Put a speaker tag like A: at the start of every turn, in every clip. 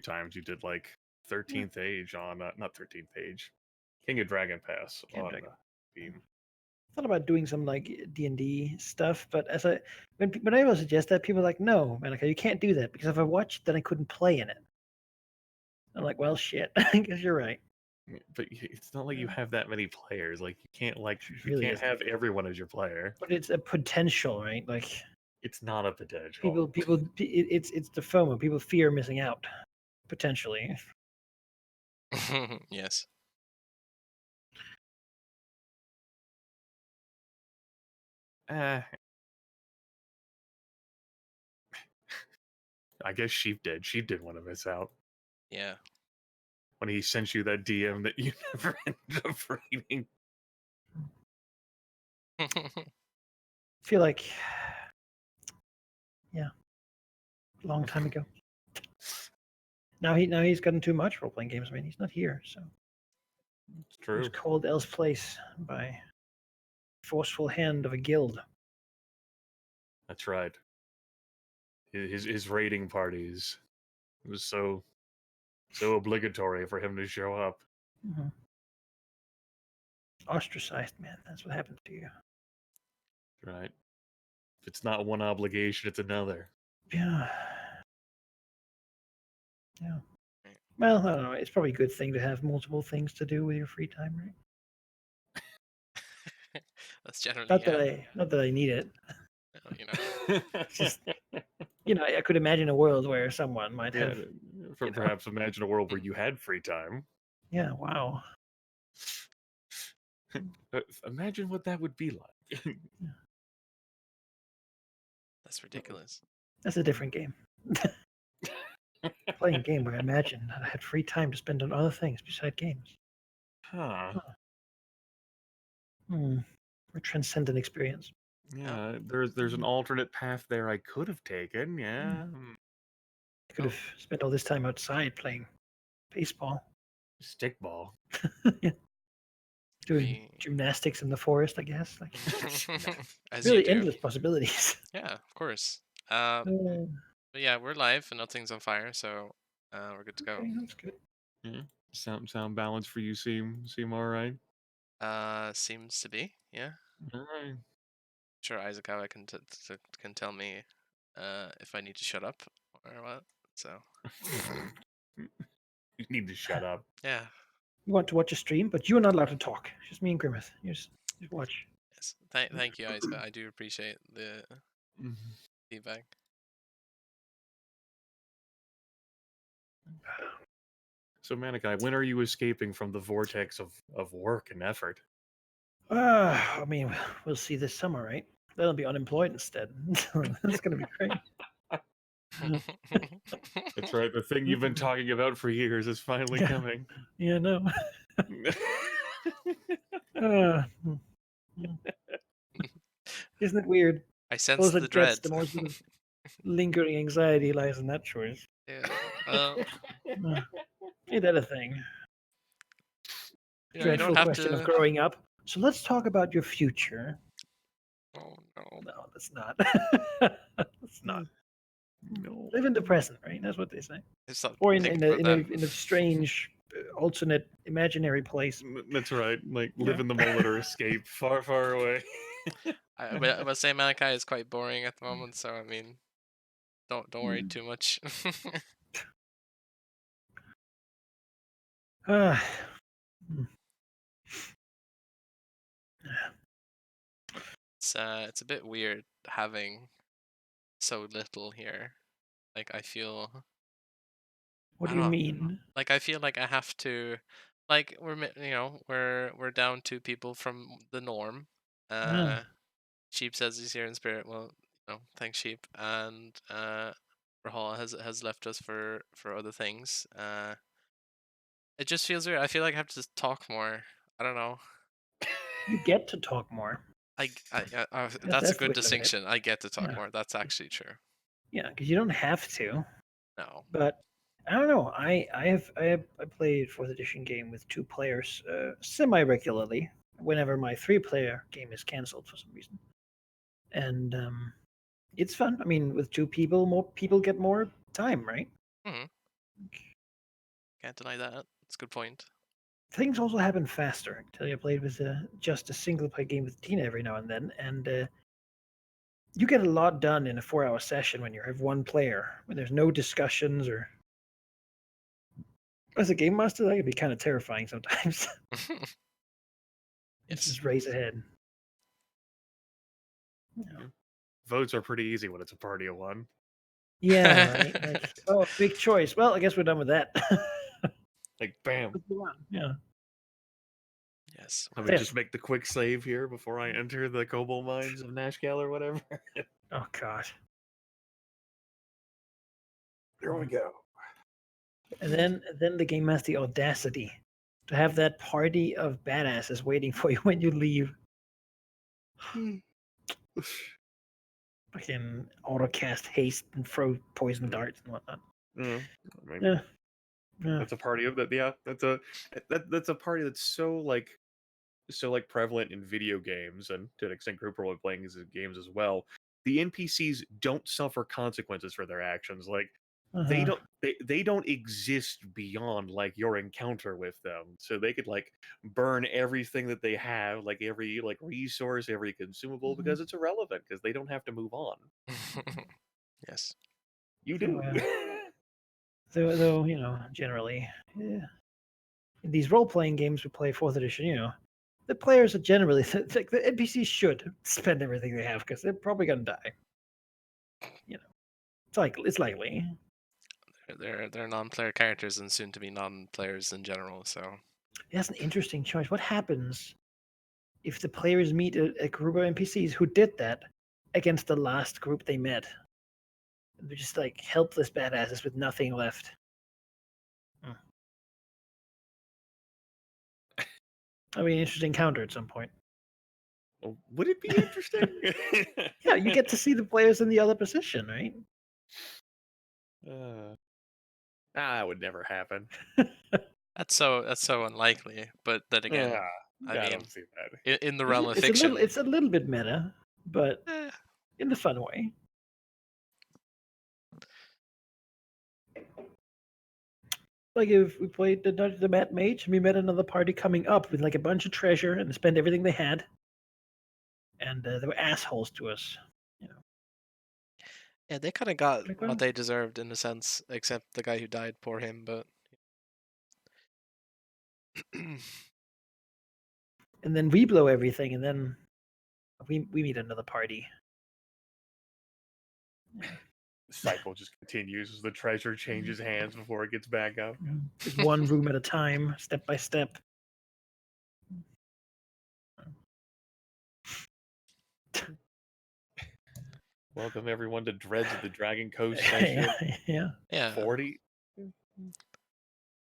A: times you did like
B: Yeah.
A: 13th Age on not 13th Age, King of Dragon Pass
B: King of
A: on
B: Dragon.
A: Beam.
B: Thought about doing some like D&D stuff, but when I will suggest that, people are like, no, man, okay, you can't do that because if I watched, then I couldn't play in it. I'm like, well, shit. I guess you're right.
A: But it's not like you have that many players. Like
B: It
A: you
B: really
A: can't
B: isn't.
A: have everyone as your player.
B: But it's a potential, right? Like
A: It's not a potential.
B: it's the FOMO. People fear missing out, potentially.
C: Yes.
A: I guess Sheep did. Sheep didn't want to miss out
C: Yeah.
A: when he sent you that DM that you never ended up reading.
B: Feel like, yeah, long time ago. Now he's gotten too much role playing games. I mean, he's not here, so
A: It's
B: he was
A: true.
B: called El's place by forceful hand of a guild.
A: That's right. His raiding parties, it was so obligatory for him to show up.
B: Mm-hmm. Ostracized, man. That's what happened to you.
A: Right. If it's not one obligation, it's another.
B: Yeah. Yeah. Well, I don't know. It's probably a good thing to have multiple things to do with your free time, right?
C: That's generally
B: Not that I need it.
C: you know.
B: It's just I could imagine a world where someone might
A: Yeah,
B: have.
A: perhaps imagine a world where you had free time.
B: Yeah. Wow.
A: Imagine what that would be like.
C: That's ridiculous.
B: That's a different game. Playing a game where I imagine I had free time to spend on other things besides games.
A: Huh.
B: A transcendent experience.
A: Yeah, there's an alternate path there I could have taken. Yeah.
B: I could have spent all this time outside playing baseball,
A: Stickball.
B: doing gymnastics in the forest. I guess like
C: As you
B: really
C: do.
B: endless possibilities.
C: Yeah, of course.
B: Uh,
C: But yeah, we're live and nothing's on fire, so we're good to go.
B: okay, that's good.
A: Yeah. Sound balance for you seem all right.
C: Seems to be, yeah.
A: All right.
C: Sure, Isaac can tell me if I need to shut up or what. So
A: You need to shut up.
C: yeah.
B: You want to watch a stream, but you are not allowed to talk. It's just me and Grimmeth. You just watch.
C: Yes. Thank you, Isaac. I do appreciate the feedback.
A: So Manikai, when are you escaping from the vortex of work and effort?
B: I mean, we'll see this summer, right? Then I'll be unemployed instead. That's gonna be great.
A: That's right. The thing you've been talking about for years is finally coming.
B: Yeah, no. uh, isn't it weird?
C: I sense
B: Closer
C: the
B: it gets,
C: dread.
B: the more sort of lingering anxiety lies in that choice.
C: Yeah.
B: Ain't that a thing?
C: You
B: Dreadful
C: don't have
B: question
C: to.
B: of growing up. So let's talk about your future.
C: Oh no.
B: No, that's not. That's not.
A: No.
B: Live in the present, right? That's what they say.
C: It's not
B: Or in
C: think
B: a,
C: about
B: in a
C: that.
B: in a strange, alternate, imaginary place.
A: That's right. Like live in the moment or escape far, far away.
C: I must say Malachi is quite boring at the moment, so I mean, don't worry too much. It's a bit weird having so little here. Like I feel.
B: What
C: I
B: do you
C: don't know.
B: mean?
C: Like I feel like I have to. Like we're down 2 people from the norm. Sheep says he's here in spirit. Well, thanks Sheep. And Rahul has left us for other things. It just feels weird. I feel like I have to talk more. I don't know.
B: You get to talk more.
C: That's a
B: the way to look
C: good
B: at it.
C: distinction. I get to talk
B: Yeah.
C: more. That's actually true.
B: Yeah, because you don't have to.
C: No.
B: But I don't know. I play 4th edition game with 2 players semi regularly. Whenever my 3-player game is canceled for some reason, and it's fun. I mean, with 2 people, more people get more time, right?
C: Mhm. Can't deny that. That's a good point.
B: Things also happen faster. I tell you, I played with just a single player game with Tina every now and then, and you get a lot done in a 4-hour session when you have one player, when there's no discussions or. As a game master, that can be kind of terrifying sometimes.
C: Yes.
B: Just race ahead.
A: Votes are pretty easy when it's a party of one.
B: Yeah, right. Like, oh, big choice. Well, I guess we're done with that.
A: Like, bam.
B: Let's move on. Yeah.
C: Yes.
A: Let me
B: Fair.
A: just make the quick save here before I enter the Cobalt Mines of Nashkel or whatever.
B: Oh God.
A: Here we go.
B: And then the game has the audacity to have that party of badasses waiting for you when you leave. Fucking autocast haste and throw poison darts and whatnot.
A: I mean,
B: Yeah.
A: that's a party of that. Yeah, that's a party that's so prevalent in video games and to an extent group role playing games as well. The NPCs don't suffer consequences for their actions. Like they don't exist beyond like your encounter with them. So they could like burn everything that they have, like every like resource, every consumable, because it's irrelevant because they don't have to move on.
C: Yes.
A: You do.
B: Though generally, in these role-playing games we play 4th edition, the players are generally like the NPCs should spend everything they have because they're probably gonna die. It's likely.
C: They're non-player characters and soon to be non-players in general. So
B: That's an interesting choice. What happens if the players meet a group of NPCs who did that against the last group they met? They're just like helpless badasses with nothing left. I mean, interesting counter at some point.
A: Well, would it be interesting?
B: Yeah, you get to see the players in the other position, right?
A: That would never happen.
C: that's so unlikely. But then again, I mean,
A: don't see that.
C: in the realm of
B: It's
C: fiction,
B: it's a little bit meta, but
C: eh,
B: in the fun way. Like if we played the Mad Mage and we met another party coming up with like a bunch of treasure and spend everything they had, and they were assholes to us.
C: yeah, they kind of got
B: Like, well,
C: what they deserved in a sense, except the guy who died, poor him. But
B: and then we blow everything, and then we meet another party.
A: The cycle just continues as the treasure changes hands before it gets back up.
B: Just one room at a time, step by step.
A: Welcome everyone to Dreads of the Dragon Coast
B: Yeah,
A: session
C: yeah,
A: 40.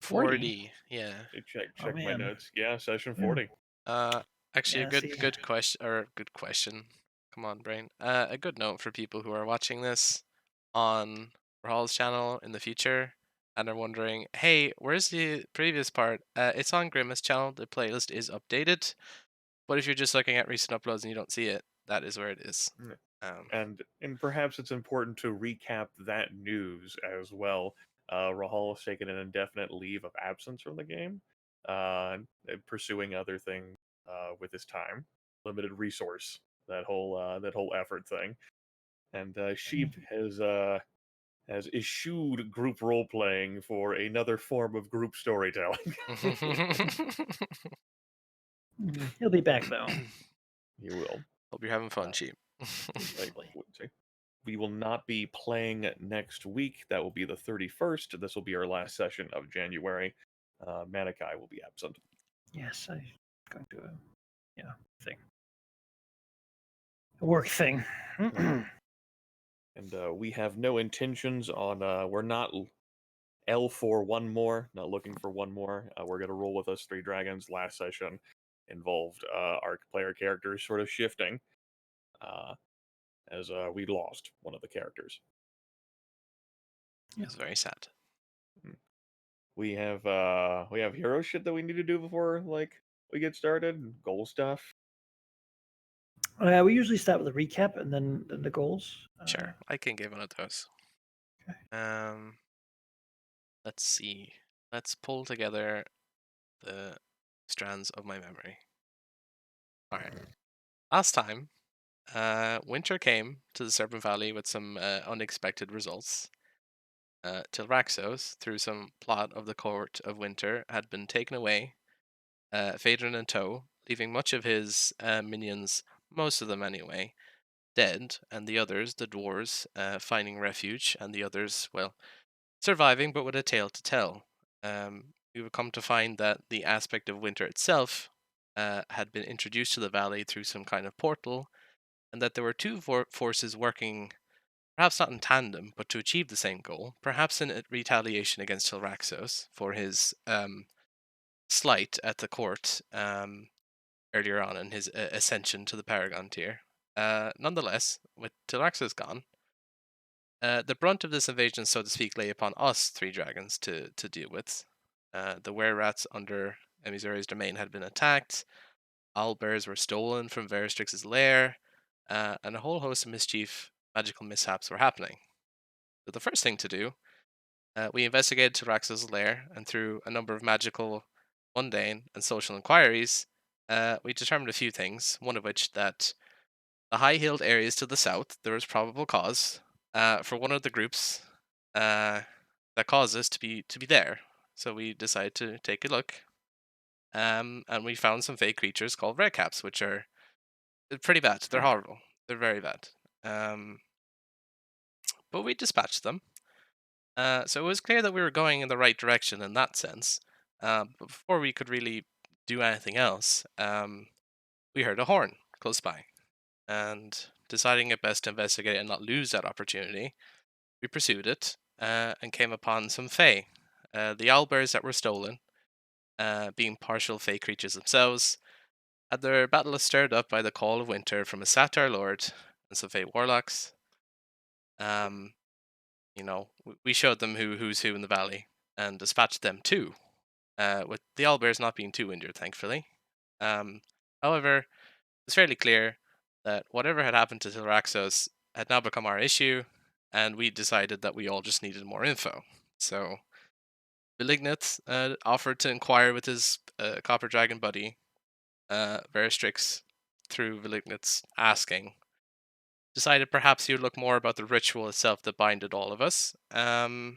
C: 40. Yeah.
A: Check
B: Oh,
A: my
B: man.
A: notes. Yeah, session
B: Yeah.
A: 40.
C: Actually,
B: Yeah,
C: a
B: see.
C: good question. Come on, brain. A good note for people who are watching this on Rahul's channel in the future and are wondering, hey, where's the previous part? It's on Grimace channel. The playlist is updated. But if you're just looking at recent uploads and you don't see it, that is where it is.
A: And perhaps it's important to recap that news as well. Rahul has taken an indefinite leave of absence from the game, pursuing other things with his time, limited resource, that whole effort thing. And Sheep has eschewed group role playing for another form of group storytelling.
B: He'll be back though.
A: He will.
C: Hope you're having fun, Sheep.
A: We will not be playing next week. That will be the 31st. This will be our last session of January. Manikai will be absent.
B: Yes, I'm going to thing. A work thing.
A: And we have no intentions on. We're not L for one more. Not looking for one more. We're gonna roll with us 3 dragons. Last session involved our player characters sort of shifting, as we lost one of the characters.
C: It's very sad.
A: We have hero shit that we need to do before like we get started. Goal stuff.
B: We usually start with a recap and then the goals.
C: Sure, I can give one of those.
B: Okay.
C: Let's see. let's pull together the strands of my memory. All right. Last time, winter came to the Serpent Valley with some unexpected results. Tilraxos, through some plot of the court of winter, had been taken away, Phaedron in tow, leaving much of his minions, most of them anyway, dead, and the others, the dwarves, finding refuge, and the others, well, surviving but with a tale to tell. We would come to find that the aspect of winter itself had been introduced to the valley through some kind of portal, and that there were two forces working, perhaps not in tandem, but to achieve the same goal, perhaps in retaliation against Tilraxos for his slight at the court earlier on in his ascension to the Paragon tier. Nonetheless, with Tilraxos gone, the brunt of this invasion, so to speak, lay upon us three dragons to deal with. The were-rats under Emisuri's domain had been attacked, owlbears were stolen from Veristrix's lair, and a whole host of magical mishaps were happening. So the first thing to do, we investigated Tilraxos' lair, and through a number of magical, mundane, and social inquiries, we determined a few things, one of which that the high-hilled areas to the south, there was probable cause for one of the groups that caused us to be there. So we decided to take a look, and we found some fake creatures called redcaps, which are pretty bad. They're horrible. They're very bad. But we dispatched them. So it was clear that we were going in the right direction in that sense. But before we could really do anything else, we heard a horn close by. And deciding it best to investigate and not lose that opportunity, we pursued it and came upon some Fae. The owlbears that were stolen, being partial Fae creatures themselves, had their battle stirred up by the call of winter from a satyr lord and some Fae warlocks. We showed them who's who in the valley and dispatched them too, with the owlbears not being too injured, thankfully. However, it's fairly clear that whatever had happened to Tilraxos had now become our issue, and we decided that we all just needed more info. So, Belignant offered to inquire with his Copper Dragon buddy, Veristrix, through Belignant's asking. Decided perhaps he would look more about the ritual itself that binded all of us. And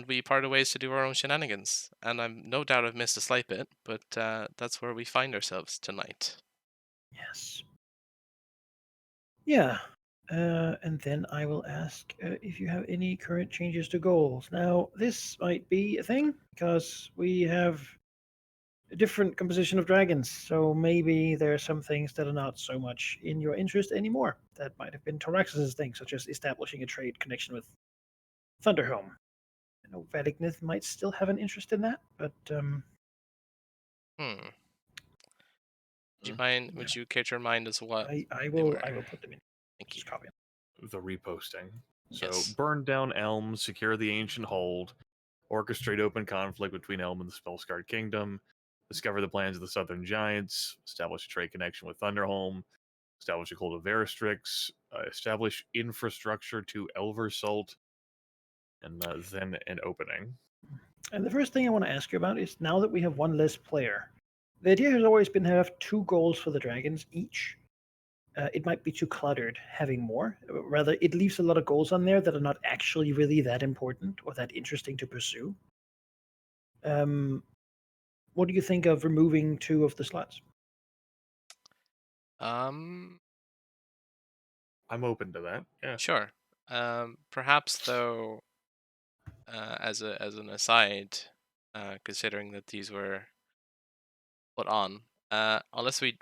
C: we parted ways to do our own shenanigans. And I'm no doubt I've missed a slight bit, but that's where we find ourselves tonight.
B: Yes. Yeah. And then I will ask if you have any current changes to goals. Now, this might be a thing because we have a different composition of dragons, so maybe there are some things that are not so much in your interest anymore. That might have been Taraxis' thing, such as establishing a trade connection with Thunderhome. I know Vadignith might still have an interest in that, but
C: Would you mind? Would you care to remind us what
B: I will put them in.
C: Thank you.
B: Just copy them.
A: The reposting. So
C: Yes.
A: burn down Elm, secure the ancient hold, orchestrate open conflict between Elm and the Spellscarred Kingdom, discover the plans of the Southern Giants, establish a trade connection with Thunderhome, establish a cult of Veristrix, establish infrastructure to Elversalt, and then an opening.
B: And the first thing I want to ask you about is now that we have one less player, the idea has always been to have 2 goals for the dragons each. It might be too cluttered having more. Rather, it leaves a lot of goals on there that are not actually really that important or that interesting to pursue. What do you think of removing 2 of the slots?
C: Um.
A: I'm open to that. Yeah.
C: Sure. Perhaps though, as an aside, considering that these were put on, unless we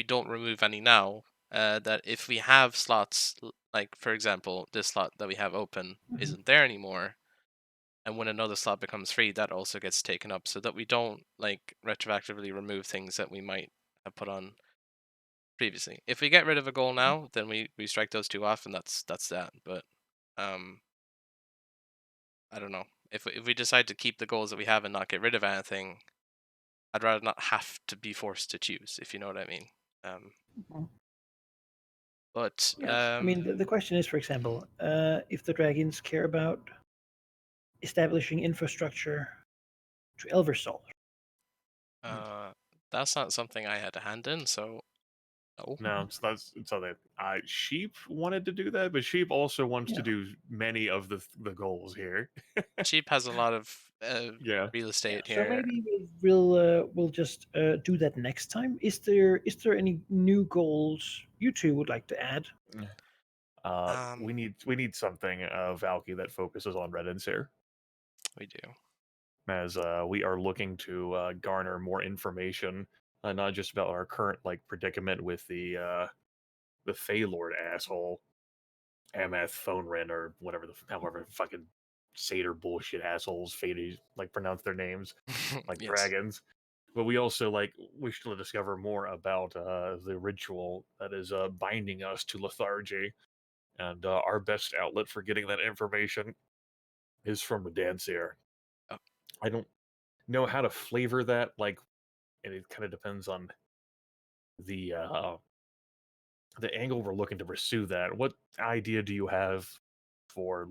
C: don't remove any now, that if we have slots like, for example, this slot that we have open isn't there anymore, and when another slot becomes free, that also gets taken up, so that we don't like retroactively remove things that we might have put on previously. If we get rid of a goal now, then we strike those 2 off, and that's that. But I don't know. If we decide to keep the goals that we have and not get rid of anything, I'd rather not have to be forced to choose, if you know what I mean. But
B: Yes. I mean, the question is, for example, if the dragons care about establishing infrastructure to Elversol.
C: That's not something I had a hand in, so no.
A: No, so that's so that Sheep wanted to do that, but Sheep also wants to
B: Yeah.
A: do many of the goals here.
C: Sheep has a lot of
A: Yeah.
C: real estate
B: So
C: here.
B: maybe we'll just do that next time. Is there any new goals you two would like to add?
A: We need something, Valky, that focuses on Red here,
C: We do.
A: as we are looking to garner more information, not just about our current predicament with the Feylord asshole, MF Phone Ren, or whatever however fucking satyr bullshit assholes Fady pronounce their names like
C: Yes.
A: dragons. But we also wish to discover more about the ritual that is binding us to lethargy, and our best outlet for getting that information is from Redancier.
C: Oh.
A: I don't know how to flavor that, and it kind of depends on the angle we're looking to pursue that. What idea do you have for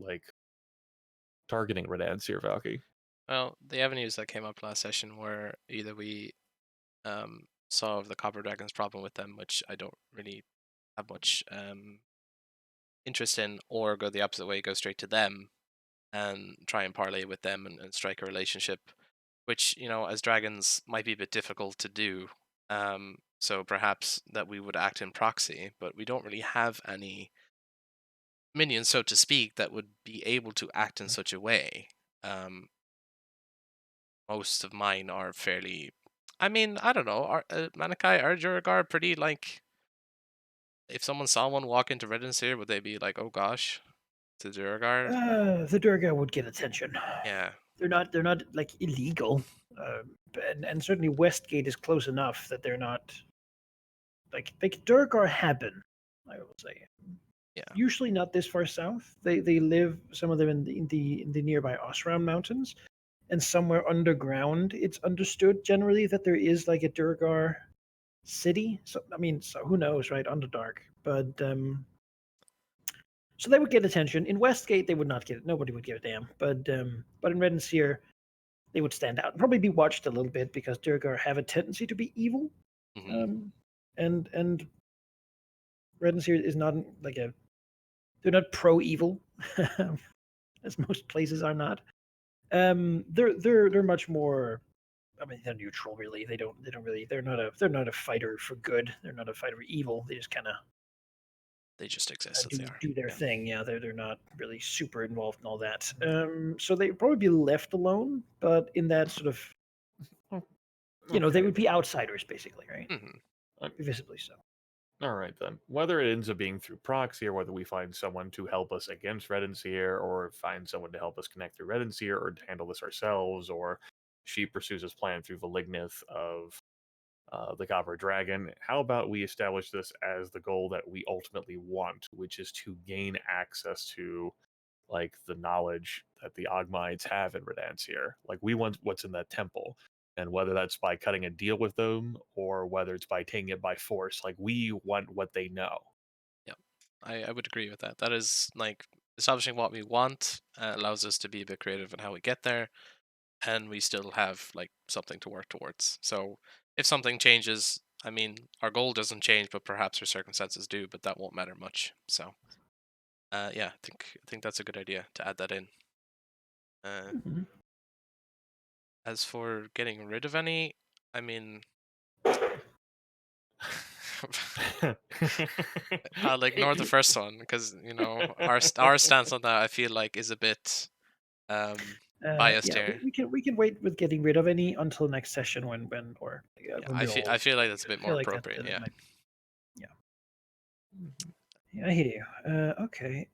A: targeting Redancier, Valky?
C: Well, the avenues that came up last session were either we solve the Copper Dragon's problem with them, which I don't really have much interest in, or go the opposite way, go straight to them and try and parlay with them and strike a relationship, which, as dragons might be a bit difficult to do. So perhaps that we would act in proxy, but we don't really have any minions, so to speak, that would be able to act in such a way. Most of mine are fairly. I mean, I don't know. Manikai, are Juragar pretty If someone saw one walk into Redancier, would they be like, "Oh gosh, it's a Juragar"?
B: The Durga would get attention.
C: Yeah.
B: They're not illegal, and certainly Westgate is close enough that they're not like Durgar happen. I will say.
C: Yeah.
B: Usually not this far south. They live, some of them in the nearby Osram Mountains, and somewhere underground. It's understood generally that there is a Durgar city. So I mean, so who knows, right? Underdark, but so they would get attention. In Westgate, they would not get it. Nobody would give a damn. But in Redancier, they would stand out and probably be watched a little bit because Durgar have a tendency to be evil.
C: Mm-hmm.
B: And Redancier is not they're not pro evil, as most places are not. They're much more. I mean, they're neutral, really. They don't really. They're not a fighter for good. They're not a fighter for evil. They just kind of
C: They just exist as they are.
B: do their
C: Yeah.
B: thing. Yeah, they're not really super involved in all that. So they'd probably be left alone, but in that sort of, they would be outsiders, basically, right?
C: Mm-hmm.
B: Visibly so.
A: All right, then. Whether it ends up being through proxy, or whether we find someone to help us against Redancier, or find someone to help us connect through Redancier, or to handle this ourselves, or she pursues his plan through Valignith of the Copper Dragon, how about we establish this as the goal that we ultimately want, which is to gain access to the knowledge that the Ogmites have in Redancier. We want what's in that temple. And whether that's by cutting a deal with them or whether it's by taking it by force, we want what they know.
C: Yeah, I would agree with that. That is establishing what we want allows us to be a bit creative in how we get there, and we still have something to work towards. So if something changes, I mean, our goal doesn't change, but perhaps our circumstances do, but that won't matter much. So yeah, I think that's a good idea to add that in.
B: Mhm.
C: As for getting rid of any, I mean, I'll ignore the first one because our stance on that I feel like is a bit biased
B: Yeah,
C: here.
B: we can wait with getting rid of any until next session when
C: Yeah,
B: when
C: I feel like that's a bit
B: I feel
C: more
B: like
C: appropriate. Yeah.
B: yeah. Yeah, I hear you. Okay.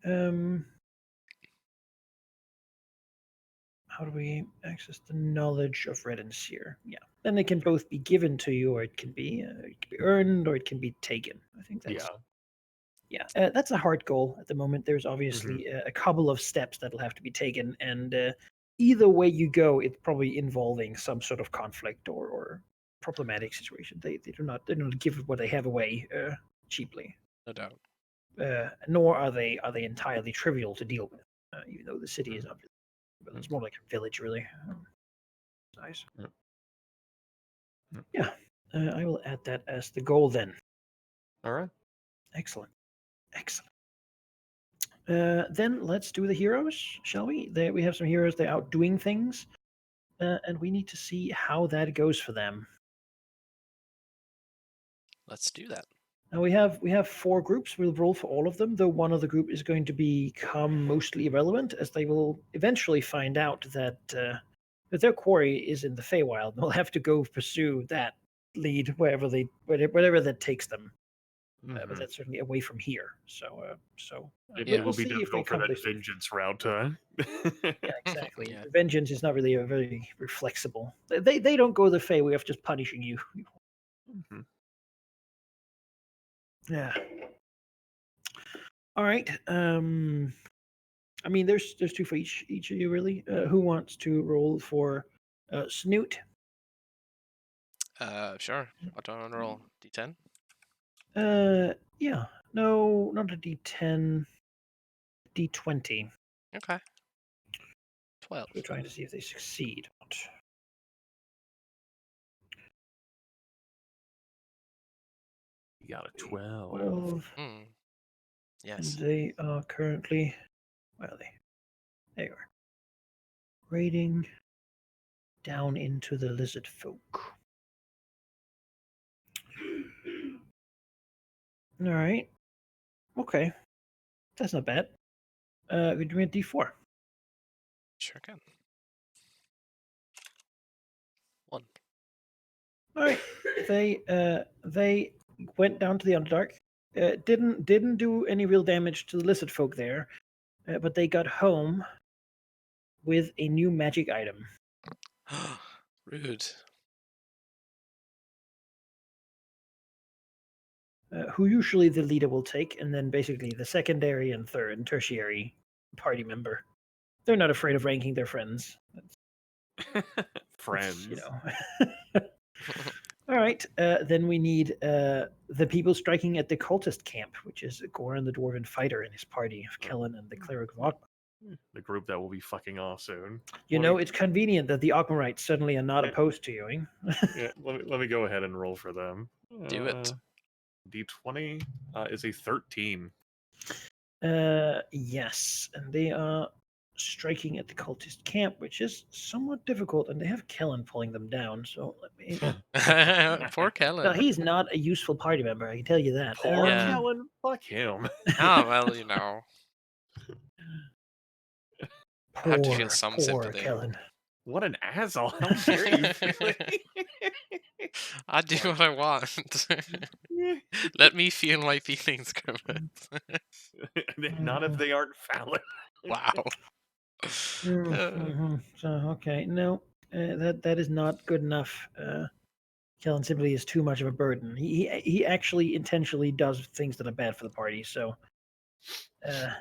B: How do we access the knowledge of Redancier? Yeah. Then it can both be given to you, or it can be earned, or it can be taken. I think that's that's a hard goal at the moment. There's obviously a couple of steps that'll have to be taken, and either way you go, it's probably involving some sort of conflict or problematic situation. They do not give what they have away cheaply.
C: No doubt.
B: Nor are they entirely trivial to deal with, even though the city is obviously But it's more like a village, really. Nice.
A: Yep. Yep.
B: Yeah, I will add that as the goal then.
A: All right.
B: Excellent. Excellent. Then let's do the heroes, shall we? We have some heroes. They're out doing things, and we need to see how that goes for them.
C: Let's do that.
B: Now we have 4 groups. We'll roll for all of them, though one of the group is going to become mostly irrelevant, as they will eventually find out that their quarry is in the Feywild. They'll have to go pursue that lead wherever that takes them. But that's certainly away from here. So
A: It
B: we'll
A: will be
B: see if they
A: difficult for that
B: accomplish it.
A: vengeance route to.
B: Yeah, exactly.
C: Yeah.
B: Vengeance is not really very flexible. They don't go the Fey way of just punishing you.
A: Mhm.
B: Yeah. All right. I mean, there's 2 for each of you, really. Who wants to roll for Snoot?
C: Sure. What do I want to roll? D10?
B: Yeah. No, not a D10. D20.
C: Okay. 12.
B: We're trying to see if they succeed.
A: You got a 12.
B: 12.
C: Mm.
B: And
C: Yes.
B: they are currently, where are they? There you are. Raiding down into the lizard folk. All right. Okay. That's not bad. Give me a D4.
C: Sure can. 1.
B: All right. They went down to the Underdark. Didn't do any real damage to the lizard folk there, but they got home with a new magic item.
C: Rude.
B: Who usually the leader will take, and then basically the secondary and third and tertiary party member. They're not afraid of ranking their friends.
A: Friends.
B: You know. All right. Then we need the people striking at the cultist camp, which is Goran the Dwarven Fighter and his party of Kellen and the Cleric of Ogma.
A: The group that will be fucking off soon.
B: You
A: Let
B: know,
A: me-
B: it's convenient that the Ogmarites suddenly are not
A: Yeah.
B: opposed to you.
A: Yeah, let me go ahead and roll for them.
C: Do it.
A: D20 is a 13.
B: Yes, and they are striking at the cultist camp, which is somewhat difficult, and they have Kellen pulling them down. So let me.
C: Poor
B: No,
C: Kellen.
B: he's not a useful party member. I can tell you that.
A: Poor
C: Yeah.
A: Kellen. Fuck him.
C: Oh, well, you know. I have to feel
B: Poor,
C: some
B: poor
C: sympathy.
B: Kellen.
A: What an asshole. How dare you feel
C: I do what I want. Let me feel my feelings, Kermit.
A: Not if they aren't valid.
C: Wow.
B: So okay, no, that is not good enough. Kellen simply is too much of a burden. He actually intentionally does things that are bad for the party. So,
A: I'm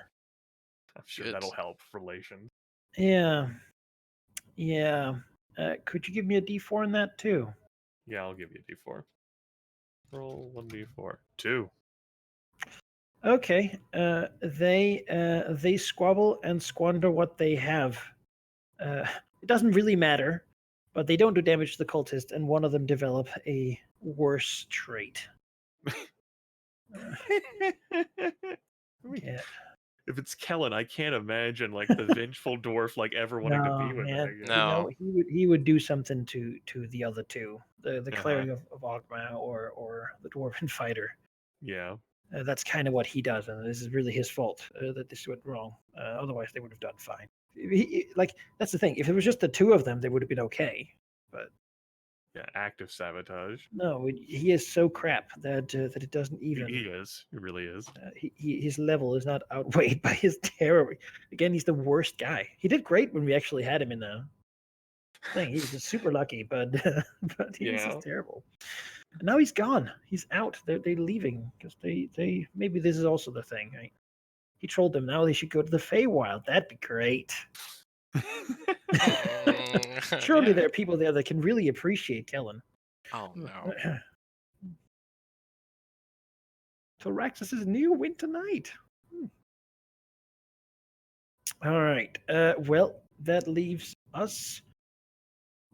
A: sure
C: Good.
A: that'll help relations.
B: yeah. Could you give me a D4 in that too?
A: Yeah, I'll give you a D4. Roll 1D4. 2.
B: Okay. They squabble and squander what they have. It doesn't really matter, but they don't do damage to the cultist, and one of them develop a worse trait. Yeah.
A: If it's Kellen, I can't imagine like the vengeful dwarf like ever wanting to be with
B: man.
A: it.
C: No.
B: You know, he would do something to the other two, the
A: Uh-huh.
B: cleric of Ogma or the dwarven fighter.
A: Yeah.
B: That's kind of what he does, and this is really his fault that this went wrong. Otherwise, they would have done fine. Like that's the thing. If it was just the 2 of them, they would have been okay. But
A: Yeah. Active sabotage.
B: no, he is so crap that that it doesn't even.
A: He is. He really is.
B: His level is not outweighed by his terror. Again, he's the worst guy. He did great when we actually had him in the thing. He was just super lucky, but but he was
A: Yeah.
B: just terrible. And now he's gone. He's out. They're leaving because they maybe this is also the thing. Right? He trolled them. Now they should go to the Feywild. That'd be great. Surely
C: Yeah.
B: there are people there that can really appreciate Kellen.
C: Oh, no.
B: So Raxus' new winter night. All right. Well, that leaves us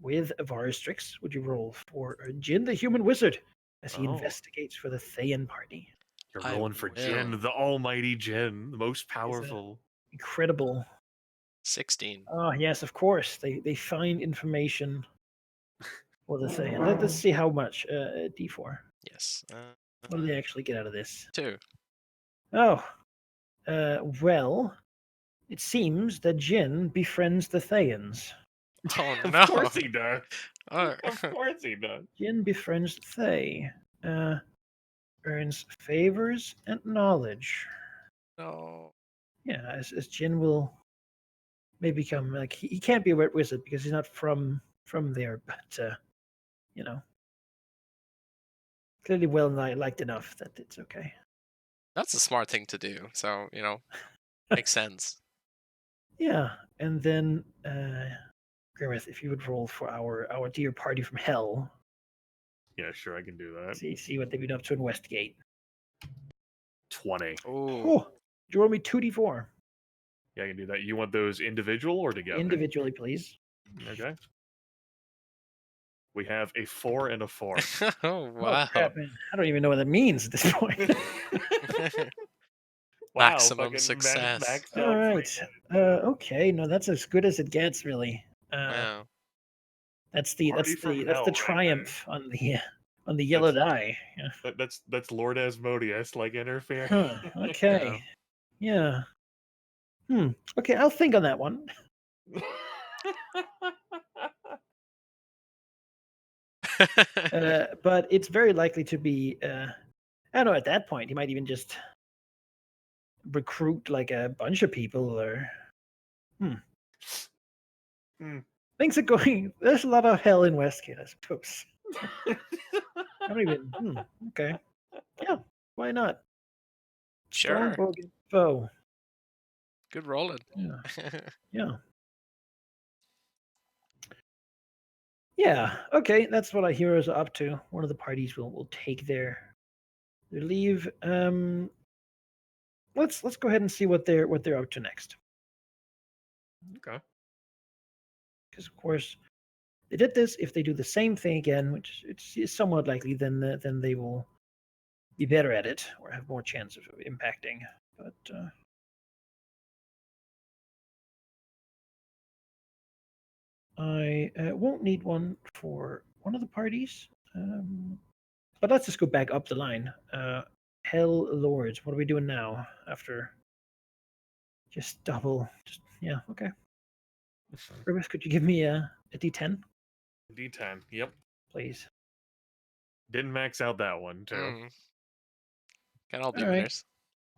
B: with Varistrix. Would you roll for Jin, the human wizard, as he
A: Oh.
B: investigates for the Thayan party?
A: You're
C: I
A: rolling for
C: will.
A: Jin, the almighty Jin, the most
B: Is a
A: powerful.
B: incredible.
C: 16.
B: Oh yes, of course. They find information for the Thayan. Let's see how much. D4.
C: Yes.
B: What do they actually get out of this?
C: 2.
B: Oh, well, it seems that Jin befriends the Thayans.
C: Oh
A: Of
C: no.
A: course he does.
C: Oh,
A: Of course he does.
B: Jin befriends Thay. Earns favors and knowledge.
C: no.
B: Yeah, as Jin will maybe become like he can't be a wet wizard because he's not from there, but you know, clearly well liked enough that it's okay.
C: That's a smart thing to do. So, makes sense.
B: Yeah, and then Grimmeth, if you would roll for our dear party from hell,
A: Yeah, sure, I can do that.
B: see what they've been up to in Westgate.
A: 20.
C: Ooh.
B: Oh, you roll me 2d4
A: Yeah, I can do that. You want those individual or together?
B: individually, please.
A: Okay. We have a 4 and a 4.
C: Oh
B: Oh
C: wow.
B: crap, man! I don't even know what that means at this point.
A: Wow,
C: Maximum
A: fucking
C: success.
A: maxed
B: All
A: out
B: right. Okay. No, that's as good as it gets, really.
C: Wow.
B: That's the
A: Party from hell
B: that's the
A: right
B: triumph on the yellow die. Yeah.
A: That's Lord Asmodeus like interfering.
B: Huh, okay. Yeah. Okay, I'll think on that one. But it's very likely to be. I don't know. At that point, he might even just recruit like a bunch of people, or. Things are going. There's a lot of hell in Westgate, I suppose. I don't even. Okay. Yeah. Why not?
C: Sure.
B: Strongbow against foe.
C: Good rolling.
B: Yeah. Yeah. Yeah. Okay. That's what our heroes are up to. One of the parties will take their leave. Let's go ahead and see what they're up to next.
A: Okay.
B: Because of course they did this. If they do the same thing again, which it's somewhat likely, then they will be better at it or have more chance of impacting. But I won't need one for one of the parties. But let's just go back up the line. Hell Lords, what are we doing now after just double? Yeah, okay. Rivers, could you give me a D10,
A: D10. Yep.
B: please?
A: Didn't max out that one too.
C: Can all be
B: All right.
C: winners.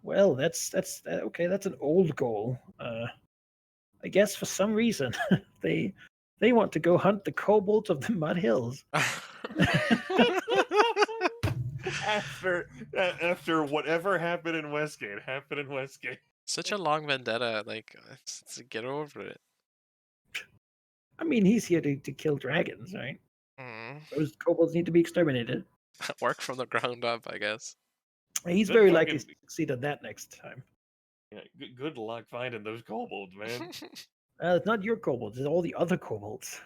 B: Well, that's okay. That's an old goal. I guess for some reason they want to go hunt the kobolds of the Mud Hills.
A: After whatever happened in Westgate,
C: Such a long vendetta. Like, get over it.
B: I mean, he's here to kill dragons, right? Those kobolds need to be exterminated.
C: Work from the ground up, I guess.
B: He's
A: Good
B: very likely
A: fucking-
B: to succeed on that next time.
A: Yeah, good luck finding those kobolds, man.
B: It's not your kobolds; it's all the other kobolds.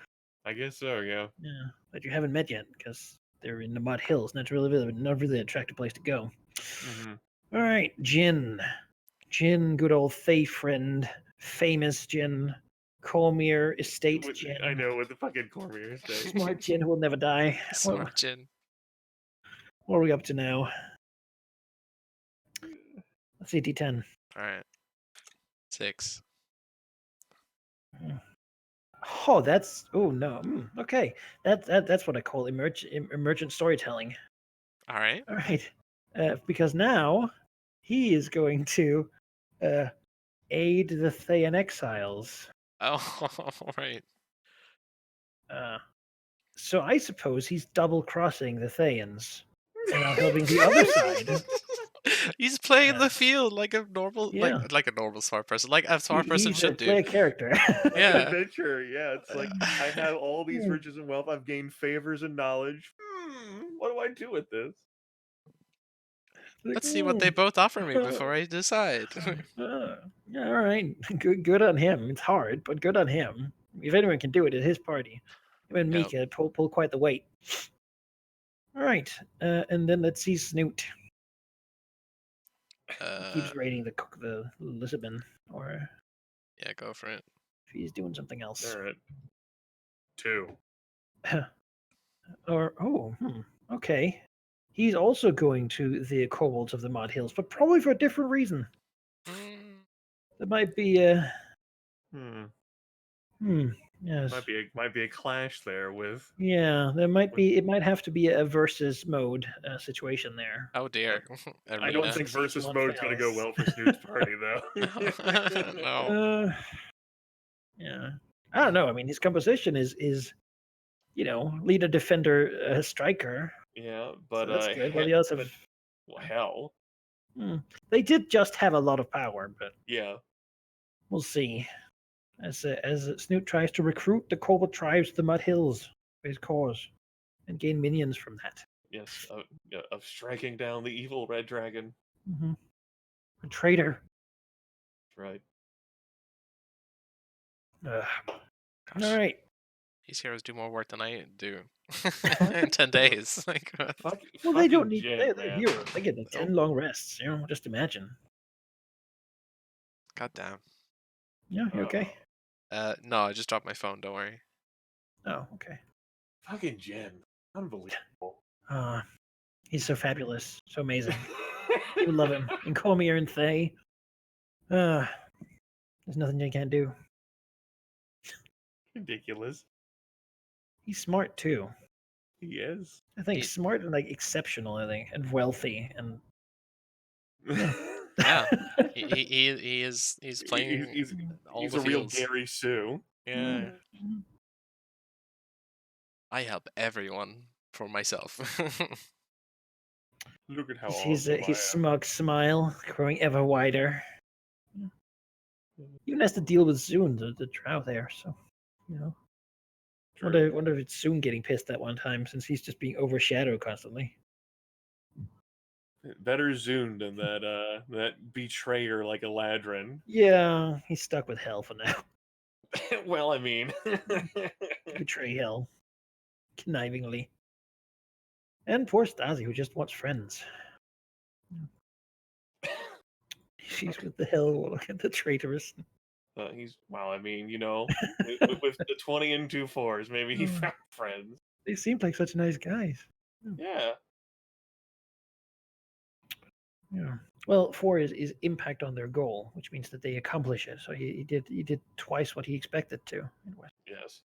A: I guess so. Yeah.
B: Yeah, that you haven't met yet because they're in the Mud Hills. Not really an attractive place to go.
A: Mm-hmm.
B: All right, Jin, good old Thay friend, famous Jin, Cormier estate Jin.
A: I know with the fucking Cormier estate.
B: Smart Jin who will never die.
C: Smart Jin.
B: What are we up to now? Let's see, D10.
C: All right. 6.
B: Oh, that's no. Okay, that's what I call emergent storytelling.
C: All right.
B: All right, because now he is going to aid the Thayan exiles.
C: Oh, all right.
B: So I suppose he's double crossing the Thayans and now helping the other side.
C: He's playing
B: Yeah.
C: the field like a normal,
B: Yeah.
C: like a normal smart person, like a smart person should do.
B: Play a character.
C: Yeah.
A: Adventure. Yeah, it's like I have all these
B: Yeah.
A: riches and wealth. I've gained favors and knowledge. What do I do with this?
B: Like,
C: Let's see what they
B: "Mm,
C: both offer me before I decide.
B: yeah, all right. Good on him. It's hard, but good on him. If anyone can do it, it's his party. Him and
C: Yep.
B: Mika pull quite the weight. All right, and then let's see Snoot. He keeps raiding the Lisbon, or
C: Yeah, go for it.
B: if he's doing something else.
A: All right. 2.
B: Okay. He's also going to the Kobolds of the Mud Hills, but probably for a different reason.
C: Mm,
B: There might be yes.
A: Might be a clash there with.
B: Yeah, there might be. It might have to be a versus mode situation there.
C: Oh dear.
A: I don't
C: Arena.
A: think versus
B: One
A: mode's going to go
B: fails.
A: well for Snoot's party, though.
C: No.
B: Yeah. I don't know. I mean, his composition is leader, defender, striker.
A: Yeah,
B: So
A: but
B: that's good. Well, the others have.
A: well, hell,
B: They did just have a lot of power, but
A: yeah.
B: we'll see. As Snoot tries to recruit the Kobold tribes to the Mud Hills for his cause, and gain minions from that.
A: Yes, of striking down the evil red dragon.
B: Mm-hmm. A traitor.
A: Right.
B: All
C: Gosh,
B: right.
C: these heroes do more work than I do in 10 days. Like,
B: Well, they don't
A: Fucking
B: need.
A: Jin,
B: They're
A: man.
B: heroes. They get like 10 long rests. Just imagine.
C: God damn.
B: Yeah. You okay?
C: No, I just dropped my phone. Don't worry.
B: Oh, okay.
A: Fucking Jin. Unbelievable.
B: He's so fabulous, so amazing. People love him. And Cormier and Thay. There's nothing you can't do.
A: Ridiculous.
B: He's smart too.
A: He is.
B: I think
C: He-
B: smart and like exceptional. I think, and wealthy, and
C: Yeah. He's playing all
A: he's
C: the
A: a real
C: fields.
A: Gary Sue.
C: Yeah. I help everyone for myself.
A: Look at how
B: His
A: awesome I am.
B: smug smile growing ever wider. Even has to deal with Zune, the drow there. So,
A: True.
B: wonder if it's soon getting pissed that one time since he's just being overshadowed constantly.
A: Better zoomed than that betrayer like Eladrin.
B: Yeah, he's stuck with hell for now.
A: Well, I mean,
B: Betray hell, connivingly. And poor Stasi, who just wants friends. She's with the hell, the traitorous.
A: he's well. I mean, with the 20 and 2 4s, maybe he found friends.
B: They seemed like such nice guys.
A: Yeah.
B: Yeah. Well, 4 is impact on their goal, which means that they accomplish it. So he did twice what he expected to.
A: Yes.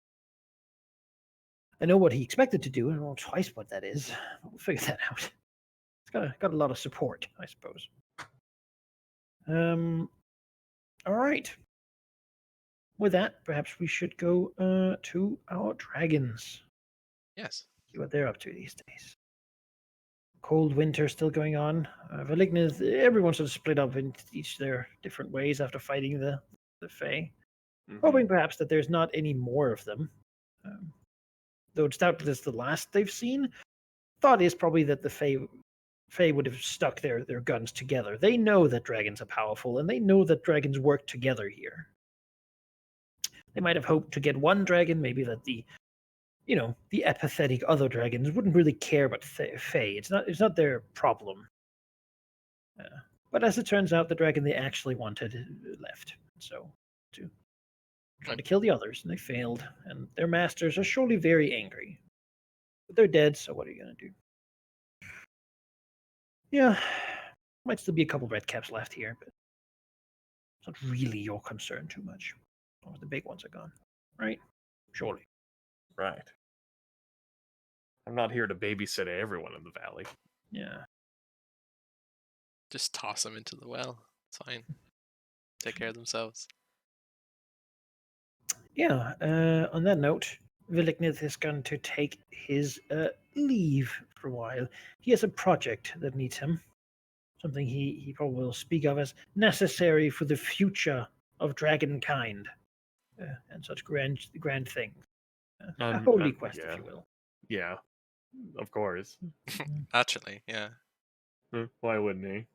B: I know what he expected to do, and well, twice what that is. We'll figure that out. It's got a lot of support, I suppose. All right. With that, perhaps we should go to our dragons.
C: Yes.
B: See what they're up to these days. Cold winter still going on. Velignith, everyone's sort of split up in each their different ways after fighting the Fae.
A: Mhm.
B: Hoping perhaps that there's not any more of them. Though it's doubted it's the last they've seen. Thought is probably that the Fae would have stuck their guns together. They know that dragons are powerful, and they know that dragons work together here. They might have hoped to get one dragon, maybe that the apathetic other dragons wouldn't really care about Fae. It's not their problem. But as it turns out, the dragon they actually wanted left. So to try to kill the others, and they failed. And their masters are surely very angry. But they're dead, so what are you gonna do? Yeah, might still be a couple red caps left here, but it's not really your concern too much. Or the big ones are gone, right? Surely.
A: Right. I'm not here to babysit everyone in the valley.
B: Yeah.
C: Just toss them into the well. It's fine. Take care of themselves.
B: Yeah. On that note, Velignith is going to take his leave for a while. He has a project that needs him. Something he probably will speak of as necessary for the future of dragonkind, and such grand things. A holy quest,
A: yeah.
B: if you will.
A: Yeah, of course.
C: Actually, yeah.
A: Why wouldn't he?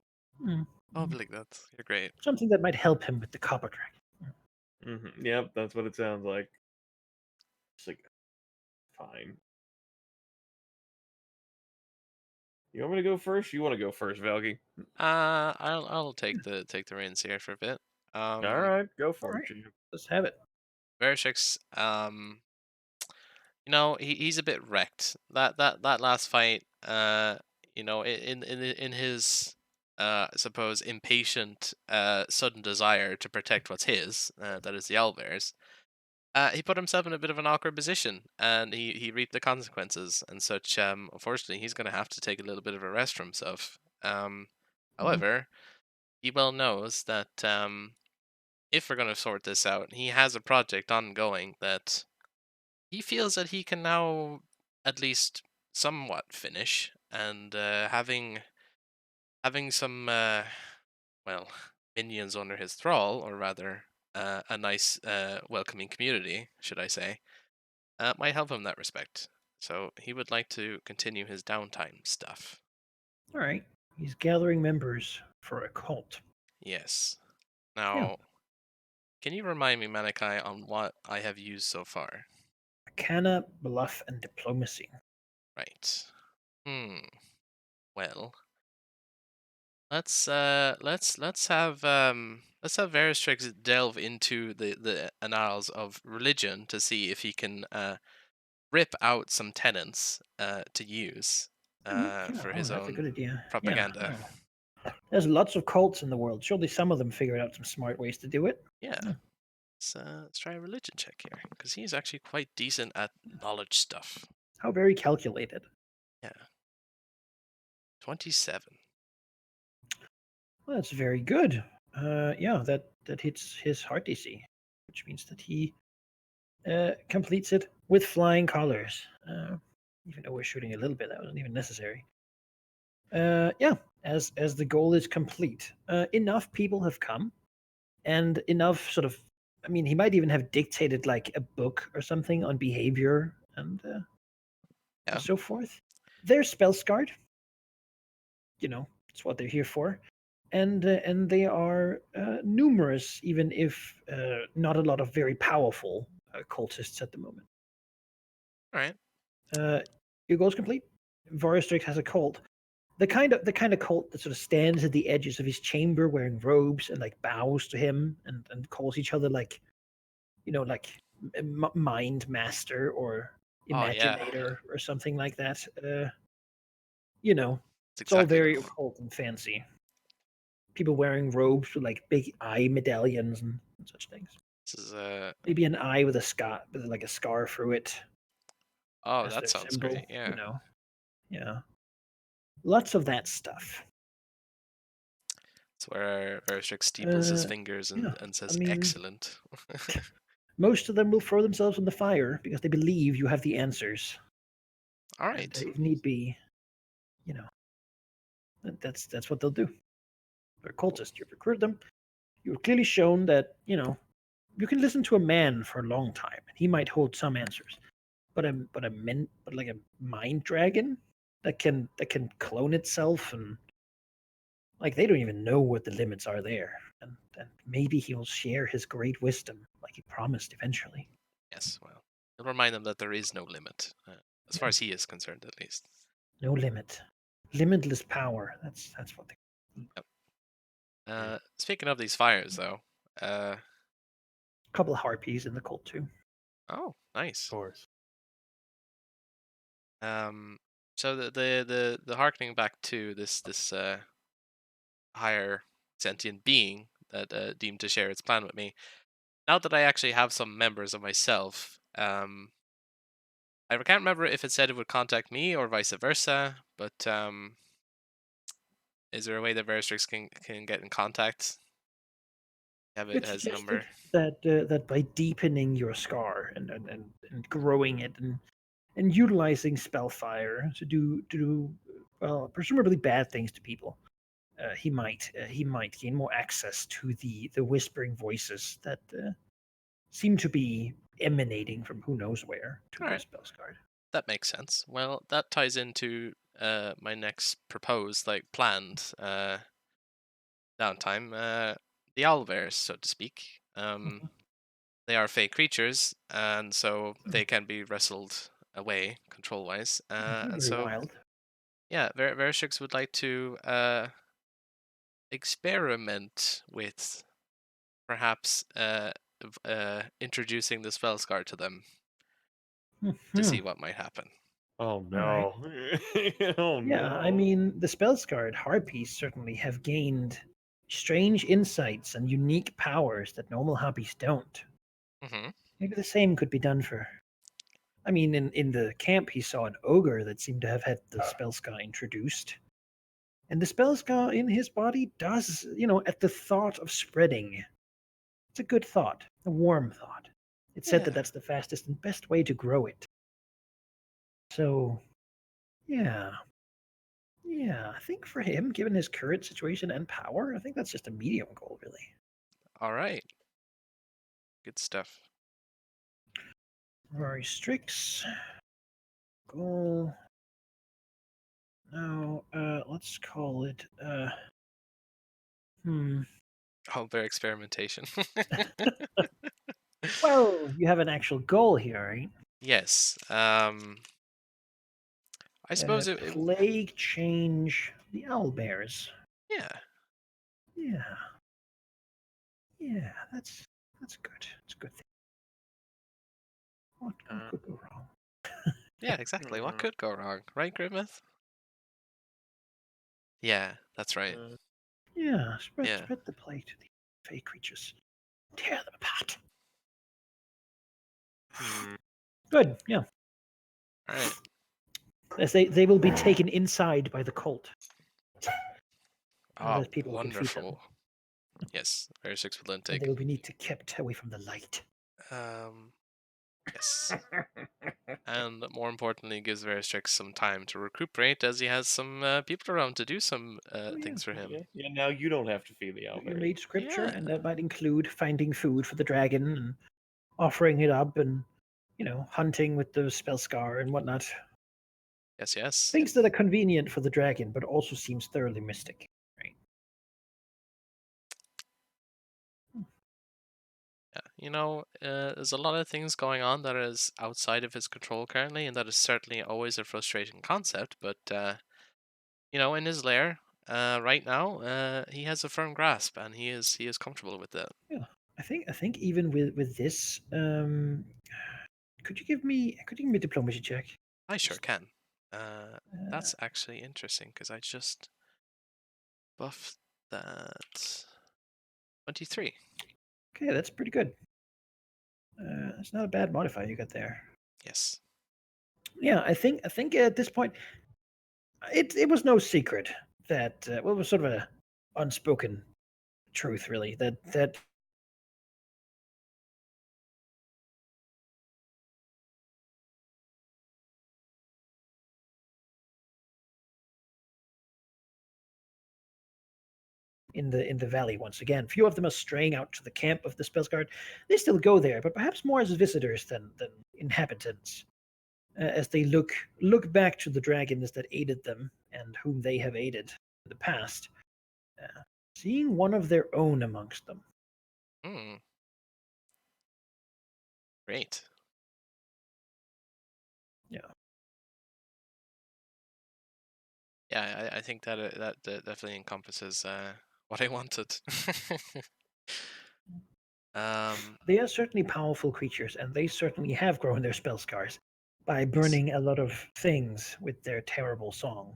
B: Mm.
C: Oh, Blake, that's you're great.
B: Something that might help him with the copper dragon.
A: Yep, that's what it sounds like. It's like, fine. You want me to go first? You want to go first, Valky?
C: I'll take the reins here for a bit.
A: All right, go for
B: Alright.
A: it, Chief.
B: Let's have it.
C: Verishix, he's a bit wrecked. That last fight, in his I suppose impatient sudden desire to protect what's his, that is the owlbears, he put himself in a bit of an awkward position, and he reaped the consequences and such. Unfortunately, he's going to have to take a little bit of a rest for himself. However, he well knows that if we're going to sort this out, he has a project ongoing that he feels that he can now at least somewhat finish, and having some minions under his thrall, or rather a nice welcoming community, should I say, might help him in that respect. So he would like to continue his downtime stuff.
B: Alright. He's gathering members for a cult.
C: Yes. Now, can you remind me, Malachi, on what I have used so far?
B: Arcana, bluff, and diplomacy.
C: Right. Well, let's have Veristrix delve into the annals of religion to see if he can rip out some tenets to use for his
B: that's a good
C: own
B: idea.
C: propaganda.
B: Yeah. There's lots of cults in the world. Surely some of them figured out some smart ways to do it.
C: Yeah.
B: Yeah.
C: Let's try a religion check here, because he's actually quite decent at knowledge stuff.
B: How very calculated.
C: Yeah. 27.
B: Well, that's very good. That hits his heart DC, which means that he completes it with flying colors. Even though we're shooting a little bit, that wasn't even necessary. As the goal is complete, enough people have come, and enough sort of. I mean, he might even have dictated like a book or something on behavior and so forth. They're spell scarred. It's what they're here for, and they are numerous, even if not a lot of very powerful cultists at the moment.
C: All right.
B: Your goal's complete. Voristrix has a cult. The kind of cult that sort of stands at the edges of his chamber wearing robes and like bows to him and calls each other like mind master or imaginator or something like that. It's all very occult and fancy. People wearing robes with like big eye medallions and such things.
C: This is
B: Maybe an eye with a scar, with like a scar through it.
C: Oh, that sounds great. Yeah.
B: Yeah. Lots of that stuff.
C: It's where Veristrix steeples his fingers and says, "Excellent."
B: Most of them will throw themselves in the fire because they believe you have the answers.
C: All right.
B: And, if need be, that's what they'll do. They're cultists. You've recruited them. You've clearly shown that you can listen to a man for a long time, and he might hold some answers. But like a mind dragon that can clone itself, and like they don't even know what the limits are there. And maybe he'll share his great wisdom like he promised eventually.
C: Yes, well, he'll remind them that there is no limit, as far as he is concerned, at least.
B: No limit, limitless power. That's what they.
C: Yep. Speaking of these fires, though,
B: a couple of harpies in the cult too.
C: Oh, nice.
A: Of course.
C: So the harkening back to this higher sentient being that deemed to share its plan with me. Now that I actually have some members of myself, I can't remember if it said it would contact me or vice versa, but is there a way that Veristrix can get in contact? Have it as a number?
B: That by deepening your scar and growing it and utilizing spellfire to do well, presumably bad things to people, he might gain more access to the whispering voices that seem to be emanating from who knows where to the spell scarred.
C: That makes sense. Well, that ties into my next proposed, like planned downtime, the owlbears, so to speak. They are fake creatures, and so they can be wrestled away control-wise. And
B: Very
C: so,
B: wild.
C: yeah, Verishix would like to experiment with perhaps introducing the Spellscar to them to see what might happen.
A: Oh
B: right.
A: no. Oh
B: Yeah, I
A: no.
B: mean, the Spellscarred Harpies certainly have gained strange insights and unique powers that normal Harpies don't.
C: Hmm.
B: Maybe the same could be done for. I mean, in the camp, he saw an ogre that seemed to have had the Spellscar introduced. And the Spellscar in his body does, at the thought of spreading, it's a good thought, a warm thought. It's said that
C: Yeah.
B: that's the fastest and best way to grow it. So, yeah. Yeah, I think for him, given his current situation and power, I think that's just a medium goal, really.
C: All right. Good stuff.
B: Rory Strix. Goal. Now, let's call it,
C: Owlbear experimentation.
B: Well, you have an actual goal here, right?
C: Yes. I suppose
B: Plague change the owlbears.
C: yeah.
B: Yeah. Yeah, that's good. It's a good thing. What could go wrong?
C: Yeah, exactly. What could go wrong, right, Grimmeth? Yeah, that's right.
B: Yeah,
C: Yeah.
B: spread the plague to the fey creatures. Tear them apart. Good, yeah.
C: All right.
B: As they will be taken inside by the cult.
C: Oh,
B: As people can feed them.
C: wonderful. Yes, Verishix will then
B: And
C: take.
B: they will be need to kept away from the light.
C: Yes. And more importantly, gives Verishix some time to recuperate as he has some people around to do some things for him.
A: Yeah, now you don't have to feed the
B: You
A: owlbear.
B: read scripture,
C: Yeah.
B: and that might include finding food for the dragon and offering it up and, hunting with the spellscar and whatnot.
C: Yes, yes.
B: Things that are convenient for the dragon, but also seems thoroughly mystic. Right?
C: Yeah, there's a lot of things going on that is outside of his control currently, and that is certainly always a frustrating concept. But in his lair, right now, he has a firm grasp, and he is comfortable with that.
B: Yeah, I think even with this, could you give me a diplomacy check?
C: I sure can.
B: Uh,
C: That's actually interesting because I just buffed that 23.
B: Okay, that's pretty good. It's not a bad modifier you got there.
C: Yes.
B: Yeah, I think at this point, it was no secret that it was sort of a unspoken truth, really, that in the valley once again. Few of them are straying out to the camp of the Spellsguard. They still go there, but perhaps more as visitors than inhabitants. As they look back to the dragons that aided them and whom they have aided in the past, seeing one of their own amongst them.
C: Hmm. Great.
B: Yeah.
C: Yeah, I think that definitely encompasses what I wanted.
B: They are certainly powerful creatures, and they certainly have grown their spell scars by burning a lot of things with their terrible song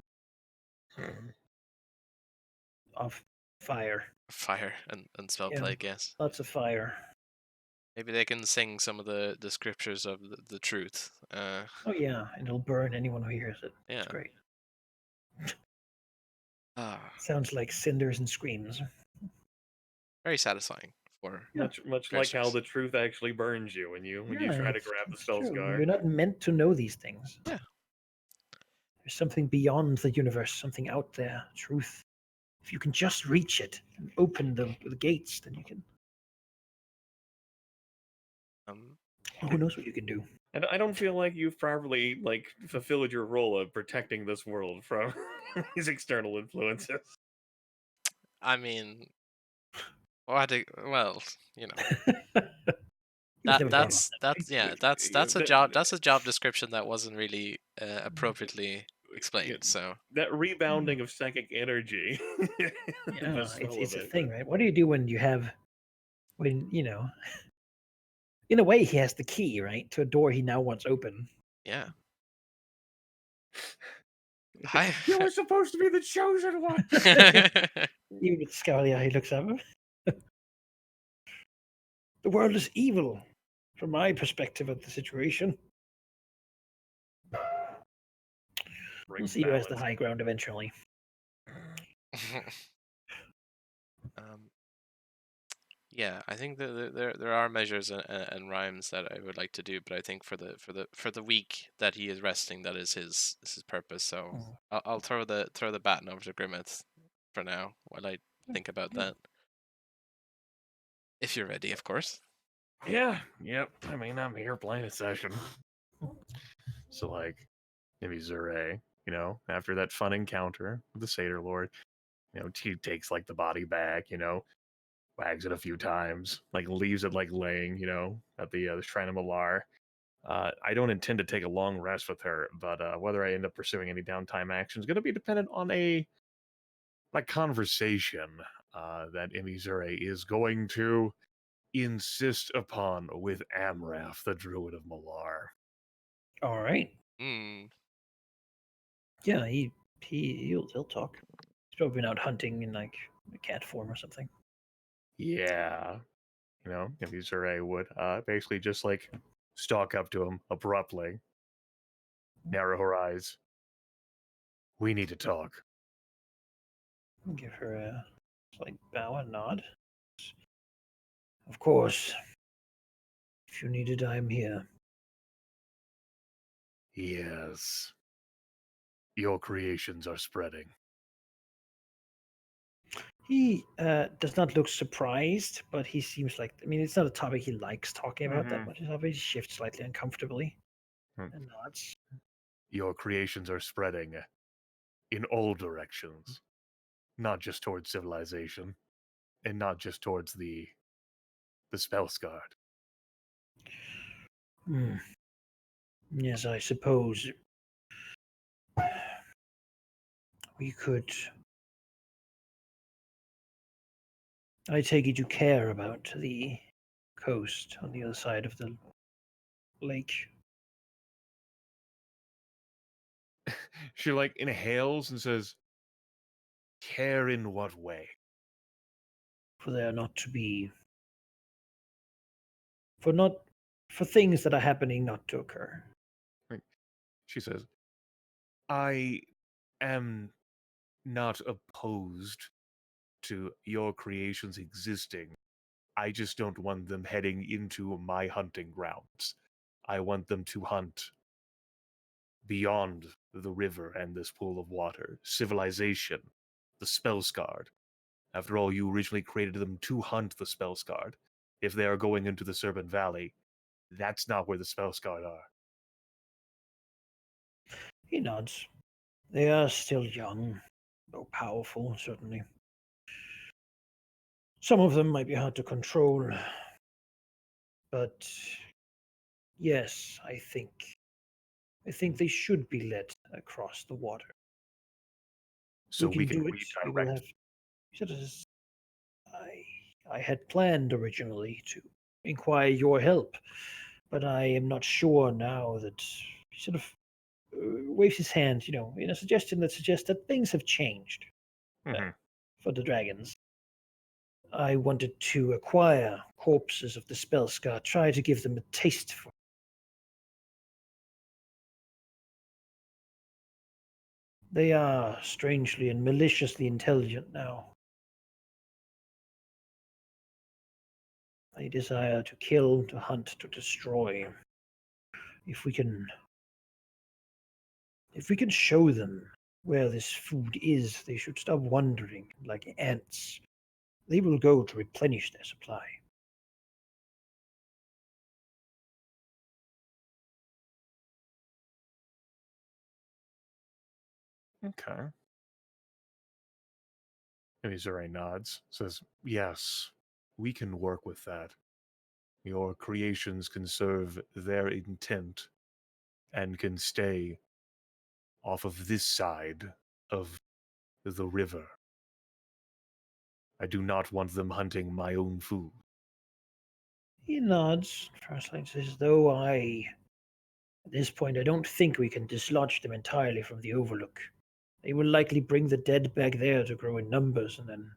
B: of fire.
C: Fire and spell
B: Yeah,
C: plague, yes.
B: lots of fire.
C: Maybe they can sing some of the scriptures of the truth.
B: Oh yeah, and it'll burn anyone who hears it.
C: Yeah.
B: It's great.
C: Ah,
B: Sounds like cinders and screams.
C: very satisfying for
A: Much like how the truth actually burns you when you try to grab the
B: It's true.
A: spellscar.
B: You're not meant to know these things.
C: Yeah.
B: There's something beyond the universe, something out there, truth. If you can just reach it and open the gates, then you can. Who knows what you can do?
A: And I don't feel like you've properly like fulfilled your role of protecting this world from these external influences.
C: I mean, well, you know,
B: He's never been.
C: that's a job description that wasn't really appropriately
A: Yeah,
C: explained. So
A: that rebounding of psychic energy. The
B: Yeah,
A: smell
B: it's
A: of
B: a
A: it.
B: thing, right? What do you do when in a way he has the key, right, to a door he now wants open.
C: yeah, hi.
A: You were supposed to be the chosen one.
B: Even with the scowly eye, he looks at him. The world is evil, from my perspective of the situation.
A: Bring
B: We'll see who has the
A: balance.
B: high ground eventually.
C: um, yeah, I think that there are measures and rhymes that I would like to do, but I think for the week that he is resting, that is his purpose. So
B: Mm.
C: I'll throw the baton over to Grimmett for now while I think about that. If you're ready, of course.
A: Yeah, yep. I mean, I'm here playing a session. So, like, maybe Zure, after that fun encounter with the Satyr Lord, he takes, like, the body back, wags it a few times, like, leaves it, like, laying, at the Shrine of Malar. I don't intend to take a long rest with her, but whether I end up pursuing any downtime action is going to be dependent on a conversation that Emizure is going to insist upon with Amrath, the Druid of Malar.
B: All right.
C: Hmm.
B: Yeah, he'll talk. He's probably been out hunting in like a cat form or something.
A: Yeah, Emizure would basically just like stalk up to him abruptly, narrow her eyes. We need to talk.
B: Give her a slight bow and nod. Of course. If you need it, I'm here.
A: Yes. Your creations are spreading.
B: He does not look surprised, but he seems like, I mean, it's not a topic he likes talking about that much. His obviously shifts slightly uncomfortably and nods.
A: Your creations are spreading in all directions, not just towards civilization, and not just towards the Spellsguard.
B: Hmm. Yes, I suppose we could. I take it you care about the coast on the other side of the lake.
A: She like inhales and says, "Care in what way?"
B: For there not to be. For not. For things that are happening not to occur.
A: She says, "I am not opposed to your creations existing. I just don't want them heading into my hunting grounds. I want them to hunt beyond the river and this pool of water. Civilization, the Spellsguard. After all, you originally created them to hunt the Spellsguard. If they are going into the Serpent Valley, that's not where the Spellsguard are."
B: He nods. They are still young, though powerful, certainly. Some of them might be hard to control, but yes, I think they should be led across the water.
A: So
B: We
A: we
B: can
A: can
B: do it. We will
A: redirect.
B: have. He says, I had planned originally to inquire your help, but I am not sure now that he sort of waves his hand, in a suggestion that suggests that things have changed
A: Mhm.
B: for the dragons. I wanted to acquire corpses of the Spellscar, try to give them a taste for. They are strangely and maliciously intelligent now. They desire to kill, to hunt, to destroy. If we can show them where this food is, they should stop wandering like ants. They will go to replenish their supply.
A: Okay. Mizure nods, says, "Yes, we can work with that. Your creations can serve their intent and can stay off of this side of the river. I do not want them hunting my own food."
B: He nods, translates as though at this point, I don't think we can dislodge them entirely from the Overlook. They will likely bring the dead back there to grow in numbers and then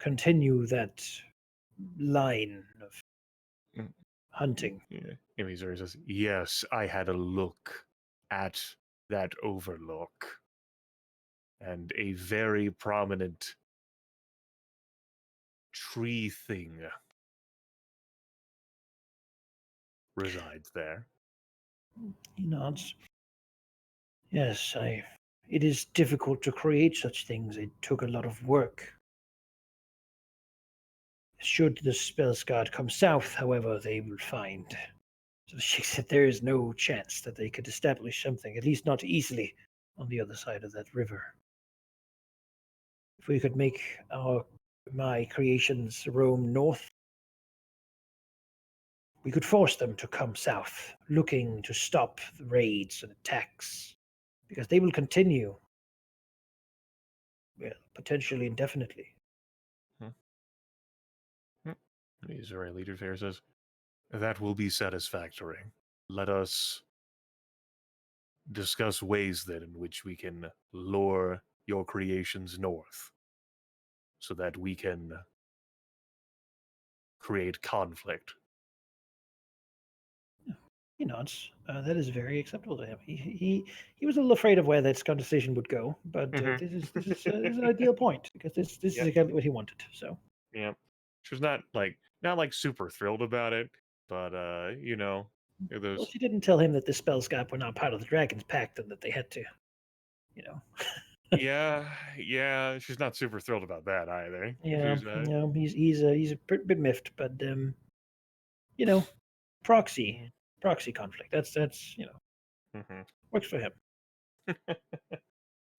B: continue that line of
A: Mm,
B: hunting.
A: yeah. Mizure says, "Yes, I had a look at that overlook, and a very prominent tree thing resides there."
B: He nods. Yes, I. It is difficult to create such things. It took a lot of work. Should the Spellsguard come south, however, they will find. So she said there is no chance that they could establish something, at least not easily, on the other side of that river. If we could make my creations roam north, we could force them to come south, looking to stop the raids and attacks, because they will continue, well, potentially indefinitely.
A: Hmm. Hmm. Mizure leader here says, "That will be satisfactory. Let us discuss ways then in which we can lure your creations north so that we can create conflict."
B: He nods. That is very acceptable to him. He was a little afraid of where this conversation would go, but
A: Mhm.
B: this is an ideal point because this is
A: Yep.
B: exactly what he wanted. So,
A: Yep. She was not like super thrilled about it, but
B: well,
A: those
B: she didn't tell him that the Spellscap were now part of the Dragon's Pact and that they had to, you know,
A: yeah, she's not super thrilled about that either.
B: yeah,
A: She's
B: he's a bit miffed, but you know, proxy
A: mhm,
B: proxy conflict. That's
A: mhm.
B: works for him.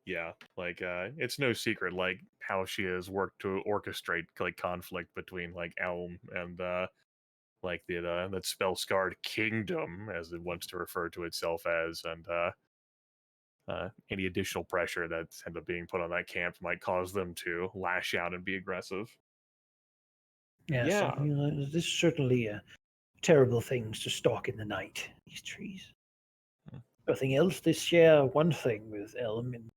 A: Yeah, like it's no secret like how she has worked to orchestrate like conflict between like Elm and like that spell scarred kingdom as it wants to refer to itself as, and any additional pressure that's ended up being put on that camp might cause them to lash out and be aggressive.
B: Yeah, so
A: Yeah.
B: this is certainly terrible things to stalk in the night. These trees.
A: Mm,
B: Nothing else. They share one thing with Elm and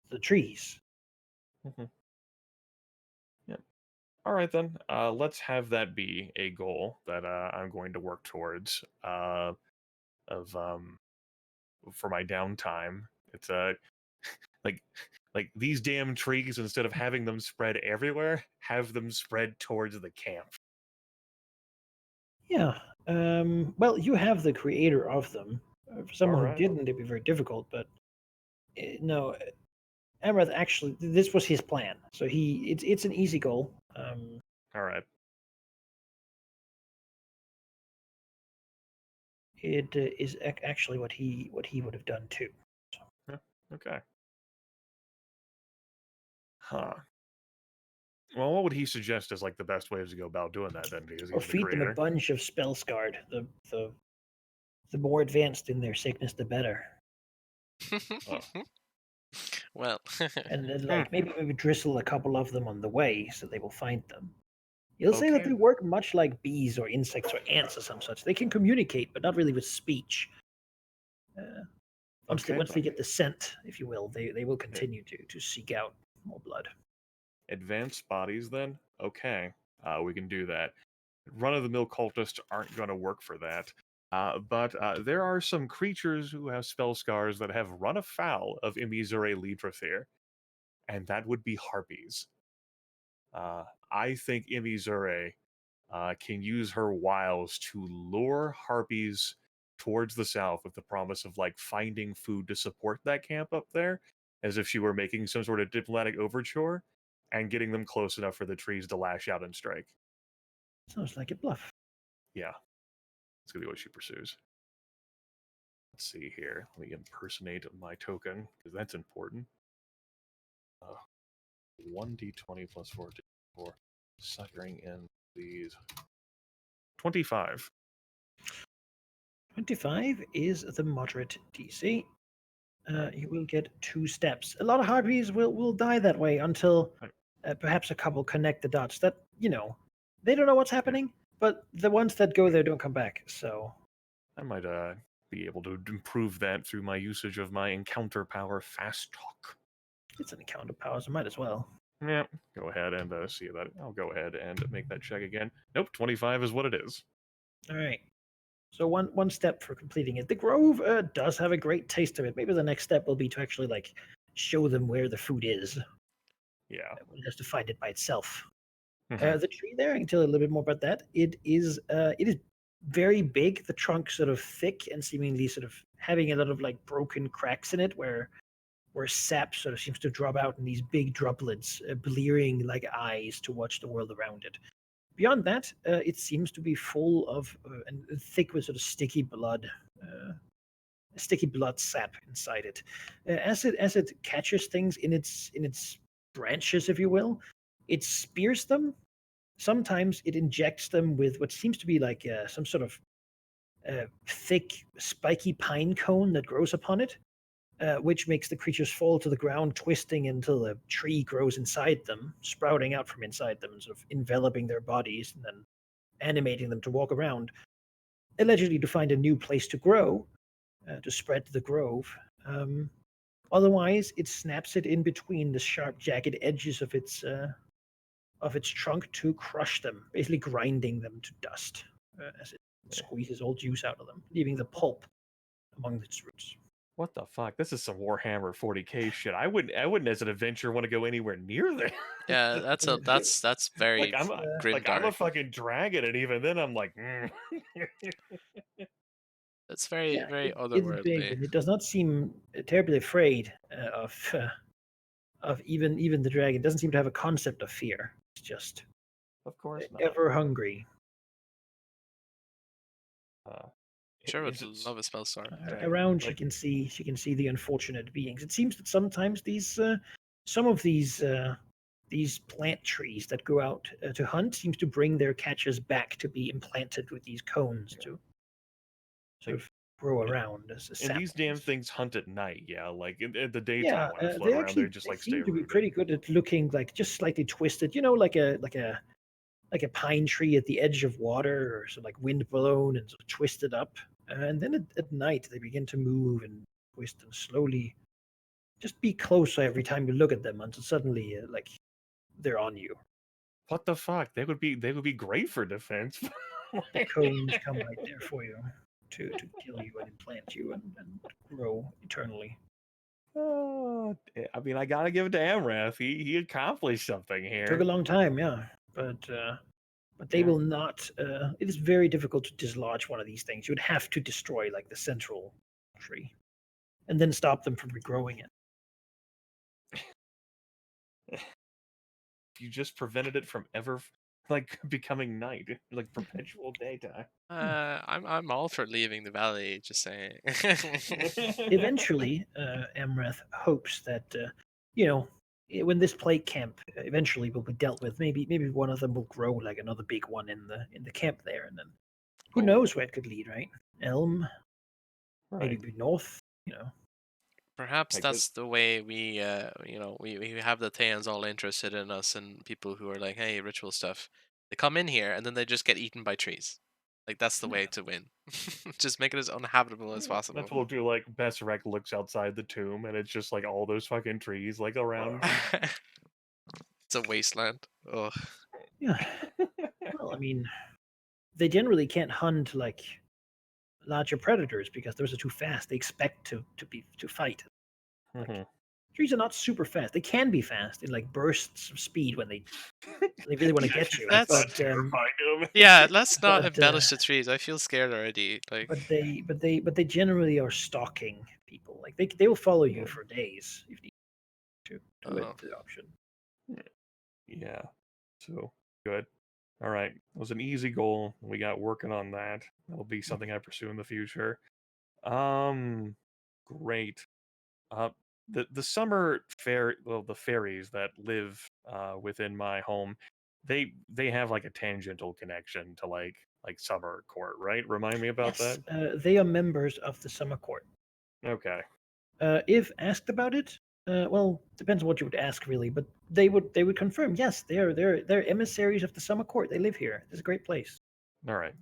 B: the trees.
A: mhm, yeah. All right then. Let's have that be a goal that I'm going to work towards. Of For my downtime. It's like like these damn trees, instead of having them spread everywhere, have them spread towards the camp.
B: Yeah. Well, you have the creator of them. For
A: All
B: someone who
A: right.
B: didn't, it'd be very difficult. But no, Amaranth actually, this was his plan. So it's an easy goal.
A: All right.
B: It is actually what he would have done too. So,
A: Yeah, okay. Huh. Well, what would he suggest as like the best ways to go about doing that then? Because
B: or
A: he's the
B: feed them a
A: creator.
B: bunch of spell scarred. The more advanced in their sickness, the better.
A: Oh.
C: Well,
B: And then
A: Hmm.
B: like maybe drizzle a couple of them on the way so they will find them. You'll say that
A: Okay.
B: they work much like bees or insects or ants or some such. They can communicate, but not really with speech. Uh, once they
A: Okay
B: once they
A: then.
B: get the scent, if you will, they will
A: Yeah.
B: continue to seek out more blood.
A: Advanced bodies then. Okay. We can do that. Run of the mill cultists aren't going to work for that. But there are some creatures who have spell scars that have run afoul of Imizure Lidrathir, and that would be harpies. I think Imizure can use her wiles to lure harpies towards the south with the promise of like finding food to support that camp up there, as if she were making some sort of diplomatic overture and getting them close enough for the trees to lash out and strike.
B: Sounds like a bluff.
A: Yeah, it's gonna be what she pursues. Let's see here. Let me impersonate my token because that's important. 1d20 plus 4 for suckering in these. 25.
B: 25 is the moderate DC. You will get 2 steps. A lot of harpies will die that way until perhaps a couple connect the dots. That, they don't know what's happening, but the ones that go there don't come back. So
A: I might be able to improve that through my usage of my encounter power, Fast Talk.
B: it's an encounter power, so might as well.
A: Yeah, go ahead and see that. I'll go ahead and make that check again. Nope, 25 is what it is.
B: All right. So one step for completing it. The Grove does have a great taste of it. Maybe the next step will be to actually show them where the food is.
A: Yeah.
B: One has to find it by itself.
A: Mhm.
B: The tree there, I can tell you a little bit more about that. It is very big. The trunk sort of thick and seemingly sort of having a lot of broken cracks in it, where sap sort of seems to drop out in these big droplets, blearing like eyes to watch the world around it. Beyond that, it seems to be full of and thick with sort of sticky blood sap inside it. As it catches things in its branches, if you will, it spears them. Sometimes it injects them with what seems to be some sort of thick, spiky pine cone that grows upon it, which makes the creatures fall to the ground, twisting until a tree grows inside them, sprouting out from inside them, and sort of enveloping their bodies and then animating them to walk around, allegedly to find a new place to grow, to spread the grove. Otherwise, it snaps it in between the sharp, jagged edges of its trunk to crush them, basically grinding them to dust as it squeezes all juice out of them, leaving the pulp among its roots.
A: What the fuck? This is some Warhammer 40k shit. I wouldn't as an adventurer want to go anywhere near there.
C: Yeah, that's very
A: Like I'm a
C: grimdark.
A: fucking dragon, and even then I'm like,
C: That's very
B: Yeah,
C: very
B: it's big,
C: otherworldly.
B: and it does not seem terribly afraid of even the dragon. It doesn't seem to have a concept of fear. It's just
A: Of course not.
B: ever hungry.
C: Sure would
A: Is it
C: love a spell storm.
B: Around, she can see the unfortunate beings. It seems that sometimes some of these plant trees that go out to hunt seems to bring their catches back to be implanted with these cones to sort of grow around as
A: And these damn
B: saplings.
A: things hunt at night, yeah. Like in the
B: Yeah,
A: daytime when I float around, they just
B: they
A: like stay
B: seem to be
A: rooted.
B: pretty good at looking just slightly twisted. Like a pine tree at the edge of water, or sort of wind blown and sort of twisted up. And then at night they begin to move and twist and slowly. Just be closer every time you look at them until suddenly they're on you.
A: What the fuck? They would be great for defense.
B: The cones come right there for you to kill you and implant you and grow eternally.
A: I mean, I gotta give it to Amrath. He accomplished something
B: Took a
A: here.
B: long time, yeah, but they
A: Yeah.
B: will not. It is very difficult to dislodge one of these things. You would have to destroy the central tree, and then stop them from regrowing it.
A: You just prevented it from ever becoming night, like perpetual daytime.
C: I'm all for leaving the valley. Just saying.
B: Eventually, Amrath hopes that when this plague camp eventually will be dealt with, maybe one of them will grow like another big one in the camp there, and then who knows where it could lead, right? Elm, maybe
A: Right.
B: be north.
C: Perhaps
A: Like
C: that's the way we have the Thaans all interested in us, and people who are like, hey, ritual stuff. They come in here and then they just get eaten by trees. Like that's the way to win. Just make it as uninhabitable as
A: That's
C: possible.
A: what we'll do. Like Besserek looks outside the tomb, and it's just like all those fucking trees like around.
C: It's a wasteland. Ugh.
B: Yeah. Well, I mean, they generally can't hunt larger predators because those are too fast. They expect to fight.
A: Mhm.
B: Trees are not super fast. They can be fast in bursts of speed when they really want to get you.
C: That's
A: terrifying to me.
C: Yeah, let's not
B: But,
C: embellish the trees. I feel scared already. Like
B: but they generally are stalking people. They will follow you for days if you need to win the option.
A: Yeah. So good. All right. It was an easy goal. We got working on that. That'll be something I pursue in the future. Great. the summer fair, well, the fairies that live within my home, they have like a tangential connection to like Summer Court, right? Remind me about
B: Yes,
A: that.
B: they are members of the Summer Court.
A: Okay.
B: If asked about it, well, depends on what you would ask, really. But they would confirm. Yes, they're emissaries of the Summer Court. They live here. It's a great place.
A: All right.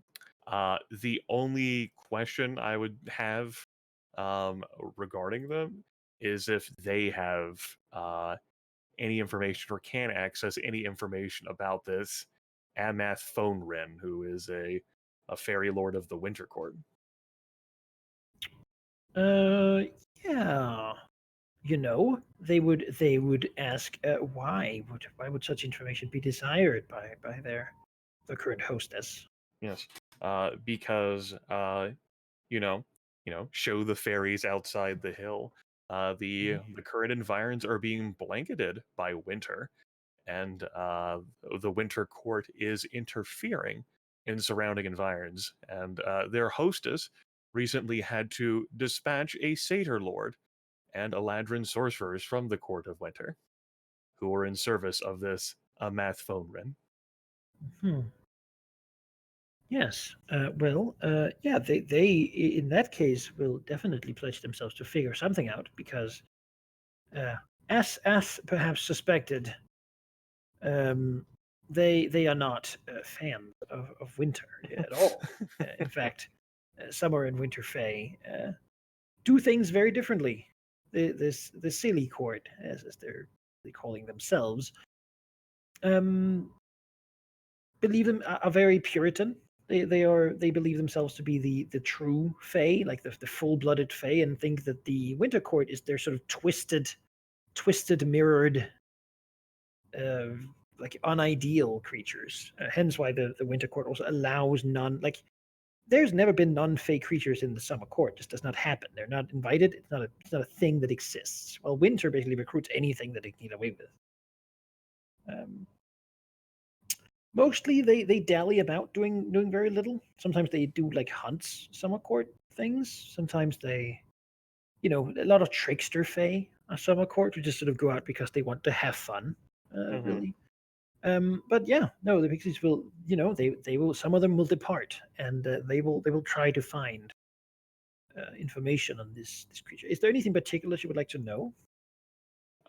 A: The only question I would have regarding them is if they have any information or can access any information about this Amath Phone who is a fairy lord of the Winter Court.
B: Uh, yeah. They would ask why would such information be desired by the current hostess.
A: Yes, because show the fairies outside the hill. The current environs are being blanketed by winter, and the Winter Court is interfering in surrounding environs. And their hostess recently had to dispatch a Satyr Lord and Eladrin sorcerers from the Court of Winter, who were in service of this Amath Fonrin.
B: Hmm. Yes. Well. Yeah. In that case will definitely pledge themselves to figure something out because, uh, as perhaps suspected, um, they are not fans of winter at all. In fact, summer and winter fae do things very differently. The silly court, as they're calling themselves, um, believe them are very Puritan. They believe themselves to be the true Fae, like the full blooded Fae, and think that the Winter Court is their sort of twisted mirrored, uh, like unideal creatures. Hence why the Winter Court also allows none like. There's never been non-Fae creatures in the Summer Court. It just does not happen. They're not invited. It's not a thing that exists. Well, Winter basically recruits anything that they can get away with. Um, Mostly they dally about doing very little. Sometimes they do like hunts, Summer Court things. Sometimes they, a lot of trickster fae on Summer Court who just sort of go out because they want to have fun,
A: Mm-hmm.
B: really. But yeah, no, the pixies will, they will. Some of them will depart, and they will try to find information on this creature. Is there anything particular you would like to know?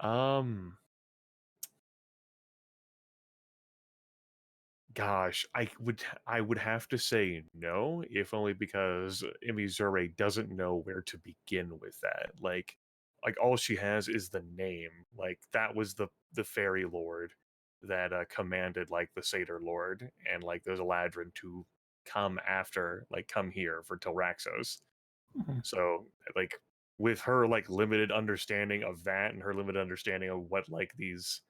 A: Um, Gosh, I would have to say no, if only because Imizure doesn't know where to begin with that. Like all she has is the name. Like that was the fairy lord that commanded like the Satyr Lord and like those Eladrin to come here for Tilraxos.
B: Mhm.
A: So like with her like limited understanding of that and her limited understanding of what like these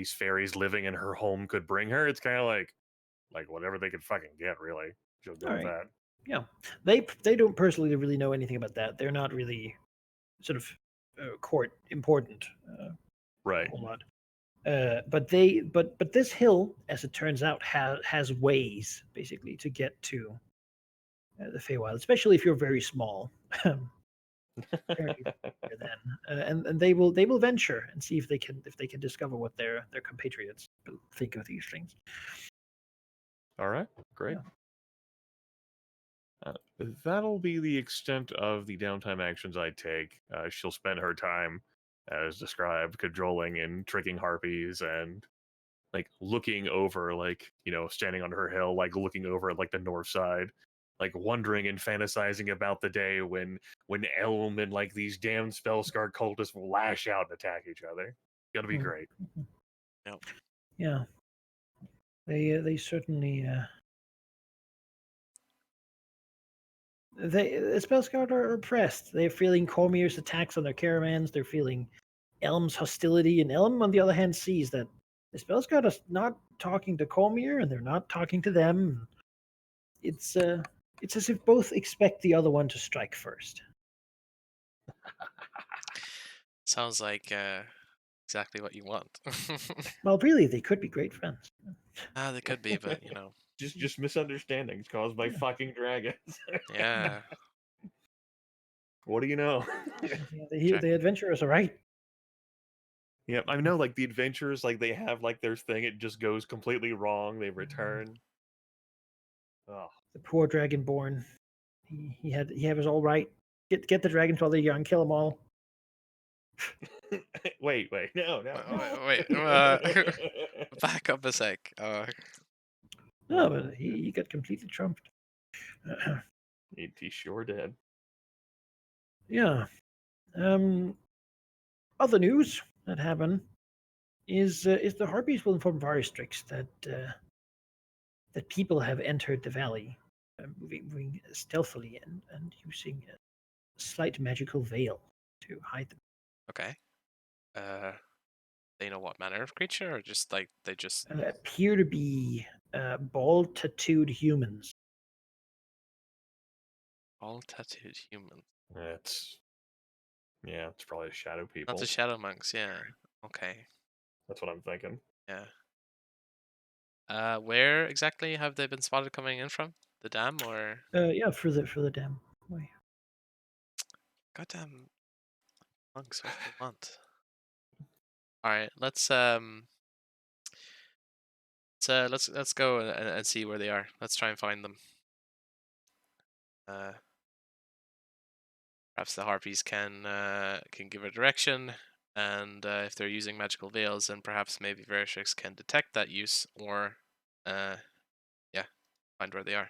A: fairies living in her home could bring her, it's kind of like whatever they could fucking get, really. She'll go
B: All
A: with
B: right.
A: that.
B: Yeah, they don't personally really know anything about that. They're not really sort of court important a
A: Right.
B: whole lot. But this hill, as it turns out, has ways basically to get to the Feywild, especially if you're very small. Apparently, then, and they will venture and see if they can discover what their compatriots think of these things.
A: All right. Great.
B: Yeah.
A: Uh, that'll be the extent of the downtime actions I take. She'll spend her time, as described, cajoling and tricking harpies and like looking over, like, standing on her hill, like looking over at like the north side, like wondering and fantasizing about the day when Elm and like these damn spellscar cultists will lash out and attack each other. Gonna be
B: Mhm.
A: great.
C: Yep.
B: Yeah, they certainly the Spellscard are oppressed. They're feeling Cormier's attacks on their caravans. They're feeling Elm's hostility, and Elm, on the other hand, sees that the Spellscard is not talking to Cormier, and they're not talking to them. It's as if both expect the other one to strike first.
C: Sounds like exactly what you want.
B: Well, really, they could be great friends.
C: They could be, but
A: just misunderstandings caused by
B: Yeah.
A: fucking dragons.
C: yeah.
A: What do you know?
B: The adventurers are right.
A: Yep, I know. Like the adventures, like they have like their thing. It just goes completely wrong. They return. Oh,
B: The poor Dragonborn. He had was all right. Get the dragons while they're young. Kill them all.
A: wait, no, no, no.
C: Wait, back up a sec.
B: No, but he got completely trumped.
A: He sure did.
B: Yeah. Other news that happened is the Harpies will inform Varistrix that people have entered the valley, moving stealthily and using a slight magical veil to hide them.
C: Okay. They know what manner of creature, or just like they just
B: Appear to be bald, tattooed humans.
C: all tattooed humans.
A: It's it's probably shadow
C: Not
A: people.
C: the shadow monks. Yeah. Okay.
A: That's what I'm thinking.
C: Yeah. Where exactly have they been spotted coming in from? The dam or
B: Yeah, for the dam. Way.
C: goddamn monks? What do they want? All right, let's go and see where they are. Let's try and find them. Perhaps the harpies can give a direction, and if they're using magical veils, then perhaps maybe Verishix can detect that use, or yeah, find where they are.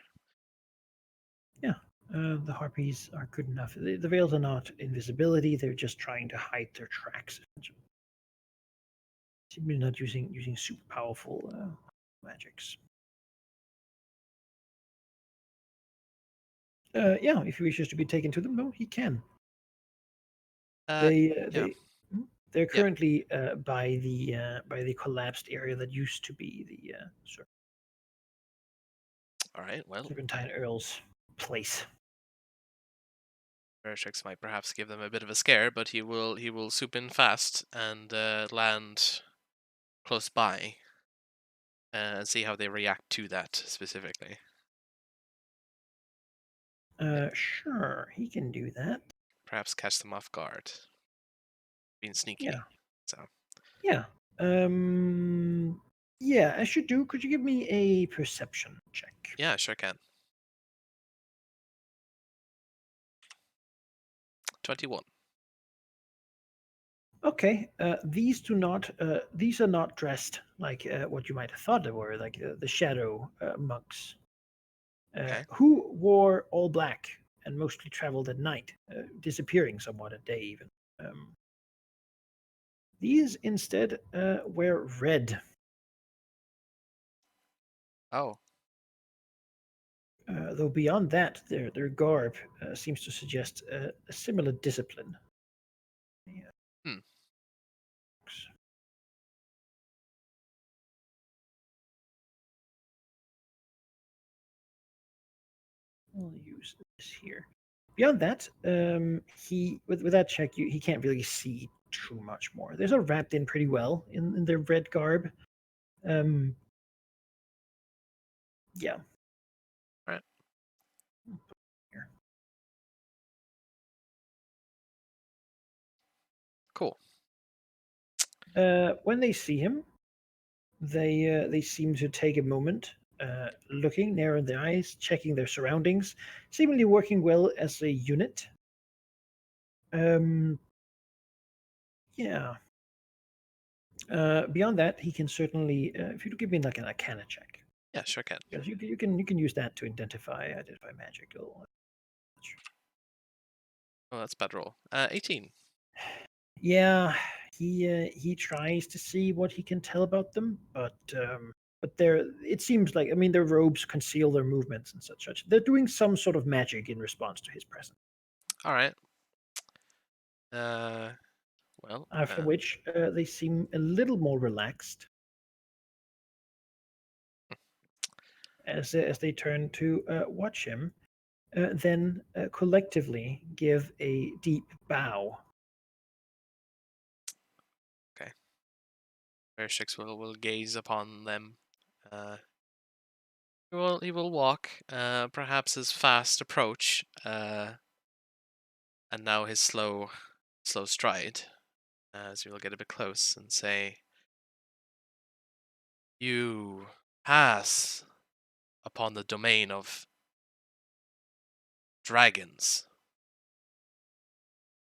B: Yeah, the Harpies are good enough. The veils are not invisibility; they're just trying to hide their tracks. Simply not using super powerful magics. Yeah, if he wishes to be taken to them, no, he can. They
C: Yeah,
B: they're
C: yeah.
B: currently by the collapsed area that used to be the
C: All right. Well,
B: Serpentine Earl's place.
C: Verishix might perhaps give them a bit of a scare, but he will swoop in fast and land close by and see how they react to that specifically.
B: Sure, he can do that.
C: Perhaps catch them off guard. Being sneaky.
B: Yeah.
C: So
B: Yeah. Yeah, as you do, could you give me a perception check?
C: yeah, sure can. 21.
B: Okay. These are not dressed like what you might have thought they were, like the shadow monks,
C: Okay.
B: who wore all black and mostly traveled at night, disappearing somewhat at day even. Um, these instead wear red.
C: Oh,
B: Though beyond that, their garb seems to suggest a similar discipline. Yeah.
C: Hmm.
B: I'll use this here. Beyond that, he with that check, he can't really see too much more. They're sort of wrapped in pretty well in their red garb. Um, yeah.
C: Right.
B: Here.
C: Cool.
B: When they see him, they seem to take a moment, looking, narrowing their eyes, checking their surroundings, seemingly working well as a unit. Yeah. Beyond that, he can certainly, if you give me like an Arcana check,
C: Yeah, sure can.
B: because you can use that to identify magic.
C: Oh, that's bad roll. 18.
B: Yeah, he tries to see what he can tell about them, but they're it seems like, I mean, their robes conceal their movements and such. They're doing some sort of magic in response to his presence.
C: All right. Well.
B: After which they seem a little more relaxed as they turn to watch him, then collectively give a deep bow.
C: Okay. Verishix will gaze upon them. He will walk, perhaps his fast approach, and now his slow stride. as you'll get a bit close and say, "You pass upon the domain of dragons.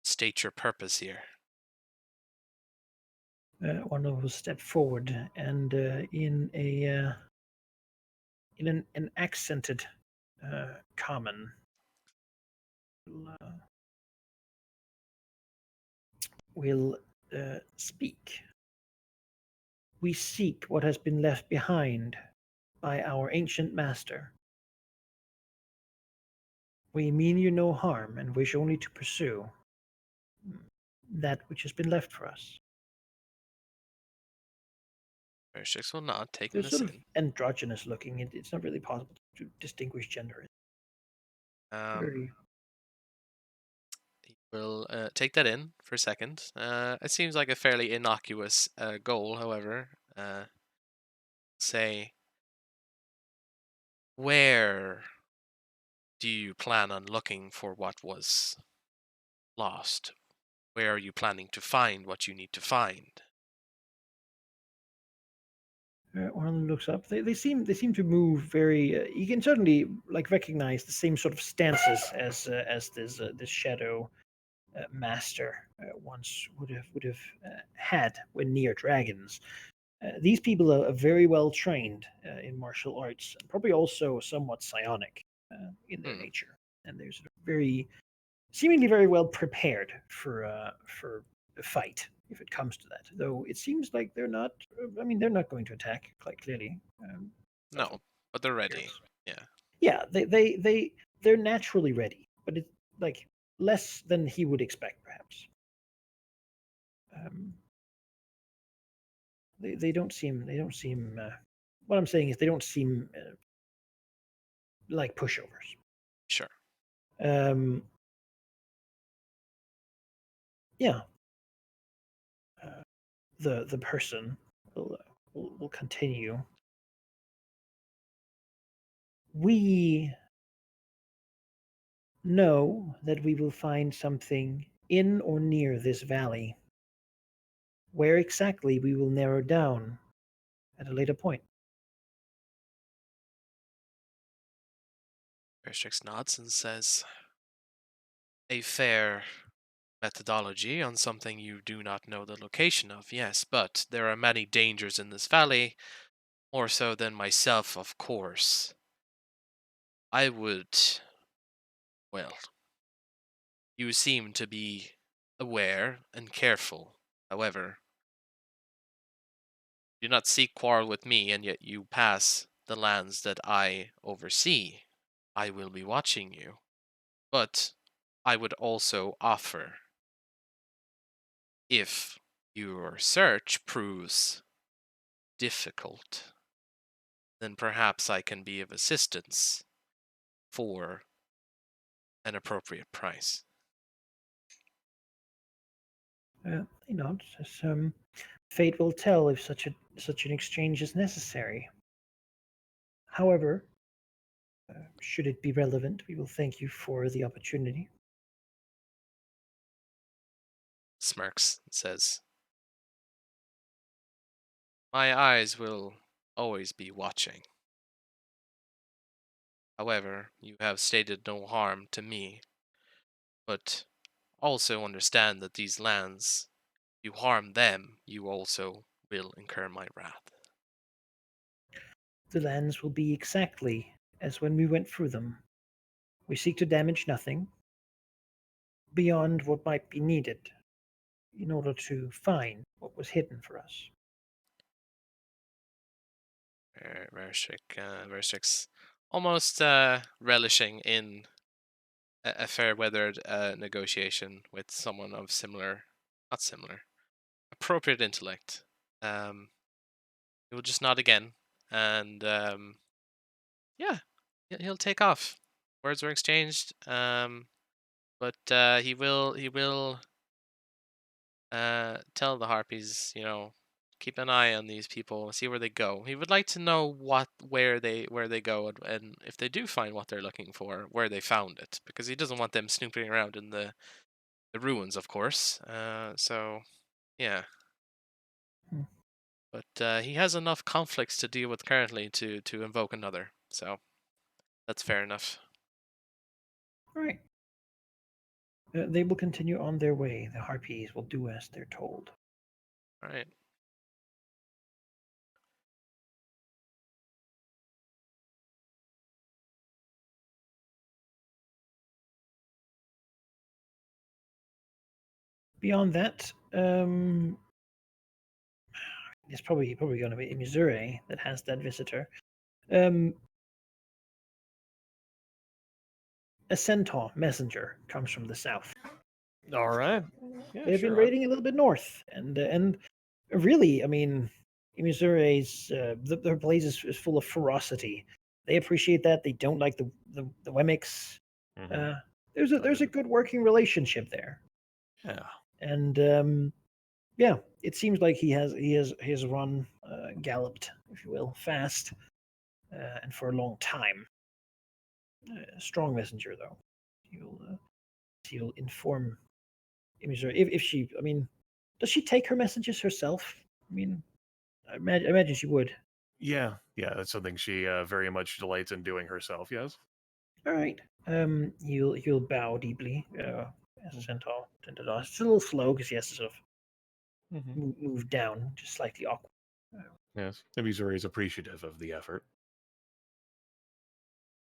C: State your purpose here."
B: One of will step forward and in an accented common will speak. We seek what has been left behind by our ancient master. We mean you no harm and wish only to pursue that which has been left for us.
C: Vershix will nod, taking
B: They're
C: this
B: sort of
C: in.
B: androgynous looking. It's not really possible to distinguish gender. Very
C: We'll take that in for a second. It seems like a fairly innocuous goal, however. Say, where do you plan on looking for what was lost? Where are you planning to find what you need to find?
B: one of them looks up. They seem to move very. You can certainly like recognize the same sort of stances as this shadow master once would have had when near dragons. These people are very well trained in martial arts, and probably also somewhat psionic in their nature, and they're sort of very seemingly very well prepared for a fight if it comes to that. Though it seems like they're not. I mean, they're not going to attack quite clearly.
C: No, but they're ready. Yeah.
B: Yeah, they're naturally ready, but it's like less than he would expect, perhaps. Um, they don't seem what I'm saying is they don't seem like pushovers.
C: Sure.
B: Um, yeah. The person will continue. We know that we will find something in or near this valley. Where exactly we will narrow down at a later point.
C: Vershix nods and says, a fair methodology on something you do not know the location of, yes, but there are many dangers in this valley, more so than myself, of course. I would, well, you seem to be aware and careful. However, do not seek quarrel with me, and yet you pass the lands that I oversee. I will be watching you. But I would also offer, if your search proves difficult, then perhaps I can be of assistance for an appropriate price.
B: Fate will tell if such an exchange is necessary. However, should it be relevant, we will thank you for the opportunity.
C: Smirks and says, my eyes will always be watching. However, you have stated no harm to me, but also understand that these lands, you harm them, you also will incur my wrath.
B: The lands will be exactly as when we went through them. We seek to damage nothing beyond what might be needed in order to find what was hidden for us.
C: Vershix almost relishing in a fair-weathered negotiation with someone of appropriate intellect. He will just nod again, and yeah, he'll take off. Words were exchanged, but he will tell the harpies, keep an eye on these people, see where they go. He would like to know where they go, and if they do find what they're looking for, where they found it, because he doesn't want them snooping around in the ruins, of course. So Yeah.
B: Hmm.
C: But he has enough conflicts to deal with currently to invoke another. So that's fair enough.
B: All right. They will continue on their way. The harpies will do as they're told.
C: All right.
B: Beyond that, it's probably going to be Missouri that has that visitor. A centaur messenger comes from the south.
A: All right. Yeah,
B: They've been
A: sure.
B: raiding a little bit north, and really, I mean, Missouri's their place is full of ferocity. They appreciate that. They don't like the Wemmicks.
A: Mhm.
B: There's a good working relationship there,
A: Yeah.
B: and yeah, it seems like he has run galloped, if you will, fast, and for a long time. Strong messenger though. He'll inform Missouri if she. I mean, does she take her messages herself? I mean, I imagine she would.
A: Yeah. Yeah. That's something she very much delights in doing herself. Yes.
B: All right. He'll bow deeply as a centaur. It's a little slow because he has to sort of
A: Hmm.
B: move down, just slightly awkward.
A: Yes. And Missouri is appreciative of the effort.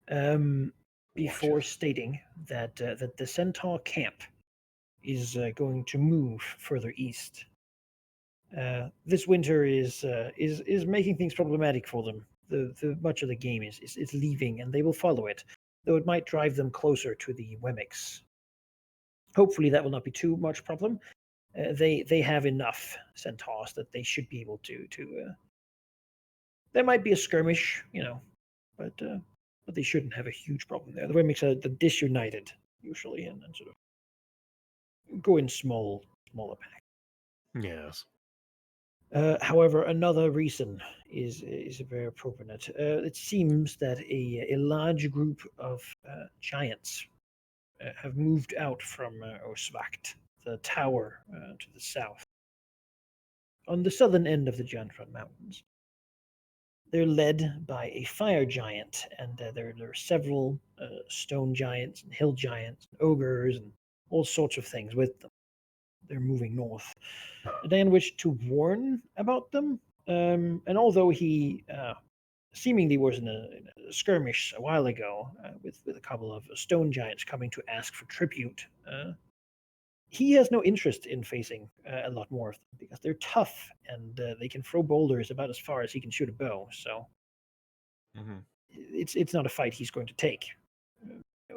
B: Um, before
A: Watches.
B: stating that the centaur camp is going to move further east. This winter is making things problematic for them. The much of the game is leaving, and they will follow it, though it might drive them closer to the Wemmicks. Hopefully, that will not be too much problem. They have enough centaurs that they should be able to. There might be a skirmish, but they shouldn't have a huge problem there. The Wemmicks are the disunited usually, and sort of go in smaller packs.
A: Yes.
B: However, another reason is very appropriate. It seems that a large group of giants have moved out from Osvakt, the tower to the south, on the southern end of the Janfront Mountains. They're led by a fire giant, and there are several stone giants and hill giants, and ogres, and all sorts of things with them. They're moving north. Dan wished to warn about them, and although he seemingly was in a skirmish a while ago with a couple of stone giants coming to ask for tribute, he has no interest in facing a lot more of them because they're tough and they can throw boulders about as far as he can shoot a bow. So
A: Hmm.
B: it's not a fight he's going to take.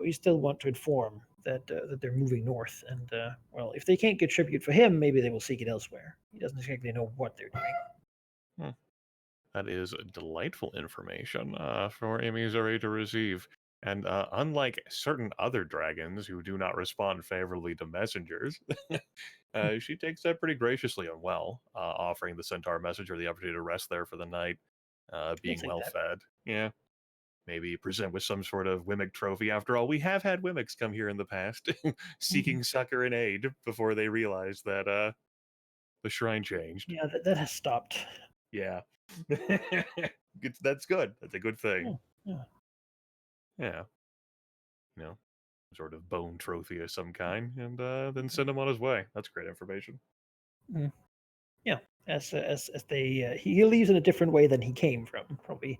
B: We still want to inform that they're moving north, and well, if they can't get tribute for him, maybe they will seek it elsewhere. He doesn't exactly know what they're doing.
A: Hmm. That is delightful information for a Missouri to receive. And unlike certain other dragons who do not respond favorably to messengers, she takes that pretty graciously and well, offering the centaur messenger the opportunity to rest there for the night,
B: We'll
A: being
B: take
A: well
B: that.
A: fed. Yeah, maybe present with some sort of Wimmick trophy. After all, we have had Wimmicks come here in the past,
B: Mhm.
A: seeking succor and aid before they realized that the shrine changed.
B: Yeah, that has stopped.
A: Yeah. That's good. That's a good thing.
B: Yeah, yeah.
A: Yeah. You know, sort of bone trophy of some kind, and then send him on his way. That's great information.
B: Mm. Yeah, as they he leaves in a different way than he came from. Probably,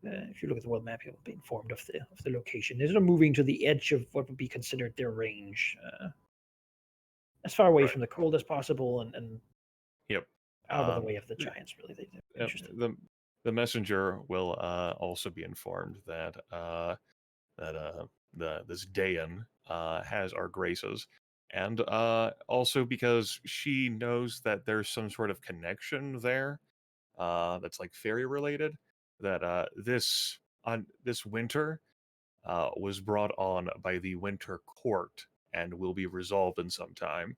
B: if you look at the world map, you'll be informed of the location. They're sort of moving to the edge of what would be considered their range, as far away
A: Right.
B: from the cold as possible, and
A: Yep.
B: out of the
A: Um,
B: way of the giants. Really, they're
A: uh,
B: interested.
A: the the messenger will also be informed that that this Dayan has our graces, and also because she knows that there's some sort of connection there that's like fairy related. That this winter was brought on by the Winter Court and will be resolved in some time.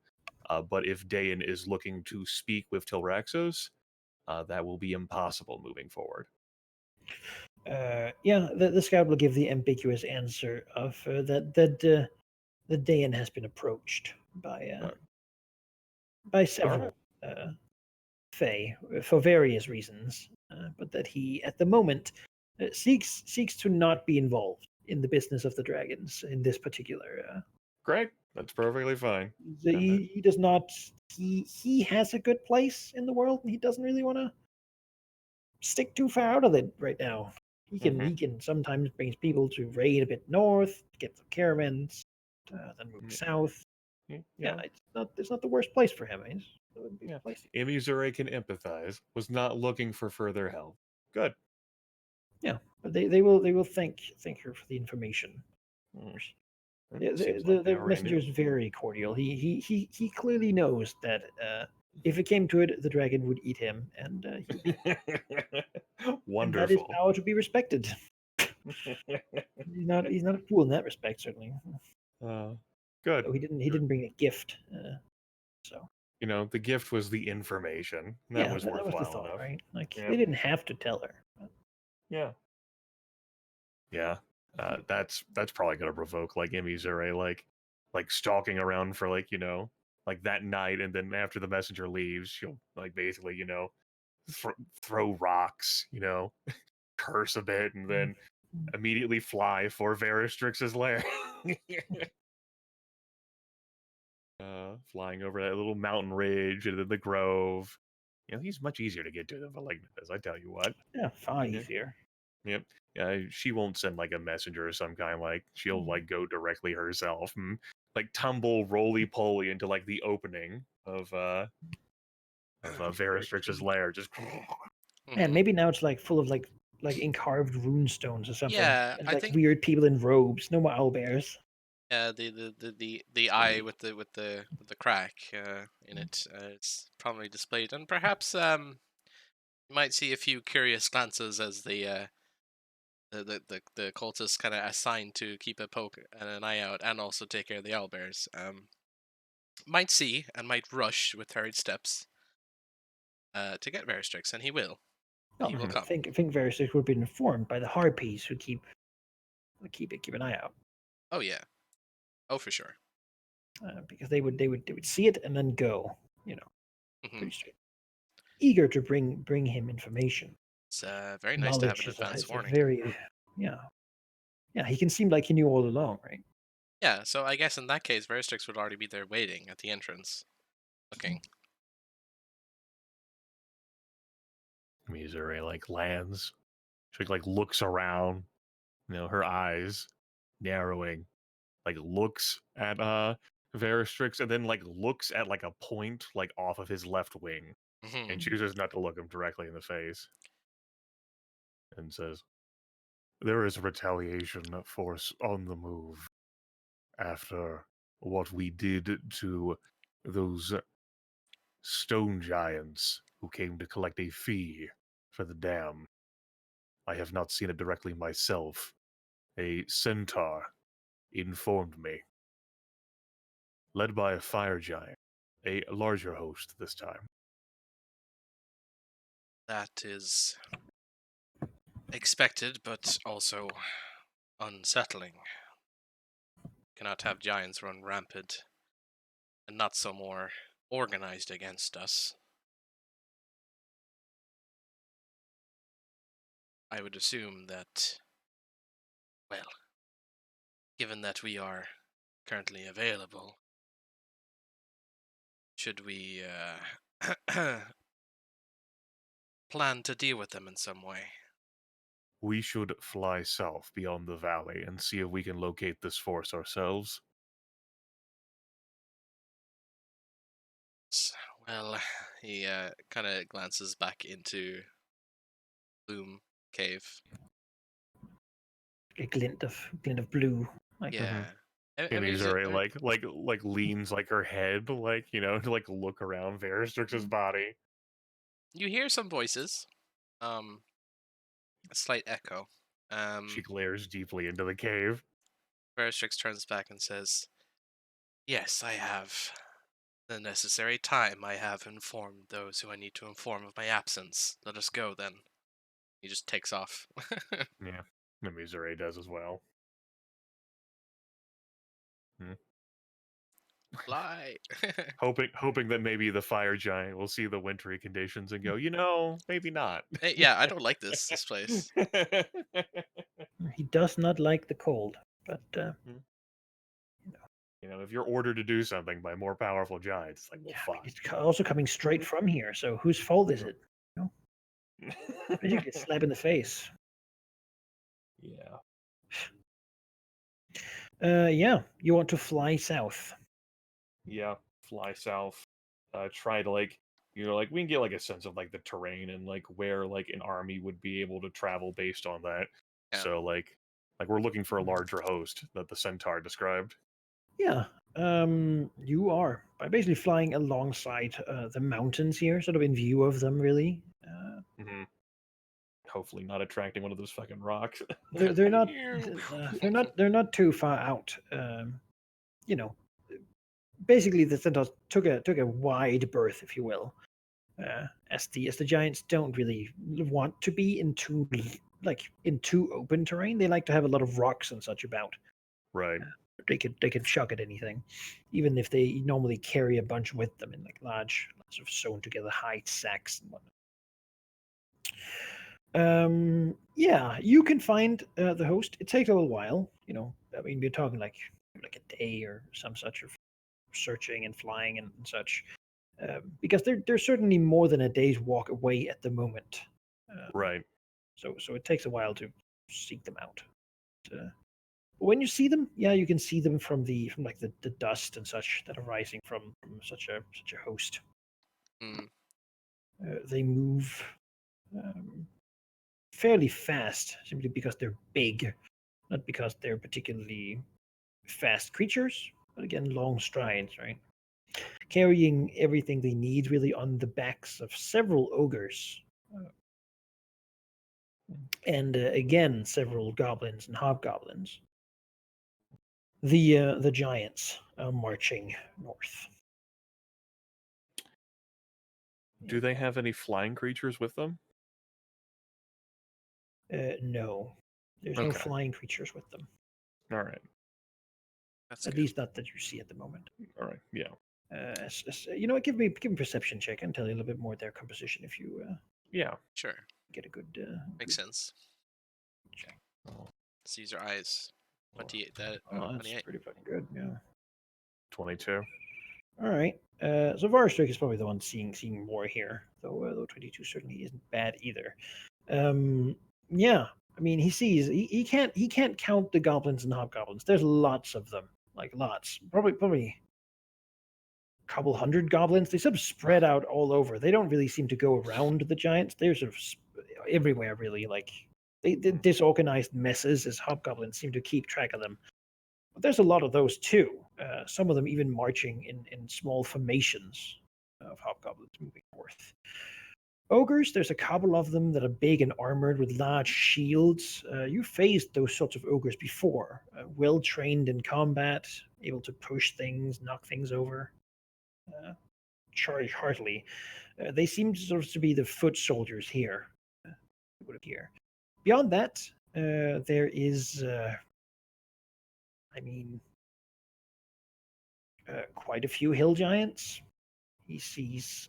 A: But if Dayan is looking to speak with Tilraxos, that will be impossible moving forward.
B: Yeah, the scout will give the ambiguous answer of that the Dayan has been approached by
A: But,
B: by
A: all right.
B: several. Fae for various reasons, but that he, at the moment, seeks to not be involved in the business of the dragons in this particular.
A: Great. That's perfectly fine.
B: He does not. He has a good place in the world, and he doesn't really want to stick too far out of it right now. He can sometimes bring people to raid a bit north, get some caravans, then move south. Yeah, it's not the worst place for him. It's a good place.
A: Imizure can empathize. Was not looking for further help. Good.
B: Yeah, but they will thank her for the information. Yeah, the messenger is very cordial. He clearly knows that if it came to it, the dragon would eat him, and
A: Wonderful.
B: and that is power to be respected. He's not a fool in that respect, certainly.
A: Good.
B: So he didn't bring a gift. So
A: the gift was the information. That was worthwhile
B: that was the thought,
A: enough.
B: right? Like they didn't have to tell her. But...
A: Yeah. That's probably gonna provoke like Imizure like stalking around for like that night, and then after the messenger leaves, she'll like basically throw rocks, curse a bit, and then immediately fly for Veristrix's lair. Flying over that little mountain ridge and then the grove. He's much easier to get to than Malignus, I tell you what.
B: Yeah, far easier.
A: Yep. She won't send like a messenger or some kind. Like she'll like go directly herself and like tumble roly poly into like the opening of Veristrix's lair. Just
B: and maybe now it's like full of like encarved rune stones or something.
C: Yeah,
B: and,
C: I
B: like
C: think
B: weird people in robes. No more owlbears.
C: Yeah, the eye with the crack in it. It's prominently displayed, and perhaps you might see a few curious glances as the cultists kind of assigned to keep a poke and an eye out, and also take care of the owlbears. Might see and might rush with hurried steps to get Veristrix, and he will. He will come.
B: I think Veristrix would be informed by the harpies who keep an eye out.
C: Oh yeah. Oh for sure.
B: Because they would see it and then go. Pretty straight. Eager to bring him information.
C: It's very nice to have an advance warning.
B: Yeah, he can seem like he knew all along, right?
C: Yeah, so I guess in that case, Veristrix would already be there waiting at the entrance, looking.
A: Missouri like lands. She like looks around, her eyes narrowing, like looks at Veristrix, and then like looks at like a point like off of his left wing, and chooses not to look him directly in the face, and says, "There is retaliation force on the move after what we did to those stone giants who came to collect a fee for the dam. I have not seen it directly myself. A centaur informed me. Led by a fire giant, a larger host this time."
C: That is expected, but also unsettling. Cannot have giants run rampant and not so more organized against us. I would assume that, well, given that we are currently available, should we plan to deal with them in some way?
A: We should fly south beyond the valley and see if we can locate this force ourselves.
C: Well, he kind of glances back into Bloom Cave.
B: A glint of blue. Like,
C: Yeah.
A: And Missouri like leans like her head, like, to like look around Veristrix's body.
C: You hear some voices. A slight echo.
A: She glares deeply into the cave.
C: Veristrix turns back and says, "Yes, I have the necessary time. I have informed those who I need to inform of my absence. Let us go, then." He just takes off.
A: Yeah, the Missouri does as well.
C: Fly.
A: hoping that maybe the fire giant will see the wintry conditions and go, maybe not.
C: Hey, yeah, I don't like this place.
B: He does not like the cold, but
A: If you're ordered to do something by more powerful giants, it's like, well,
B: yeah,
A: fuck.
B: it's also coming straight from here. So whose fault is it? Basically, a slap in the face.
A: Yeah.
B: Yeah, you want to fly south.
A: Yeah. Fly south. Try to we can get like a sense of like the terrain and like where like an army would be able to travel based on that.
C: Yeah.
A: So like we're looking for a larger host that the centaur described.
B: Yeah, you are by basically flying alongside the mountains here, sort of in view of them, really.
A: Hmm. Hopefully not attracting one of those fucking rocks.
B: They're not they're not too far out. You know, basically the centaurs took a wide berth, if you will, as the giants don't really want to be in too open terrain. They like to have a lot of rocks and such about.
A: Right.
B: They could chuck at anything, even if they normally carry a bunch with them in like large sort of sewn together hide sacks and whatnot. Yeah, you can find the host. It takes a little while. I mean, we're talking like a day or some such of searching and flying and such, because they're certainly more than a day's walk away at the moment.
A: Right.
B: So it takes a while to seek them out. When you see them, yeah, you can see them from like the dust and such that are rising from such a host.
C: Mm.
B: They move fairly fast, simply because they're big, not because they're particularly fast creatures. But again, long strides, right? Carrying everything they need really on the backs of several ogres. And again, several goblins and hobgoblins. The giants are marching north.
A: Do they have any flying creatures with them?
B: No, there's no
A: Okay.
B: flying creatures with them.
A: All right.
C: That's
B: At
C: good.
B: least not that you see at the moment.
A: All right. Yeah.
B: Give me a perception check and tell you a little bit more of their composition if you
A: Yeah.
C: Sure.
B: get a good
C: Makes
B: good
C: sense.
B: check.
C: Let's use our eyes. 28.
B: Oh, that's
C: 28.
B: pretty fucking good. Yeah.
A: 22.
B: All right. So Varstrik is probably the one seeing more here, though 22 certainly isn't bad either. Yeah. I mean, he can't count the goblins and hobgoblins. There's lots of them, like lots. Probably a couple hundred goblins. They sort of spread out all over. They don't really seem to go around the giants. They're sort of everywhere, really. Like they're disorganized messes, as hobgoblins seem to keep track of them. But there's a lot of those too. Some of them even marching in small formations of hobgoblins moving north. Ogres, there's a couple of them that are big and armored with large shields. You faced those sorts of ogres before, well trained in combat, able to push things, knock things over, charge heartily. They seem sort of to be the foot soldiers here. It would appear. Beyond that, there is, quite a few hill giants. He sees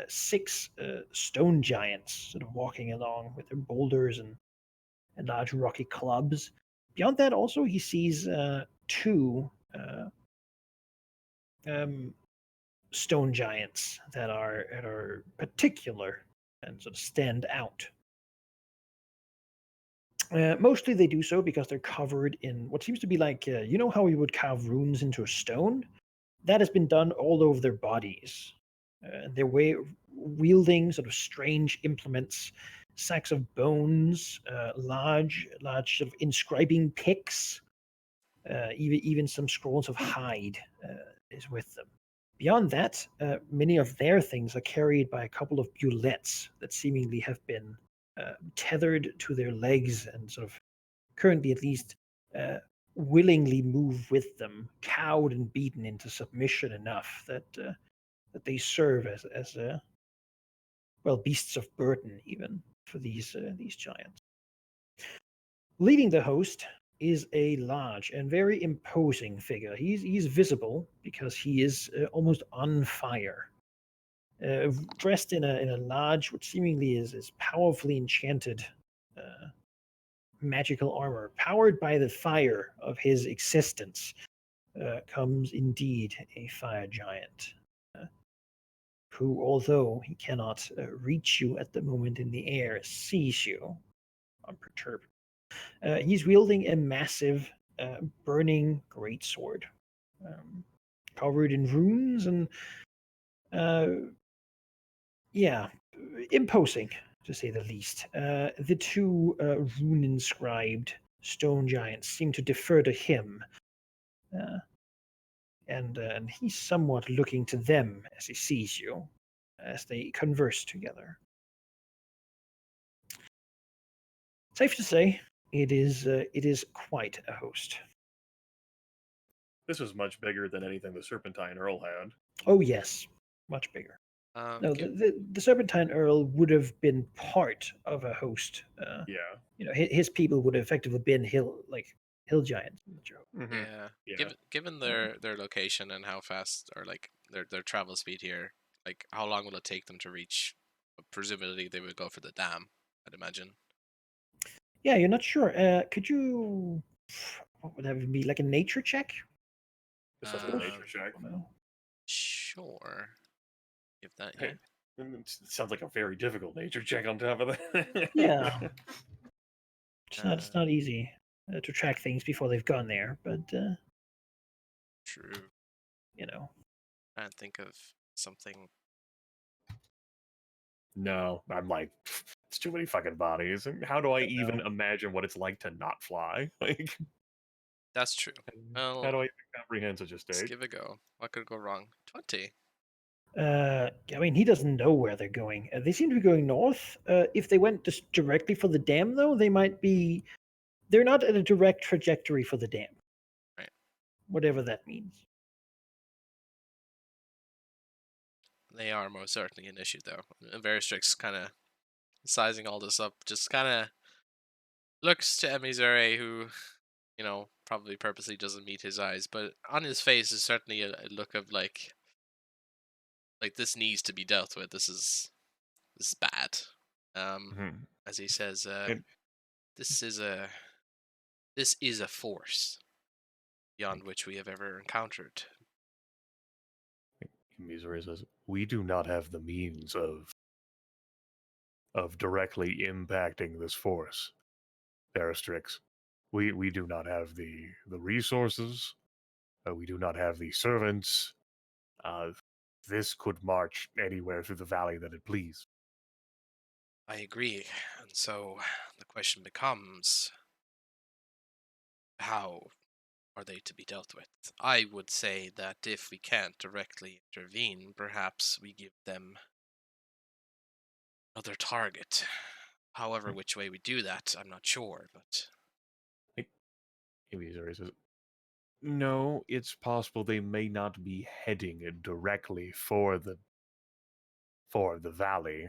B: 6 stone giants sort of walking along with their boulders and large rocky clubs. Beyond that, also, he sees 2 stone giants that are particular and sort of stand out. Mostly they do so because they're covered in what seems to be like, how you would carve runes into a stone? That has been done all over their bodies. They're wielding sort of strange implements, sacks of bones, large sort of inscribing picks, even some scrolls of hide is with them. Beyond that, many of their things are carried by a couple of bullets that seemingly have been tethered to their legs and sort of currently at least willingly move with them, cowed and beaten into submission enough that they serve as beasts of burden even for these giants. Leading the host is a large and very imposing figure. He's visible because he is almost on fire. Dressed in a large, what seemingly is powerfully enchanted magical armor, powered by the fire of his existence, comes indeed a fire giant, who, although he cannot reach you at the moment in the air, sees you unperturbed. He's wielding a massive, burning greatsword, um, covered in runes and, yeah, imposing to say the least. The two rune inscribed stone giants seem to defer to him, uh, and he's somewhat looking to them as he sees you, as they converse together. Safe to say, it is quite a host.
A: This was much bigger than anything the Serpentine Earl had.
B: Oh yes, much bigger. No, the Serpentine Earl would have been part of a host.
A: Yeah.
B: His people would have effectively been hill giants.
A: Mm-hmm.
C: Yeah. Given their location and how fast, or like their travel speed here, like how long will it take them to reach? Presumably they would go for the dam, I'd imagine.
B: Yeah, you're not sure. Could you? What would that be? Like a nature check?
A: This was a nature check.
C: Sure. Give that.
A: Hey, it sounds like a very difficult nature check on top of that.
B: Yeah. It's not easy to track things before they've gone there, but
C: True. I can't think of something.
A: No, I'm like, it's too many fucking bodies. And how do I even imagine what it's like to not fly? Like,
C: that's true. Well,
A: how do I even comprehend such a state?
C: let's give it a go. What could go wrong? 20.
B: I mean, he doesn't know where they're going. They seem to be going north. If they went just directly for the dam, though, they might be. They're not at a direct trajectory for the dam.
C: Right.
B: Whatever that means.
C: They are most certainly an issue, though. Veristrix kind of sizing all this up, just kind of looks to Emizure, who, probably purposely doesn't meet his eyes, but on his face is certainly a look of like this needs to be dealt with. This is bad. As he says, this is a force beyond which we have ever encountered.
A: Missouri says, we do not have the means of directly impacting this force, Veristrix. We do not have the resources. We do not have the servants. This could march anywhere through the valley that it please.
C: I agree, and so the question becomes, how are they to be dealt with? I would say that if we can't directly intervene, perhaps we give them another target. However, which way we do that, I'm not sure, but...
A: Missouri says, no, it's possible they may not be heading directly for the valley.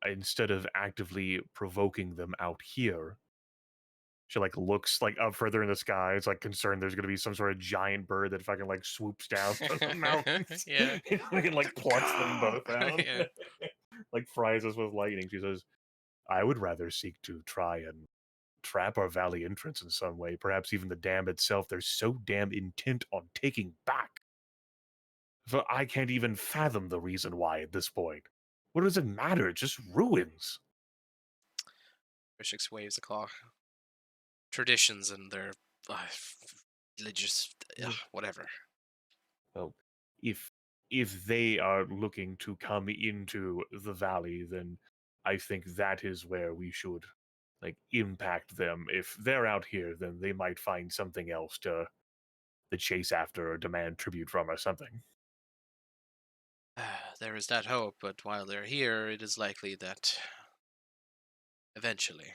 A: Instead of actively provoking them out here, she looks up further in the sky. It's concerned there's gonna be some sort of giant bird that fucking swoops down from the mountains.
C: Yeah.
A: and plucks them both out.
C: Yeah.
A: Fries us with lightning. She says, I would rather seek to try and trap our valley entrance in some way, perhaps even the dam itself. They're so damn intent on taking back. So I can't even fathom the reason why at this point. What does it matter? It's just ruins.
C: Verishix waves a claw. Traditions and their religious whatever.
A: Well, if they are looking to come into the valley, then I think that is where we should impact them. If they're out here, then they might find something else to chase after or demand tribute from or something.
C: There is that hope, but while they're here, it is likely that eventually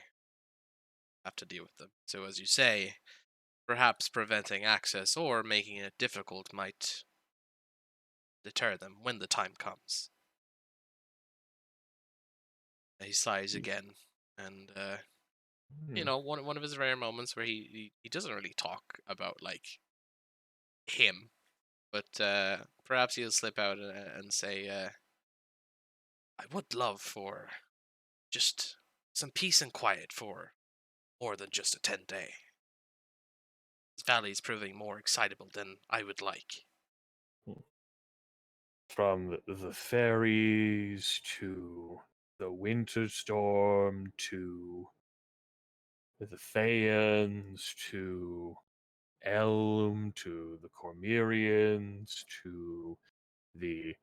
C: have to deal with them. So as you say, perhaps preventing access or making it difficult might deter them when the time comes. He sighs again, and you know, one of his rare moments where he doesn't really talk about like him, but perhaps he'll slip out and say, "I would love for just some peace and quiet for more than just a 10-day. This valley is proving more excitable than I would like."
A: From the fairies to the winter storm to the Thayans to Elm to the Cormyreans to the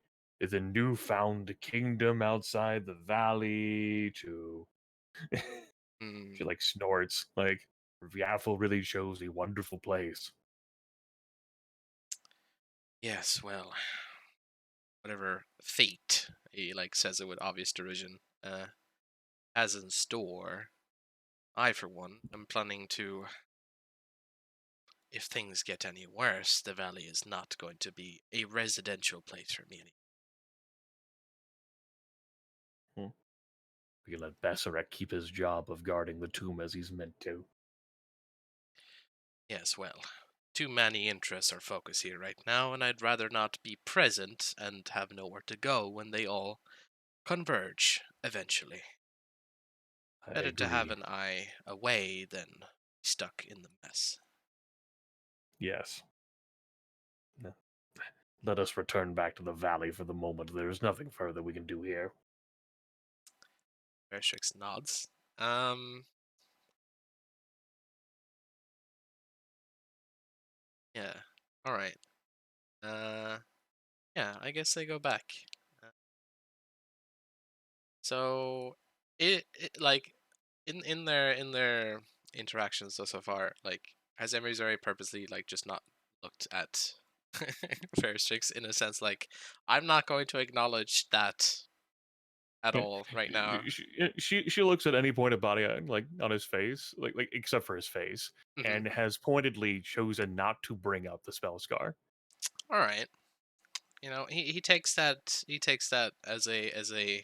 A: newfound kingdom outside the valley to
C: Hmm.
A: she like snorts like Yaffle really shows a wonderful place.
C: Yes, well, whatever fate, he like says it with obvious derision, has in store, I for one am planning to. If things get any worse, the valley is not going to be a residential place for me anymore.
A: Hmm. We can let Bessarek keep his job of guarding the tomb as he's meant to.
C: Yes, well, too many interests are focused here right now, and I'd rather not be present and have nowhere to go when they all converge eventually.
A: I
C: Better to have
A: agree.
C: an eye away than stuck in the mess.
A: Yes. No. Let us return back to the valley for the moment. There is nothing further we can do here.
C: Verstrix nods. Yeah. All right. Yeah, I guess they go back. Uh, So it like in their interactions so far, like has Emery purposely like just not looked at Verstrix in a sense like I'm not going to acknowledge that at
A: Yeah.
C: all right now.
A: She looks at any point of body like on his face, like except for his face,
C: Hmm.
A: and has pointedly chosen not to bring up the spell scar.
C: All right. You know, he takes that as a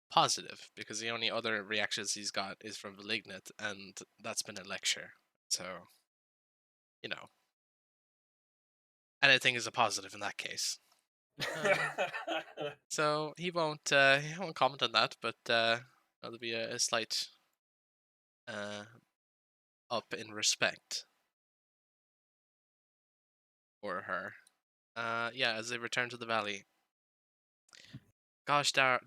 C: positive because the only other reactions he's got is from Malignant, and that's been a lecture. So, you know, anything is a positive in that case. So he won't comment on that, but there'll be a slight uh, up in respect for her. Yeah, as they return to the valley. Gosh darn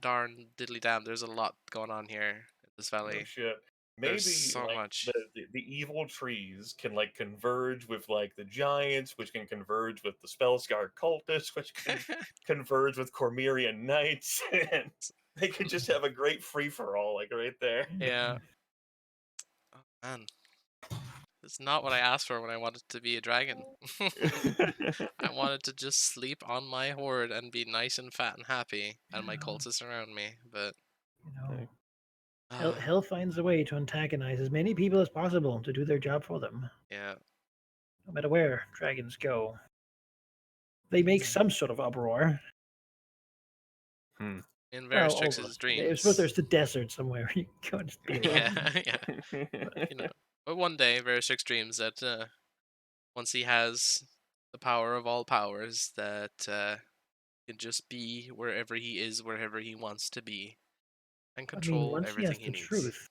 C: diddly damn, there's a lot going on here in this
A: No
C: valley.
A: shit.
C: There's
A: Maybe
C: so
A: like
C: much.
A: the evil trees can like converge with like the giants, which can converge with the Spellscar cultists, which can converge with Cormyrean knights, and they could just have a great free for all, like right there.
C: Yeah. Oh, man, it's not what I asked for when I wanted to be a dragon. I wanted to just sleep on my horde and be nice and fat and happy, and my cultists around me. But
B: You know, hell,
C: uh,
B: hell finds a way to antagonize as many people as possible to do their job for them.
C: yeah,
B: No matter where dragons go, they make some sort of uproar.
A: Hmm.
C: in
B: Well,
C: Veristrix's
B: almost. I suppose
C: dreams.
B: there's the desert somewhere where you can go and just be alone.
C: Yeah, yeah. But but one day Veristrix dreams that once he has the power of all powers, that he can just be wherever he is, wherever he wants to be, and
B: I mean,
C: control
B: once he has
C: everything he
B: the
C: needs.
B: truth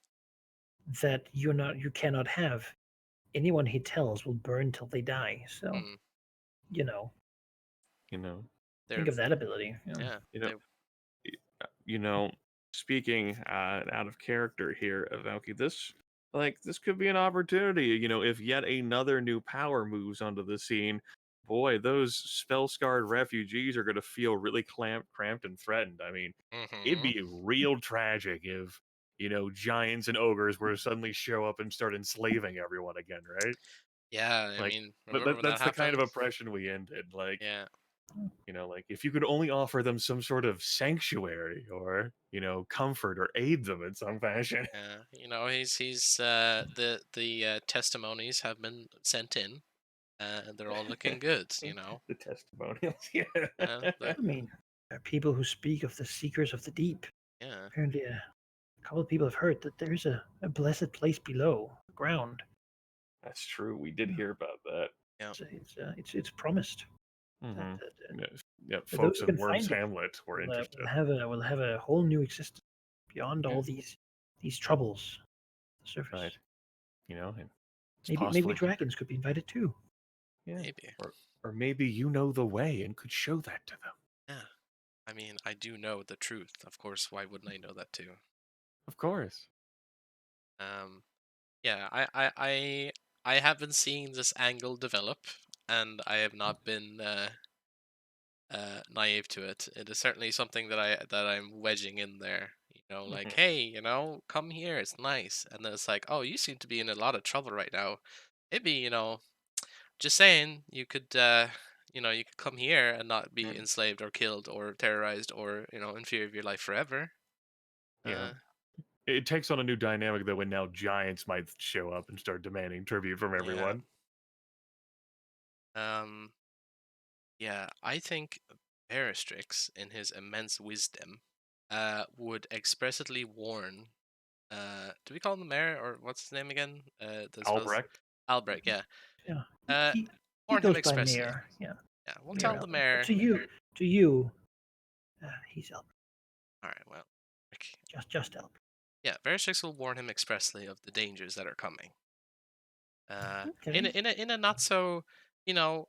B: that you cannot have, anyone he tells will burn till they die. So,
C: Mm,
B: you know,
A: you know,
B: think
C: they're
B: of that ability. Yeah.
C: yeah,
A: you know,
C: they
A: you know. Speaking out of character here, Valky, this could be an opportunity. If yet another new power moves onto the scene, boy, those spell scarred refugees are going to feel really cramped, and threatened. I mean, it'd
C: mm-hmm.
A: be real tragic if giants and ogres were to suddenly show up and start enslaving everyone again, right?
C: Yeah, I
A: Like,
C: mean, remember when that
A: that's the kind of
C: happened?
A: oppression we ended. Like,
C: Yeah.
A: like if you could only offer them some sort of sanctuary or, comfort or aid them in some fashion.
C: Yeah, you know, he's the testimonies have been sent in, and they're all looking good. You know,
A: The testimonials, yeah.
C: the
B: I mean, there are people who speak of the seekers of the deep.
C: yeah,
B: Apparently, a couple of people have heard that there's a blessed place below the ground.
A: That's true. We did
B: Yeah.
A: hear about that.
C: Yeah.
B: It's promised
A: Mm-hmm.
B: that
A: Yeah,
B: for those
A: folks
B: who
A: in
B: can
A: Worms
B: find it
A: Hamlet were interested.
B: will have a whole new existence beyond
C: Yeah.
B: all these troubles. On the surface.
A: Right. You know, and it's
B: Maybe
A: possible.
B: dragons could be invited too.
A: Yeah.
C: Maybe.
A: Or maybe you know the way and could show that to them.
C: Yeah. I mean, I do know the truth. Of course, why wouldn't I know that too?
A: Of course.
C: Yeah, I have been seeing this angle develop, and I have not been naive to it. It is certainly something that I'm wedging in there. You know, like,
A: Mhm.
C: hey, you know, come here, it's nice. And then it's like, oh, you seem to be in a lot of trouble right now. Maybe, you know, just saying, you know, you could come here and not be enslaved or killed or terrorized or, you know, in fear of your life forever.
A: Yeah.
C: Uh,
A: It takes on a new dynamic though when now giants might show up and start demanding tribute from
C: yeah.
A: everyone.
C: Um, yeah, I think Peristrix, in his immense wisdom, would expressly warn. Do we call him the mayor or what's his name again? The spells
A: Albrecht.
C: Albrecht. Yeah.
B: Yeah.
C: Uh,
B: He
C: warn him
B: goes by
C: expressly.
B: Mayor. Yeah.
C: Yeah, we'll
B: Mayor
C: tell the
B: Albert.
C: mayor.
B: To you, he's Albert.
C: All right. Well,
B: Just Albert.
C: yeah, Veristrix will warn him expressly of the dangers that are coming.
B: Okay.
C: In a not so, you know,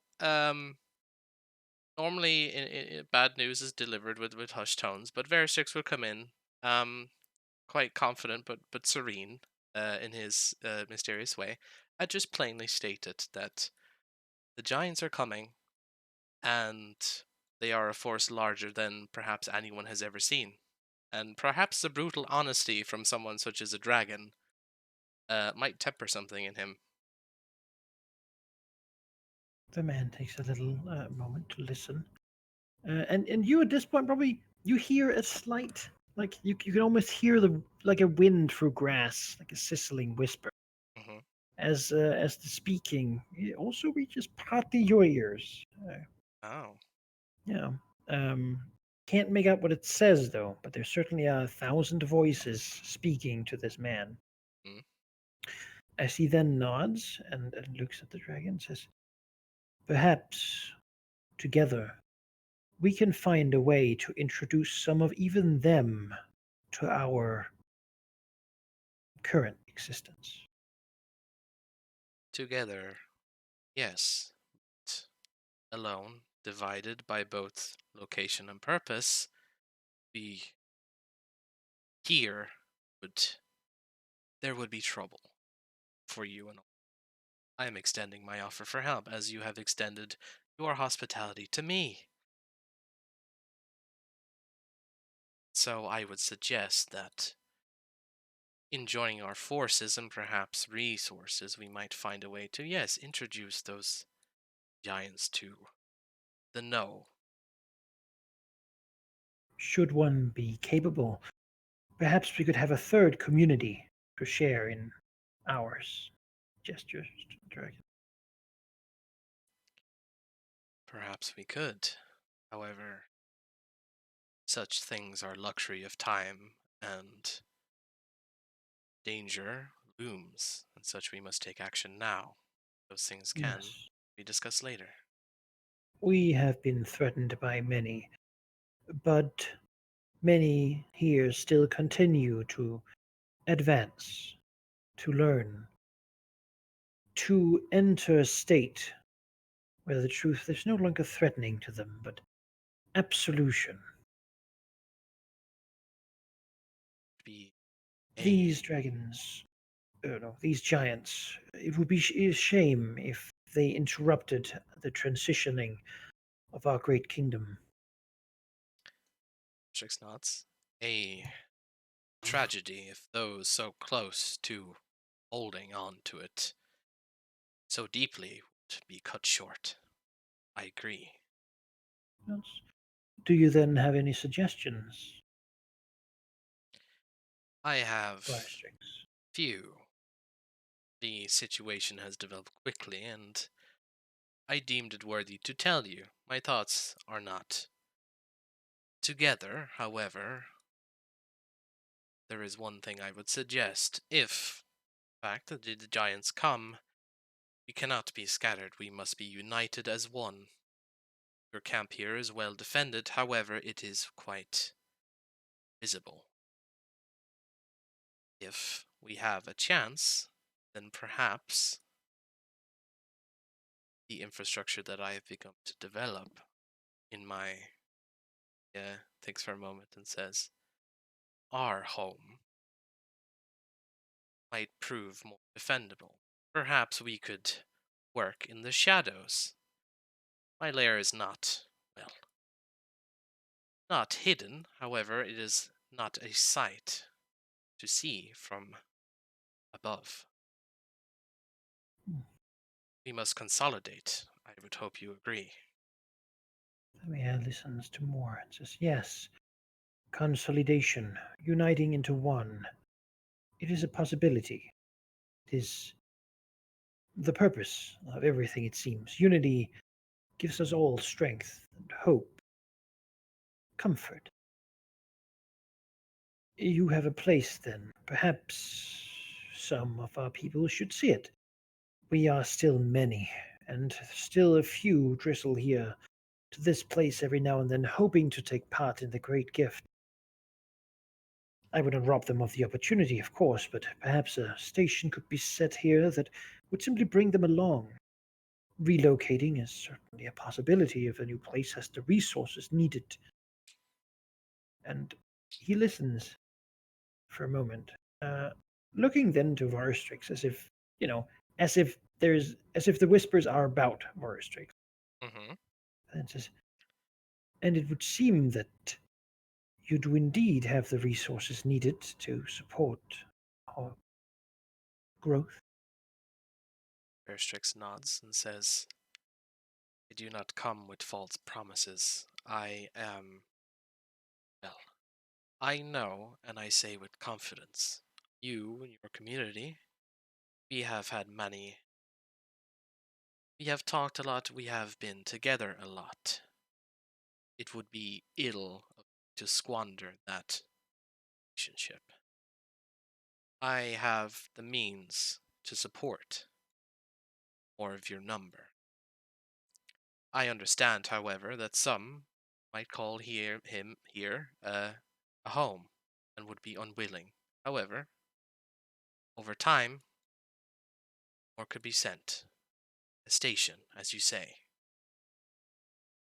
C: normally bad news is delivered with hushed tones, but Veristrix will come in, quite confident but serene, in his mysterious way. I just plainly stated that the giants are coming, and they are a force larger than perhaps anyone has ever seen, and perhaps the brutal honesty from someone such as a dragon might temper something in him.
B: The man takes a little moment to listen, and you at this point probably you hear a slight like you can almost hear the like a wind through grass, like a sizzling whisper,
C: Hmm.
B: as the speaking it also reaches partly your ears.
C: Oh,
B: Yeah. Um, can't make out what it says though, but there's certainly 1,000 voices speaking to this man.
C: mm.
B: As he then nods and looks at the dragon, says, "Perhaps together we can find a way to introduce some of even them to our current existence."
C: Together, yes. But alone, divided by both location and purpose, we here would there would be trouble for you and all. I am extending my offer for help as you have extended your hospitality to me. So I would suggest that in joining our forces and perhaps resources, we might find a way to, yes, introduce those giants to the no.
B: Should one be capable, perhaps we could have a third community to share in ours. Gestures to the dragon.
C: Perhaps we could. However, such things are luxury of time, and danger looms, and such we must take action now. Those things can
B: Yes.
C: be discussed later.
B: We have been threatened by many, but many here still continue to advance, to learn, to enter a state where the truth is no longer threatening to them, but absolution.
C: Be
B: These dragons, no, these giants, it would be a shame if they interrupted the transitioning of our great kingdom.
C: Strix nods. A tragedy if those so close to holding on to it so deeply would be cut short. I agree.
B: Yes. Do you then have any suggestions,
C: I have
B: Blastrix?
C: few. The situation has developed quickly, and I deemed it worthy to tell you. My thoughts are not together, however. there is one thing I would suggest. If, in fact, the giants come, we cannot be scattered. We must be united as one. Your camp here is well defended, however, it is quite visible. If we have a chance, then perhaps the infrastructure that I have begun to develop in my thinks for a moment and says, our home might prove more defendable. Perhaps we could work in the shadows. My lair is not, well, not hidden, however, it is not a sight to see from above.
B: Hmm.
C: We must consolidate. I would hope you agree.
B: Samir listens to more and says, yes, consolidation, uniting into one. It is a possibility. It is the purpose of everything, it seems. Unity gives us all strength and hope, comfort. You have a place then. Perhaps some of our people should see it. We are still many, and still a few drizzle here to this place every now and then, hoping to take part in the great gift. I wouldn't rob them of the opportunity, of course, but perhaps a station could be set here that would simply bring them along. Relocating is certainly a possibility if a new place has the resources needed. And he listens for a moment, uh, looking then to Varistrix as if, you know, as if the whispers are about Varistrix.
C: Mm-hmm.
B: And says, and it would seem that you do indeed have the resources needed to support our growth.
C: Bearstrix nods and says, I do not come with false promises. Well, I know, and I say with confidence, you and your community, we have talked a lot, we have been together a lot. It would be ill to squander that relationship. I have the means to support more of your number. I understand, however, that some might call him here a home and would be unwilling. However, over time, more could be sent. A station, as you say.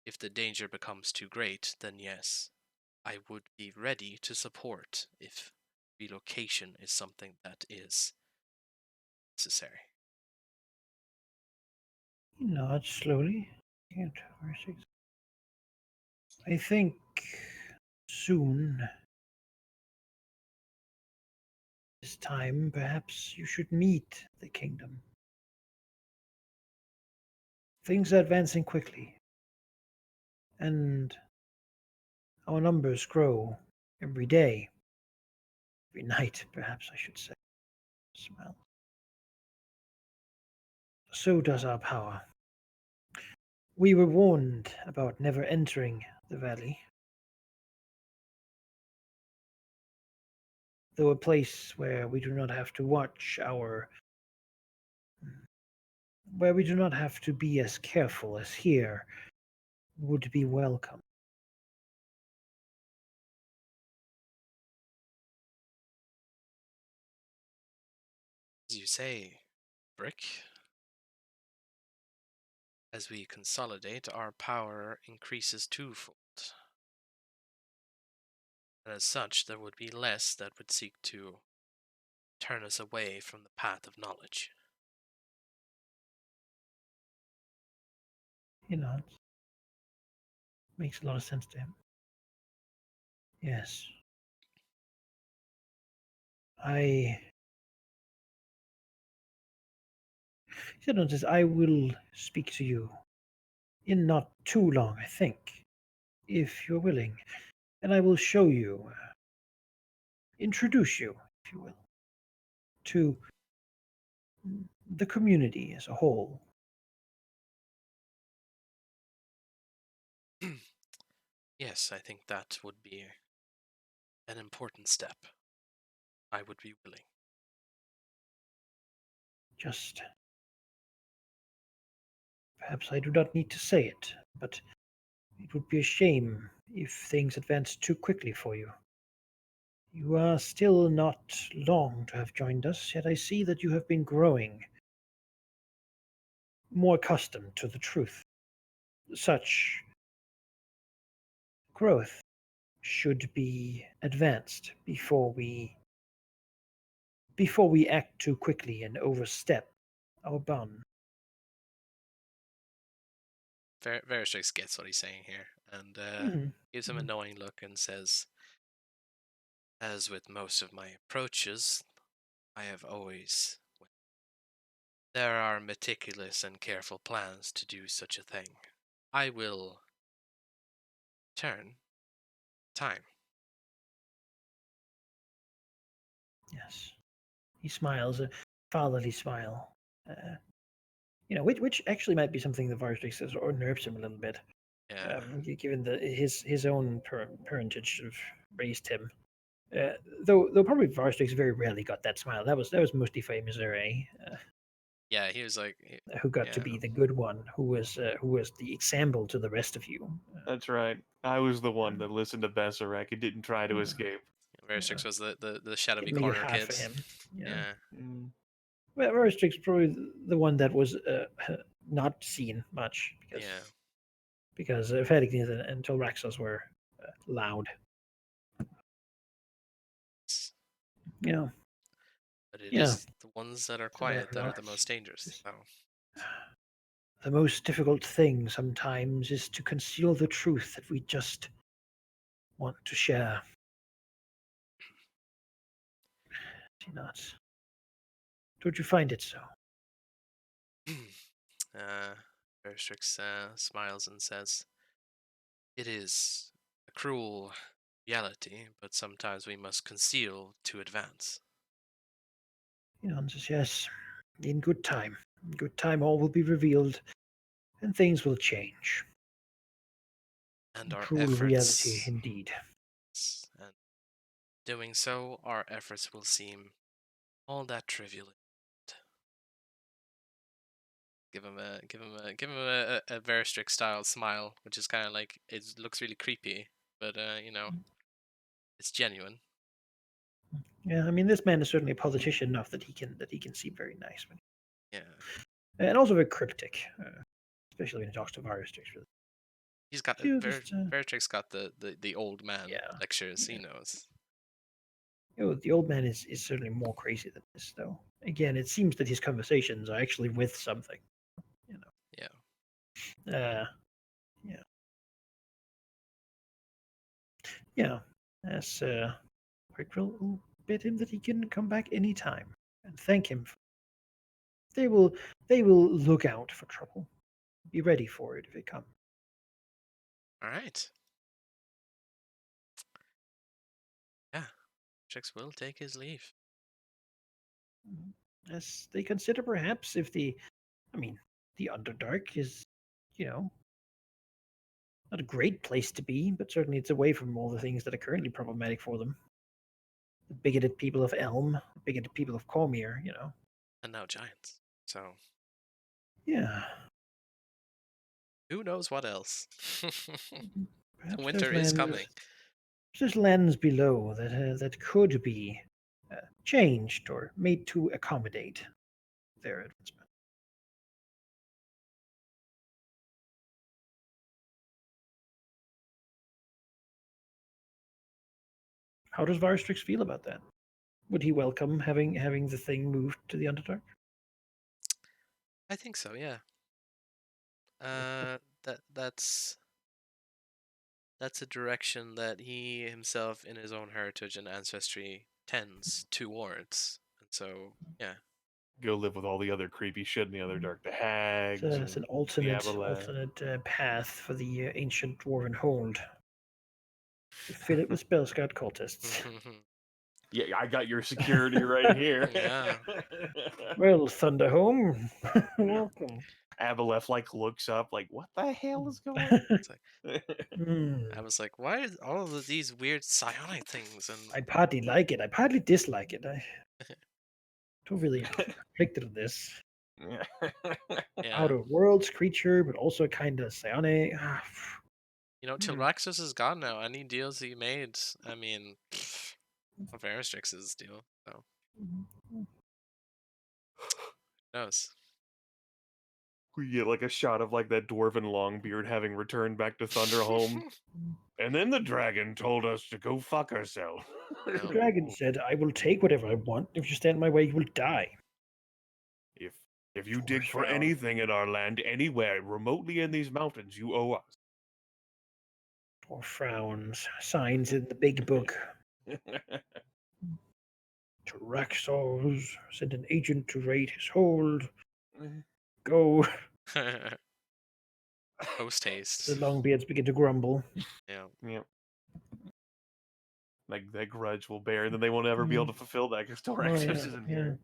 C: If the danger becomes too great, then yes, I would be ready to support if relocation is something that is necessary.
B: He nods slowly. I think soon, this time, perhaps you should meet the kingdom. Things are advancing quickly, and our numbers grow every day, every night, perhaps I should say. Smile. So does our power. We were warned about never entering the valley, though a place where we do not have to watch our where we do not have to be as careful as here would be welcome.
C: As you say, Brick, as we consolidate, our power increases twofold. And as such, there would be less that would seek to turn us away from the path of knowledge.
B: He nods. Makes a lot of sense to him. Yes. I He said, "Says I will speak to you in not too long, I think, if you're willing, and I will show you, introduce you, if you will, to the community as a whole."
C: Yes, I think that would be an important step. I would be willing.
B: Just perhaps I do not need to say it, but it would be a shame if things advanced too quickly for you. You are still not long to have joined us, yet I see that you have been growing more accustomed to the truth. Such growth should be advanced before we act too quickly and overstep our bound.
C: Veristrix gets what he's saying here and
B: Mhm.
C: gives him a knowing look and says, as with most of my approaches, I have always. There are meticulous and careful plans to do such a thing. I will turn time.
B: Yes. He smiles, a fatherly smile. Which actually might be something that Varus says or nerves him a little bit.
C: Yeah.
B: Given his own parentage sort of raised him. Though probably Varstrix very rarely got that smile. That was mostly for Missouri,
C: Yeah, he was like,
B: who got to
C: yeah.
B: be the good one, who was the example to the rest of you.
A: That's right. I was the one that listened to Besserek and didn't try to escape.
C: Veristrix was the shadowy
B: Make it
C: corner
B: hard
C: kid.
B: for him.
C: Yeah.
A: Mm.
B: Well, Varstrix probably the one that was not seen much because Felix and Tolraxos were loud. Yeah.
C: But it
B: Yeah.
C: is the ones that are quiet that are the most dangerous. So.
B: The most difficult thing sometimes is to conceal the truth that we just want to share. Do you not? Don't you find it so?
C: Veristrix smiles and says, it is a cruel reality, but sometimes we must conceal to advance.
B: He answers, yes. In good time. In good time, all will be revealed, and things will change.
C: And our
B: Cruel
C: efforts,
B: reality, indeed.
C: and doing so, our efforts will seem all that trivial. Give him a Veristrix style smile, which is kind of like it looks really creepy, but it's genuine.
B: Yeah, I mean, this man is certainly a politician enough that he can seem very nice.
C: Yeah,
B: And also very cryptic, especially when he talks to Varus.
C: he's got Veritrix got the old man lectures.
B: Yeah.
C: He knows.
B: The old man is certainly more crazy than this, though. Again, it seems that his conversations are actually with something.
C: Yeah.
B: Yeah. As Rick will bid him that he can come back anytime and thank him. They will look out for trouble. Be ready for it if it comes.
C: All right. Yeah, Trix will take his leave.
B: As they consider perhaps if the Underdark is, not a great place to be, but certainly it's away from all the things that are currently problematic for them. The bigoted people of Elm, the bigoted people of Cormyr,
C: And now giants. So.
B: Yeah.
C: Who knows what else?
B: Perhaps
C: Winter is coming.
B: There's lands below that could be changed or made to accommodate their advancement. How does Varstrix feel about that? Would he welcome having the thing moved to the Underdark?
C: I think so. Yeah. That's a direction that he himself, in his own heritage and ancestry, tends towards. And so, yeah.
A: Go live with all the other creepy shit in the Underdark. The hags.
B: It's an alternate path for the ancient dwarven hold. To fill it with spell scout cultists.
A: Yeah, I got your security right here.
C: Yeah.
B: Well, Thunderhome, welcome.
A: Aboleth like looks up like, what the hell is going
C: It's like,
B: Hmm.
C: I was like, why are all of these weird psionic things? And
B: I partly like it. I partly dislike it. I don't really conflicted on this.
A: on?
C: yeah,
B: Outer worlds creature, but also kind of psionic.
C: you know, till Raxus is gone now. Any deals he made, I mean, Varistrix's deal. So who knows?
A: We get like a shot of like that dwarven Longbeard having returned back to Thunderhome. And then the dragon told us to go fuck ourselves.
B: The
C: No.
B: dragon said, "I will take whatever I want. If you stand in my way, you will die."
A: If you
B: Dwarves
A: dig for
B: frown.
A: anything in our land anywhere remotely in these mountains, you owe us.
B: Or frowns, signs in the big book. Tyraxos sent an agent to raid his hold. Go.
C: Post
B: The
C: haste.
B: Longbeards begin to grumble.
C: Yeah.
A: Yep. Like that grudge will bear, and then they won't ever be able to fulfill that because Tyraxos
B: yeah,
A: isn't
B: yeah.
A: here.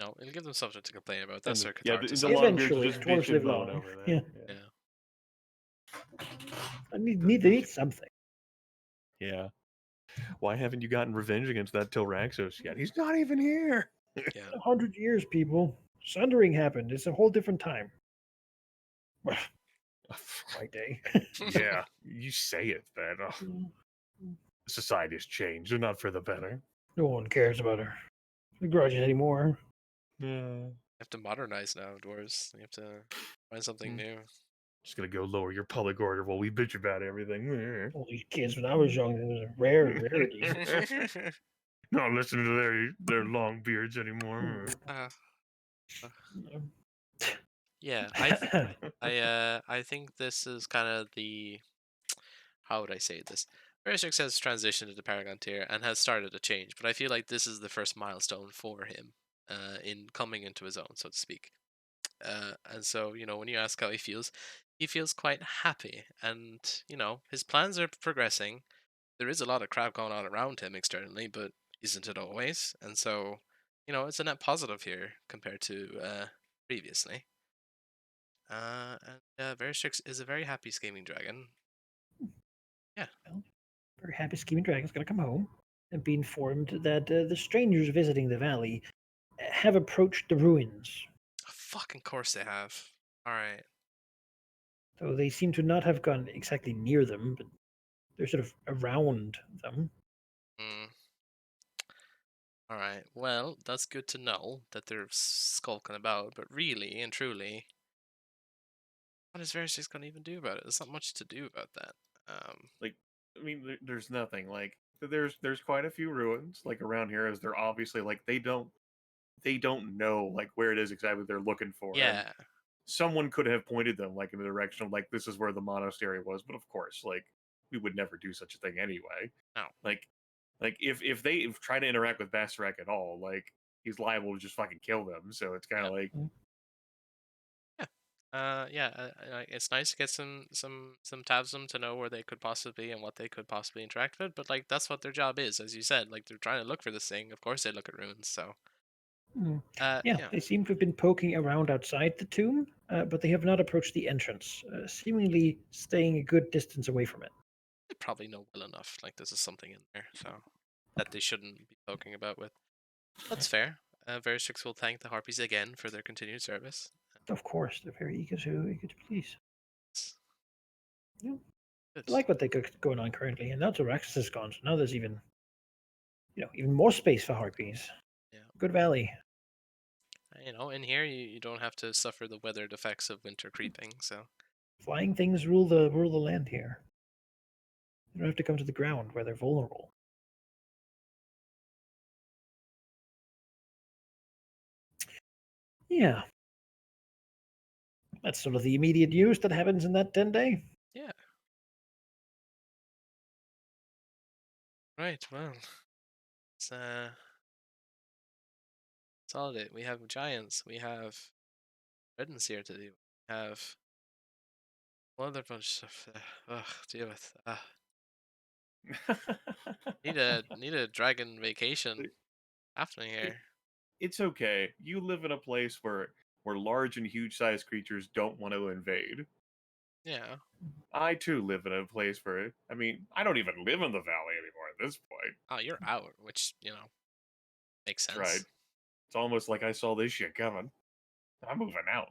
C: No, it'll give them something to complain about. That's their
A: Yeah,
C: catharsis.
A: the
C: I'm sure.
A: Longbeards
B: Eventually,
A: just
B: dwarves
A: bitch
B: live
A: and moan
B: long.
A: over that.
B: Yeah.
C: Yeah.
B: I need something.
A: Yeah. Why haven't you gotten revenge against that Tilraxos yet? He's not even here.
C: Yeah.
B: 100 years, people. Sundering happened. It's a whole different time. Well, my day.
A: Yeah, you say it, but society has changed. They're not for the better.
B: No one cares about her. The grudges anymore.
A: Yeah.
C: You have to modernize now, dwarves. You have to find something new.
A: Just gonna go lower your public order while we bitch about everything.
B: All these kids when I was young, it was a rarity.
A: Not listening to their long beards anymore.
C: Yeah, I think this is kind of the, how would I say this? Veristix has transitioned to Paragon tier and has started a change, but I feel like this is the first milestone for him in coming into his own, so to speak. And so, you know, when you ask how he feels quite happy, and you know, his plans are progressing. There is a lot of crap going on around him externally, but isn't it always? And so, you know, it's a net positive here compared to previously. And Veristix is a very happy scheming dragon. Yeah.
B: Well, very happy scheming dragon's gonna come home and be informed that the strangers visiting the valley have approached the ruins.
C: Fucking course they have. All right.
B: Though they seem to not have gone exactly near them, but they're sort of around them.
C: Mm. All right. Well, that's good to know that they're skulking about, but really and truly, what is Veristix going to even do about it? There's not much to do about that.
A: I mean, there's nothing. Like, there's quite a few ruins like around here, as they're obviously like they don't know like where it is exactly they're looking for. And
C: Yeah.
A: someone could have pointed them like in the direction of like this is where the monastery was, but of course, like we would never do such a thing anyway.
C: No.
A: Like if they try to interact with Basarek at all, like he's liable to just fucking kill them. So it's kind of like
C: It's nice to get some tabsum to know where they could possibly be and what they could possibly interact with, but like that's what their job is, as you said. Like they're trying to look for this thing. Of course, they look at runes. So,
B: Yeah,
C: yeah.
B: they seem to have been poking around outside the tomb, but they have not approached the entrance, seemingly staying a good distance away from it.
C: They probably know well enough. Like this is something in there, so that they shouldn't be poking about with. That's fair. Veristix will thank the Harpies again for their continued service.
B: Of course, they're very eager to please. Yeah.
C: Good.
B: I like what they got going on currently, and now Tyraxus is gone, so now there's even more space for harpies.
C: Yeah.
B: Good valley.
C: You know, in here you don't have to suffer the weathered effects of winter creeping. So
B: Flying things rule the land here. You don't have to come to the ground where they're vulnerable. Yeah. That's sort of the immediate news that happens in that 10-day.
C: yeah. Right. Well, it's solid. We have giants. We have Riddance here to do. We have one other bunch of deal with. Need a dragon vacation happening here.
A: it's okay. You live in a place where where large and huge-sized creatures don't want to invade.
C: Yeah.
A: I too live in a place where, I mean, I don't even live in the valley anymore at this point.
C: Oh, you're out, which makes
A: That's right.
C: sense.
A: It's almost like I saw this shit coming. I'm moving out.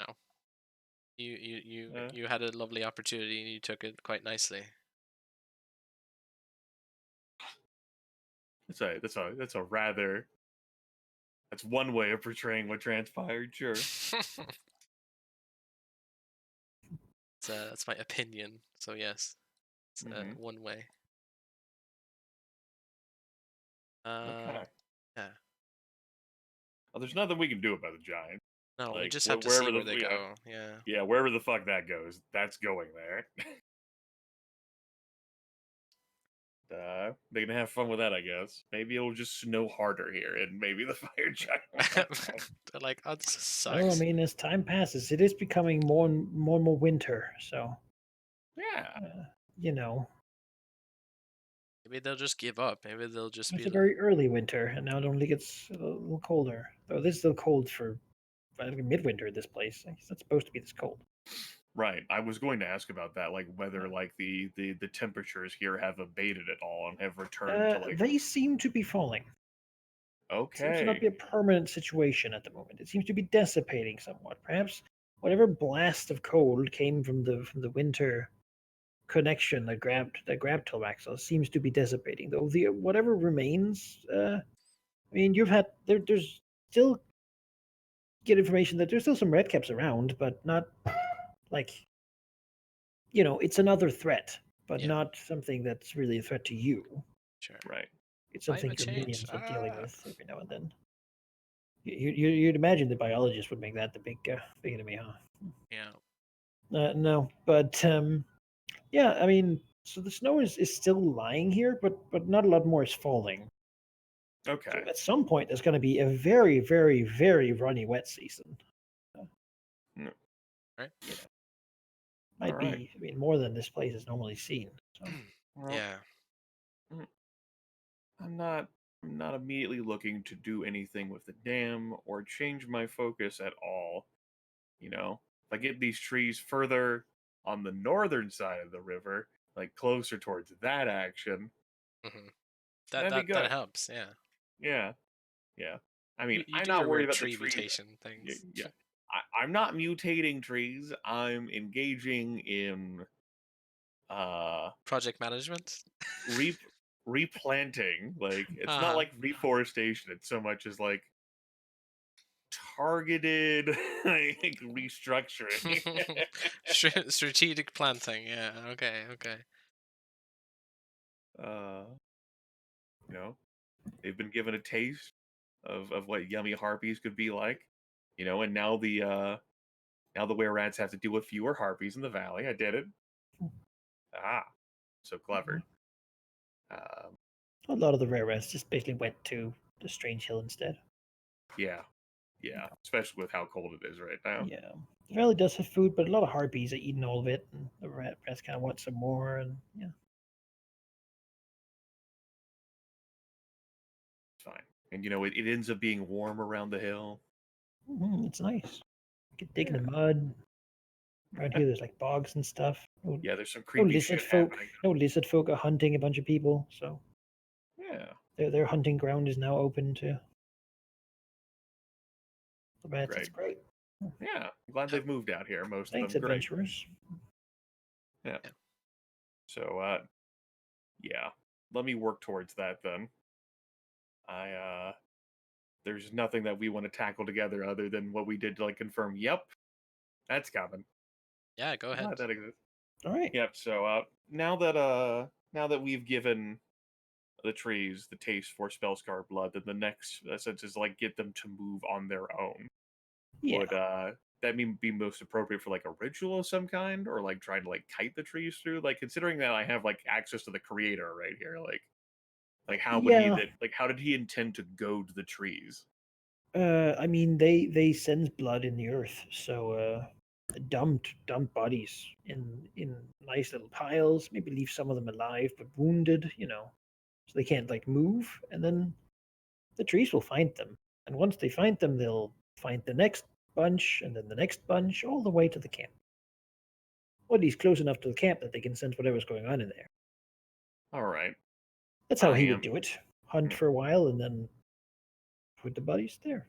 C: No, you
A: Uh,
C: you had a lovely opportunity and you took it quite nicely.
A: that's a rather that's one way of portraying what transpired. Sure.
C: That's my opinion. So yes, it's
A: Hmm.
C: one way. Uh,
A: Okay.
C: yeah.
A: Well, there's nothing we can do about the giant.
C: No, we
A: Like
C: just have to see
A: wherever
C: where
A: the
C: they go. Yeah.
A: yeah, wherever the fuck that goes, that's going there. They can have fun with that, I guess. Maybe it'll just snow harder here, and maybe the fire giant will come back.
C: They're like, oh, this
B: Well, I
C: sucks.
B: mean, as time passes, it is becoming more and more winter. So,
A: Yeah,
B: uh, you know,
C: Maybe they'll just give up. Maybe they'll just
B: it's
C: be
B: a very early winter, and now it only gets a little colder. Though this is still cold for midwinter at this place. It's not supposed to be this cold.
A: right. I was going to ask about that, like whether like the temperatures here have abated at all and have returned to like
B: They seem to be falling. Seems to not be
A: okay,
B: a permanent situation at the moment. It seems to be dissipating somewhat. Perhaps whatever blast of cold came from the winter connection that grabbed Telmaxos seems to be dissipating. Though the whatever remains, I mean, there's still get information that there's still some redcaps around, but not like it's another threat, but
C: yeah,
B: not something that's really a threat to you.
C: sure.
A: right.
B: It's something
C: Climate
B: your
C: change.
B: minions are dealing
C: Ah.
B: with every now and then. You'd imagine the biologist would make that the big enemy, huh?
C: Yeah.
B: No, but yeah, I mean, so the snow is still lying here, but not a lot more is falling. So
A: Okay.
B: at some point, there's going to be a very, very, very runny wet season.
A: Mm,
C: Right.
B: You know,
A: all
B: might
A: right.
B: be, I mean, more than this place is normally seen. So
A: Well,
C: Yeah.
A: mm, I'm not I'm not immediately looking to do anything with the dam or change my focus at all. You know, if I get these trees further on the northern side of the river, like closer towards that action,
C: hmm That
A: that'd be
C: that that
A: good.
C: helps. Yeah.
A: Yeah, yeah. I mean,
C: You
A: I'm
C: do
A: not
C: your
A: worried
C: weird
A: about the
C: tree
A: trees.
C: mutation
A: Yeah,
C: things.
A: yeah. I'm not mutating trees. I'm engaging in uh
C: Project management.
A: re replanting. Like it's not
C: Uh-huh.
A: like reforestation. It's so much as like targeted like restructuring.
C: Strategic planting. Yeah. Okay. Okay.
A: uh, you know, they've been given a taste of what yummy harpies could be like. And now the were rats have to deal with fewer harpies in the valley. I did it. Ah, so clever. Um,
B: a lot of the rare rats just basically went to the Strange Hill instead.
A: yeah, yeah. Especially with how cold it is right now.
B: Yeah, the valley does have food, but a lot of harpies are eating all of it, and the rats kind of want some more. And yeah,
A: It's fine. And it ends up being warm around the hill.
B: it's nice. You can dig in
A: Yeah.
B: the mud. Around here, there's like bogs and stuff. No,
A: Yeah, there's some
B: no
A: creepy
B: lizard
A: shit
B: folk.
A: happening.
B: No lizard folk are hunting a bunch of people, so
A: Yeah,
B: their hunting ground is now open to the rats. It's
A: great.
B: great.
A: Yeah, I'm glad
C: Yep.
A: they've moved out here. Most of
B: Thanks,
A: them, great.
B: adventurers.
A: Yeah.
C: Yeah.
A: So, yeah, let me work towards that then. There's nothing that we want to tackle together other than what we did to like confirm. Yep, that's coming.
C: Yeah. Go
A: I'm glad
C: ahead.
A: that exists.
B: All right.
A: Yep. So, now that we've given the trees the taste for Spellscar blood, then the next sense is like get them to move on their own.
B: Yeah.
A: Would that mean be most appropriate for like a ritual of some kind, or like trying to like kite the trees through? Like considering that I have like access to the creator right here, like how would he
B: Yeah.
A: that like how did he intend to goad the trees?
B: I mean, they sense blood in the earth, so dump bodies in nice little piles. Maybe leave some of them alive but wounded, so they can't like move, and then the trees will find them. And once they find them, they'll find the next bunch and then the next bunch all the way to the camp. Or at least close enough to the camp that they can sense whatever's going on in there.
A: All right.
B: That's how
A: I
B: he
A: am.
B: would do it. Hunt
A: Hmm.
B: for a while and then put the bodies there.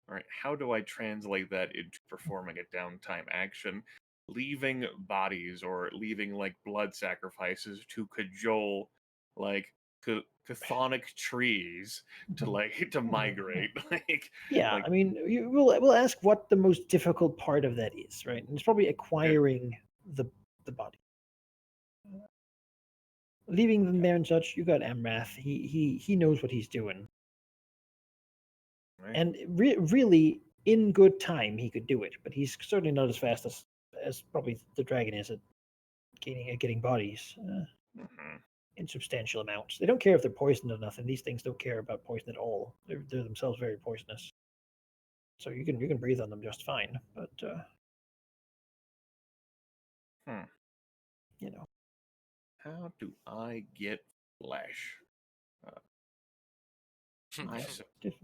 A: All right. How do I translate that into performing a downtime action? Leaving bodies or leaving like blood sacrifices to cajole like chthonic trees to like to migrate.
B: Yeah,
A: Like
B: I mean, we'll ask what the most difficult part of that is, right? And it's probably acquiring the body. Leaving them there and such, you got Amrath. He knows what he's doing,
A: right?
B: and really in good time he could do it. But he's certainly not as fast as probably the dragon is at getting bodies
A: Mhm.
B: in substantial amounts. They don't care if they're poisoned or nothing. These things don't care about poison at all. They're themselves very poisonous. So you can breathe on them just fine. But
A: Hmm.
B: you know,
A: How do I get flesh? I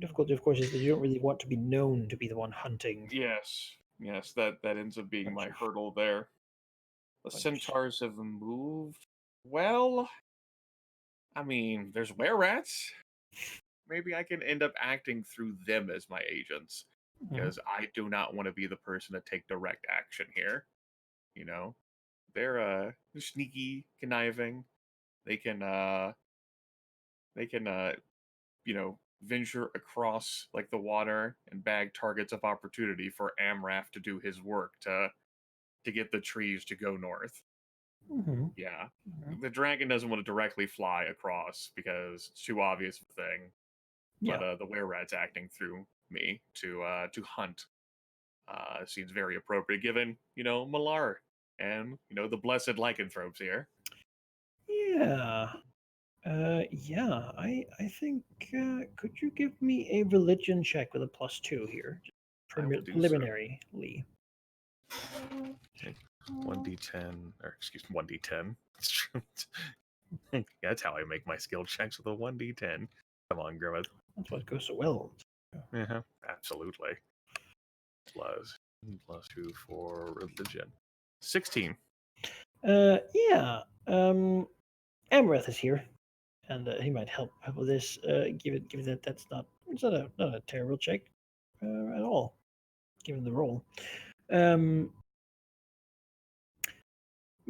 B: difficulty, of course, is that you don't really want to be known to be the one hunting.
A: yes, that ends up being
B: Bunch
A: my
B: of-
A: hurdle there. The
B: bunch of-
A: centaurs have moved. Well, I mean, there's were rats. Maybe I can end up acting through them as my agents
B: Mhm.
A: because I do not want to be the person to take direct action here. You know, they're sneaky, conniving. They can they can you know venture across like the water and bag targets of opportunity for Amrath to do his work to get the trees to go north.
B: Mhm.
A: Yeah.
B: Mhm.
A: The dragon doesn't want to directly fly across because it's too obvious of a thing.
B: Yeah.
A: But the were rat's acting through me to hunt seems very appropriate given, Malar and the blessed lycanthropes here.
B: Yeah. Yeah. I think. Could you give me a religion check with a +2 here,
A: I will do so.
B: preliminarily?
A: 1d10, or excuse me, 1d10. That's how I make my skill checks with a 1d10. Come on, Grimmett.
B: That's what goes so well.
A: Yeah, absolutely. Plus 2 for religion. 16.
B: Yeah. Amreth is here, and he might help with this. Given that it's not a terrible check at all, given the role.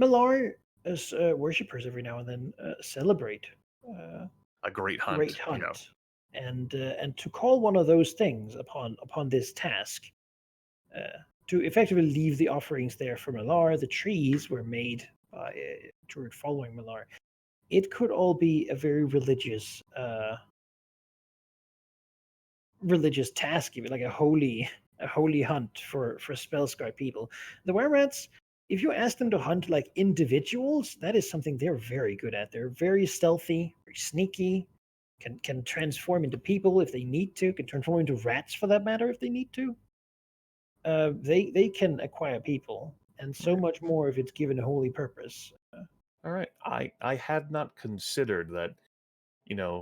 B: Malar as worshippers every now and then celebrate uh,
A: A great
B: great
A: hunt.
B: and to call one of those things upon this task, to effectively leave the offerings there for Malar. The trees were made by a druid following Malar. It could all be a very religious task, even like a holy hunt for spell-scarred people. The were-rats, if you ask them to hunt like individuals, that is something they're very good at. They're very stealthy, very sneaky, can transform into people if they need to, can transform into rats for that matter if they need to. They can acquire people, and so much more if it's given a holy purpose.
A: All right. I had not considered that,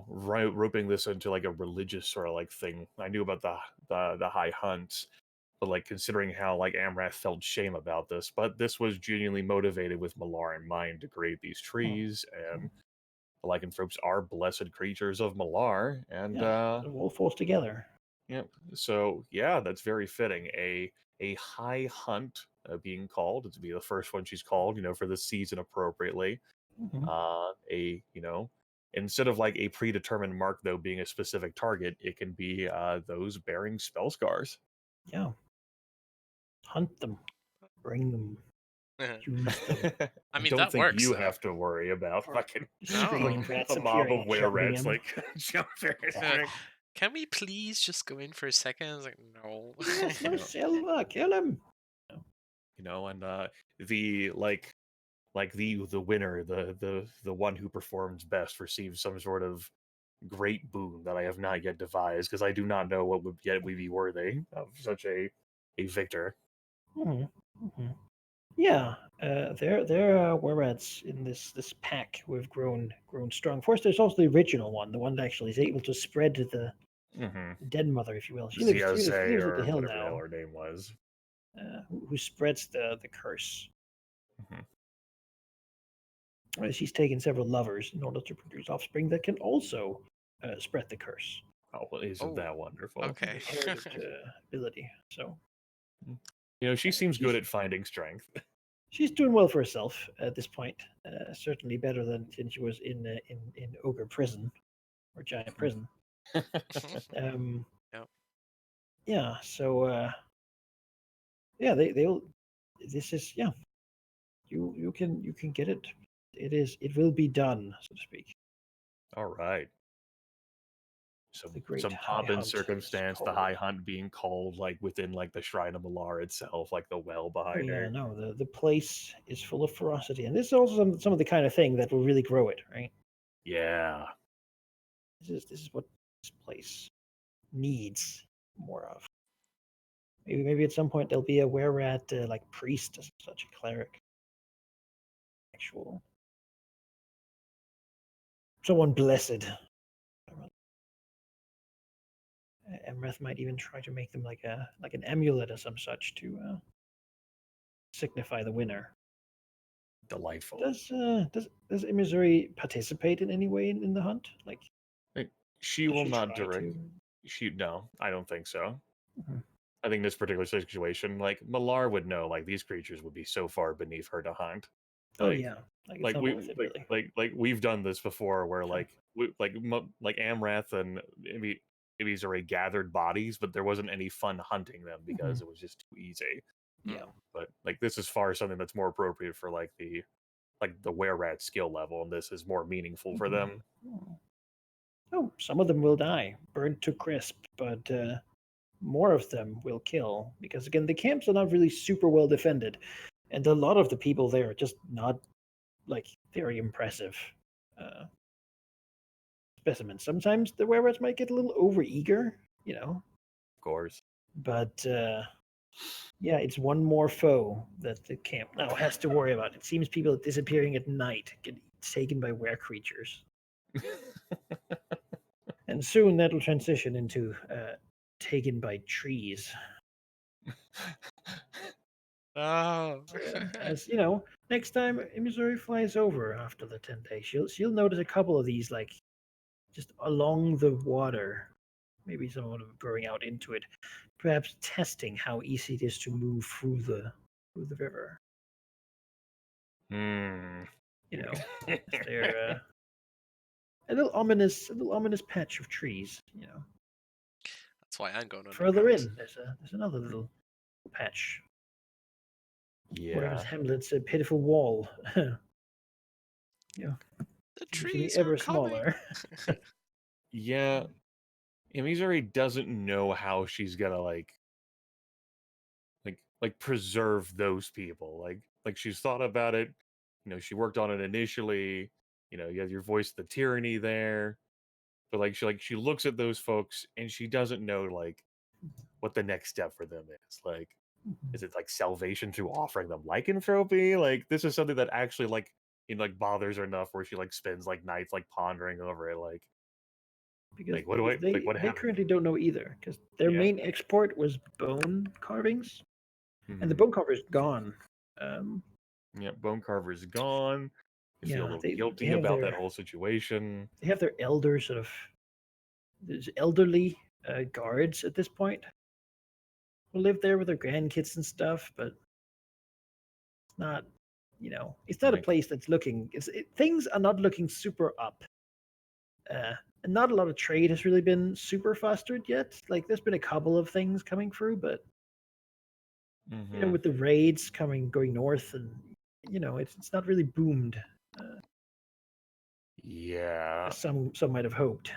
A: roping this into like a religious sort of like thing. I knew about the high hunts, but like considering how like Amrath felt shame about this, but this was genuinely motivated with Malar in mind to create these trees, and the lycanthropes are blessed creatures of Malar, and
B: Yeah, it all falls together.
A: yeah. So yeah, that's very fitting. A high hunt being called to be the first one she's called, for this season appropriately.
B: Mhm.
A: Instead of like a predetermined mark though being a specific target, it can be those bearing spell scars.
B: Yeah, hunt them, bring them, use them.
C: I mean,
A: Don't
C: that
A: think
C: works
A: you
C: though.
A: have to worry about
B: Or
A: fucking
B: strange
C: No.
B: rats
A: a mob
B: appearing
A: of
B: and
A: were
B: shouting
A: rats
B: him.
A: like jumping.
C: Can we please just go in for a second? I was like, no.
B: Yes, no Silva, kill him.
A: And the like the winner, the one who performs best receives some sort of great boon that I have not yet devised because I do not know what would yet we be worthy of such a victor.
B: Mhm, mhm. Yeah, there are were-rats in this pack who have grown strong. Of course, there's also the original one, the one that actually is able to spread dead mother, if you will. She lives at the
A: or
B: hill
A: whatever the hell
B: now.
A: her name was.
B: Who spreads the curse.
A: Mhm.
B: She's taken several lovers in order to produce offspring that can also spread the curse.
A: Oh, well, isn't
C: Oh,
A: that wonderful?
C: okay.
B: Inherited ability. So
A: She seems
B: she's
A: good at finding strength.
B: she's doing well for herself at this point. Certainly better than she was in ogre prison or giant prison. Um,
C: Yep.
B: yeah. So yeah, they'll. This is You can get it. It will be done, so to speak.
A: All right.
B: The great
A: Some
B: High
A: pomp and
B: Hunt is
A: circumstance, the
B: called.
A: High Hunt being called like within like the Shrine of Malar itself, like the well
B: Oh
A: behind
B: yeah,
A: her.
B: no, the place is full of ferocity, and this is also some of the kind of thing that will really grow it, right?
A: Yeah.
B: This is what this place needs more of. Maybe at some point there'll be a were-rat like priest as such a cleric, actual someone blessed. Emreth might even try to make them like an amulet or some such to signify the winner.
A: Delightful.
B: Does Missouri participate in any way in the hunt? Like
A: She
B: does
A: will
B: she
A: not
B: try
A: direct.
B: to?
A: No, I don't think so.
B: Mhm.
A: I think this particular situation, like Malar would know, like these creatures would be so far beneath her to hunt.
B: Oh
A: Like,
B: yeah, like it's not worth it really.
A: like we've done this before, where
B: Sure.
A: like Amrath and Missouri gathered bodies, but there wasn't any fun hunting them because it was just too easy.
B: Yeah.
A: But like this is far something that's more appropriate for like the were-rat skill level, and this is more meaningful for them.
B: Oh, some of them will die, burned to crisp, but more of them will kill because again the camps are not really super well defended, and a lot of the people there are just not like very impressive uh, specimens. Sometimes the were-rats might get a little overeager,
A: Of course.
B: but yeah, it's one more foe that the camp now has to worry about. It seems people disappearing at night get taken by were creatures. And soon that'll transition into taken by trees.
C: Oh.
B: As you know, next time Missouri flies over after the 10 days, she'll notice a couple of these like just along the water. Maybe some of them growing out into it, perhaps testing how easy it is to move through the river. If they're a little ominous patch of trees.
C: That's why I'm going
B: Further
C: underground.
B: in, there's another little patch. Whereas
A: Yeah.
B: Hamlet's a pitiful wall.
C: The
B: Seems to be
C: trees
B: ever
C: are coming.
B: smaller.
A: Yeah. Missouri doesn't know how she's gonna preserve those people. Like she's thought about it. She worked on it initially. You have your voice, the tyranny there, but she looks at those folks and she doesn't know what the next step for them is. Like, is it like salvation through offering them lycanthropy? Like, this is something that actually bothers her enough where she spends nights pondering over it.
B: Because
A: What do I
B: they
A: what
B: they
A: happened?
B: currently don't know either. Because their
A: Yeah.
B: main export was bone carvings, and the
A: Mhm.
B: bone carver is gone. Um,
A: Yeah, Bone Carver's gone. I feel a
B: yeah,
A: little
B: they
A: guilty
B: have
A: about that
B: their
A: whole situation.
B: elder sort of there's elderly guards at this point who live there with their grandkids and stuff, but it's not it's not a
A: Like,
B: place that's looking. Things are not looking super up. And not a lot of trade has really been super fostered yet. Like there's been a couple of things coming through, but
A: mhm.
B: with the raids going north, and it's not really boomed
A: Yeah.
B: as some might have hoped.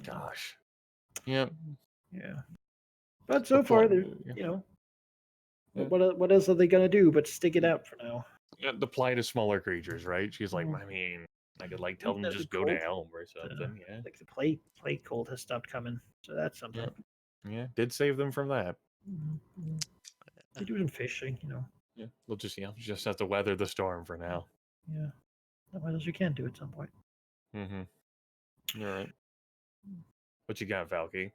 A: Gosh. Yeah.
B: Yeah, but
A: The
B: so far
A: plight.
B: they're
A: Yeah.
B: what else are they gonna do but stick it out for now?
A: The plight of smaller creatures, right? She's like,
B: Mm.
A: I mean, I could
B: At
A: tell
B: least
A: them to
B: the
A: just go to
B: cold,
A: Helm or something. Yeah.
B: like the plague cold has stopped coming, so that's something.
A: Yeah. Yeah. Did save them from that.
B: Mhm. They do some fishing,
A: Yeah. We'll just have to weather the storm for now.
B: Yeah, what else you can do at some point.
A: Mm-hmm. All right. What you got, Valky?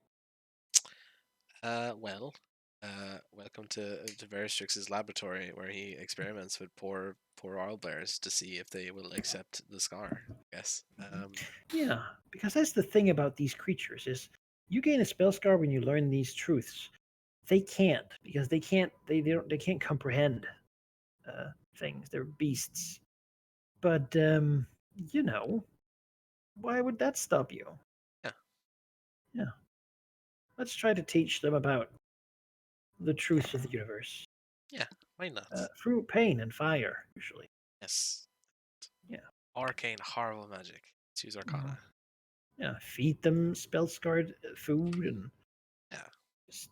C: Well, welcome to Veristrix's laboratory where he experiments with poor oil bears to see if they will accept the scar. I guess.
B: Yeah, because that's the thing about these creatures is you gain a spell scar when you learn these truths. They can't because they can't comprehend things. They're beasts. But you know, why would that stop you?
C: Yeah.
B: Yeah. Let's try to teach them about the truths of the universe
C: Yeah. Why not?
B: through pain and fire, usually.
C: Yes.
B: Yeah.
C: Arcane horrible magic. Let's use
B: Uh,
C: Arcana.
B: yeah. Feed them spell scarred food and
C: Yeah.
B: just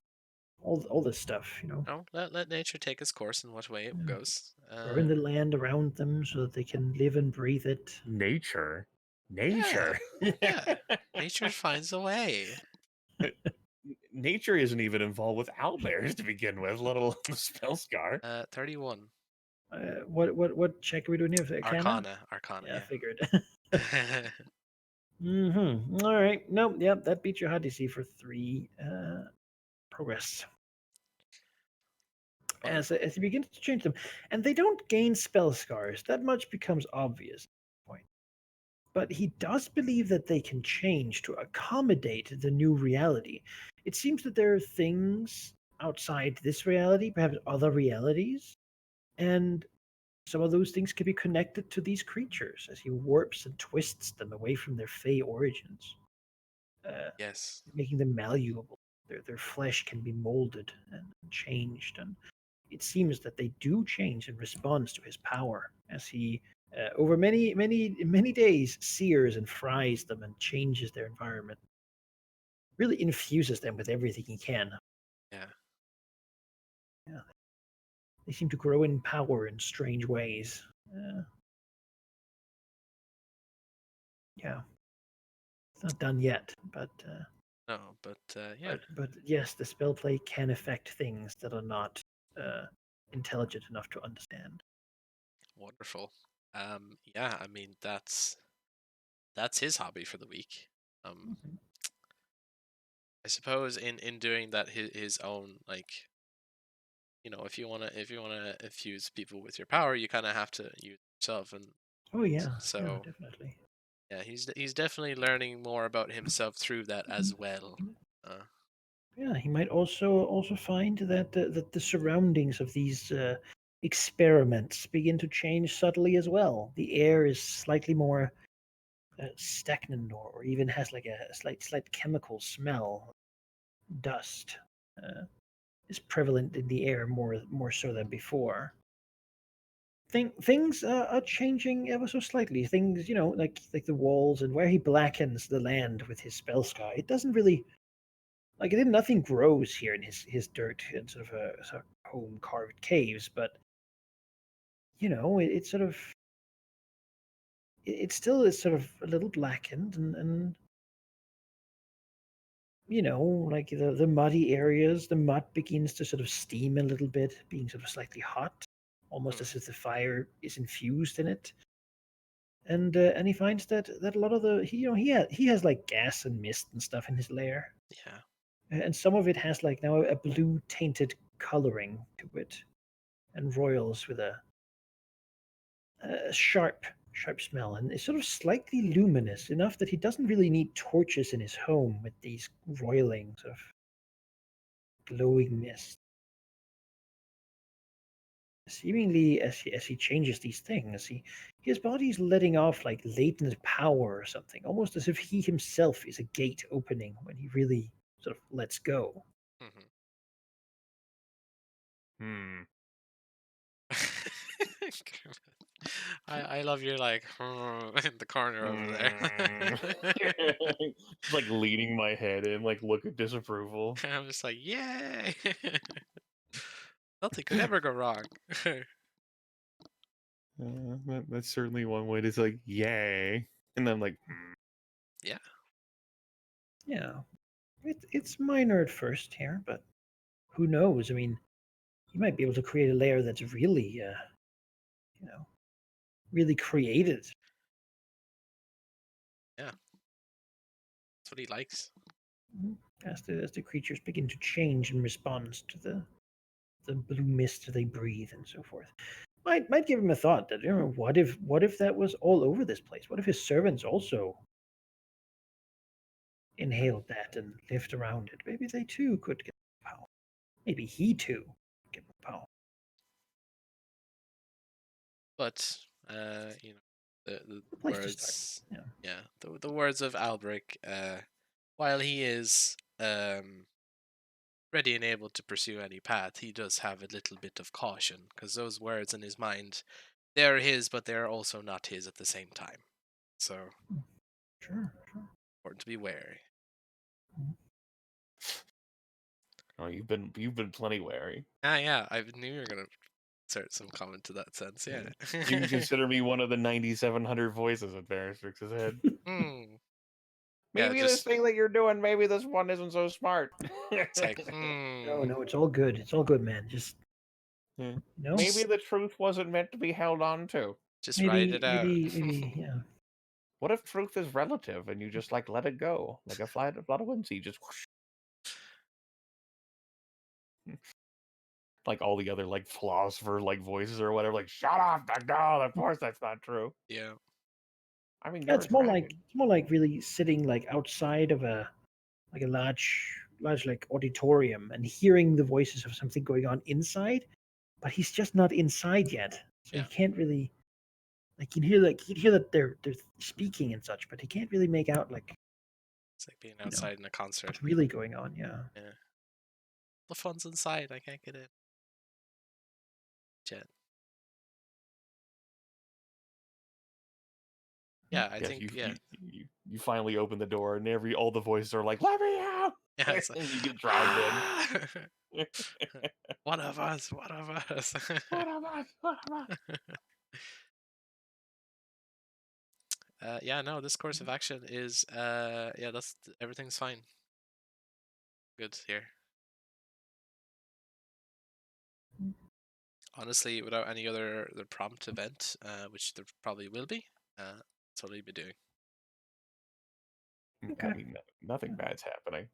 B: all this stuff.
C: No, let nature take its course in what way it
B: Yeah.
C: goes.
B: Burn the land around them so that they can live and breathe it.
A: Nature.
C: Yeah.
A: Nature.
C: Yeah. Nature finds a way.
A: Nature isn't even involved with owlbears to begin with, let alone the spell scar.
C: 31.
B: What check are we doing here? Arcana?
C: Arcana,
B: Yeah, I figured.
C: yeah.
B: All right. Nope. Yep. That beats your hot DC for 3 progress. As he begins to change them, and they don't gain spell scars. That much becomes obvious at this point. But he does believe that they can change to accommodate the new reality. It seems that there are things outside this reality, perhaps other realities, and some of those things can be connected to these creatures as he warps and twists them away from their Fey origins,
C: Yes.
B: making them malleable. Their flesh can be molded and changed, and it seems that they do change in response to his power as he, over many days, sears and fries them and changes their environment. Really infuses them with everything he can.
C: Yeah.
B: Yeah, they seem to grow in power in strange ways. Yeah, it's not done yet, but
C: No, but yeah.
B: but yes, the spell play can affect things that are not uh, intelligent enough to understand.
C: Wonderful. Yeah, I mean that's his hobby for the week.
B: Mhm.
C: I suppose in doing that his own like if you wanna infuse people with your power, you kind of have to use yourself, and
B: Oh yeah, yeah,
C: so
B: definitely.
C: yeah, he's definitely learning more about himself through that as well. Uh,
B: Yeah, he might also find that the surroundings of these experiments begin to change subtly as well. The air is slightly more stagnant, or even has like a slight chemical smell. Dust is prevalent in the air more so than before. Things are changing ever so slightly. Things, like the walls and where he blackens the land with his spell sky. It doesn't really like it. Nothing grows here in his dirt and sort of home carved caves, but it sort of it still is sort of a little blackened and like the muddy areas, the mud begins to sort of steam a little bit, being sort of slightly hot, almost
C: hmm,
B: as if the fire is infused in it. And he finds that a lot of the he has like gas and mist and stuff in his lair,
C: yeah.
B: and some of it has like now a blue tainted coloring to it, and royals with a sharp smell, and it's sort of slightly luminous enough that he doesn't really need torches in his home with these roiling sort of glowing mist. Seemingly, as he changes these things, his body's letting off like latent power or something, almost as if he himself is a gate opening when he really sort of lets go.
C: Hmm.
A: Hmm.
C: I love you like in the corner over
A: Mm.
C: there.
A: Just like leaning my head in, like look at disapproval.
C: I'm just like, yay! Nothing could ever go wrong.
A: That's certainly one way to like, yay. And then I'm like,
C: Yeah.
B: Yeah, it's minor at first here, but who knows? I mean, he might be able to create a layer that's really, you know, really created.
C: Yeah. That's what he likes.
B: As the creatures begin to change in response to the blue mist they breathe and so forth. Might give him a thought that, what if that was all over this place? What if his servants also inhaled that and lived around it? Maybe they too could get power. Maybe he too could get power.
C: But you know, the
B: The place to
C: words,
B: start. Yeah.
C: the words of Albrecht, while he is ready and able to pursue any path, he does have a little bit of caution, because those words in his mind, they're his, but they're also not his at the same time. So
B: Sure.
C: important to be wary.
A: Oh, you've been plenty wary.
C: Yeah, I knew you were gonna insert some comment to that sense. Yeah.
A: You can consider me one of the 9,700 voices in Berestrix's head.
C: Hmm.
A: Maybe this thing that you're doing, maybe this one isn't so smart.
C: It's like,
B: No, it's all good. It's all good, man. Just
A: maybe the truth wasn't meant to be held on to.
C: Just write it out.
B: Maybe, yeah.
A: What if truth is relative and you just like let it go, like a flat of wind, so you just whoosh. Like all the other like philosopher like voices or whatever, like shut up, no, of course that's not true.
C: Yeah.
A: I mean,
B: Yeah, it's more like really sitting like outside of a large like auditorium and hearing the voices of something going on inside, but he's just not inside yet, so
C: Yeah.
B: he can't really he'd hear that they're speaking and such, but he can't really make out like
C: it's like being outside in a concert.
B: what's really going on. Yeah.
C: The fun's inside. I can't get in. Jet. Yeah, I think
A: you finally open the door and all the voices are like, "Let me out!"
C: Yeah, it's like,
A: you get dragged in.
C: One of us. One of us.
A: What of us? What of us?
C: Yeah, no, this course of action is that's everything's fine. Good here. Honestly, without any other prompt event, which there probably will be, that's what we'd be doing.
A: I mean, nothing bad's happening.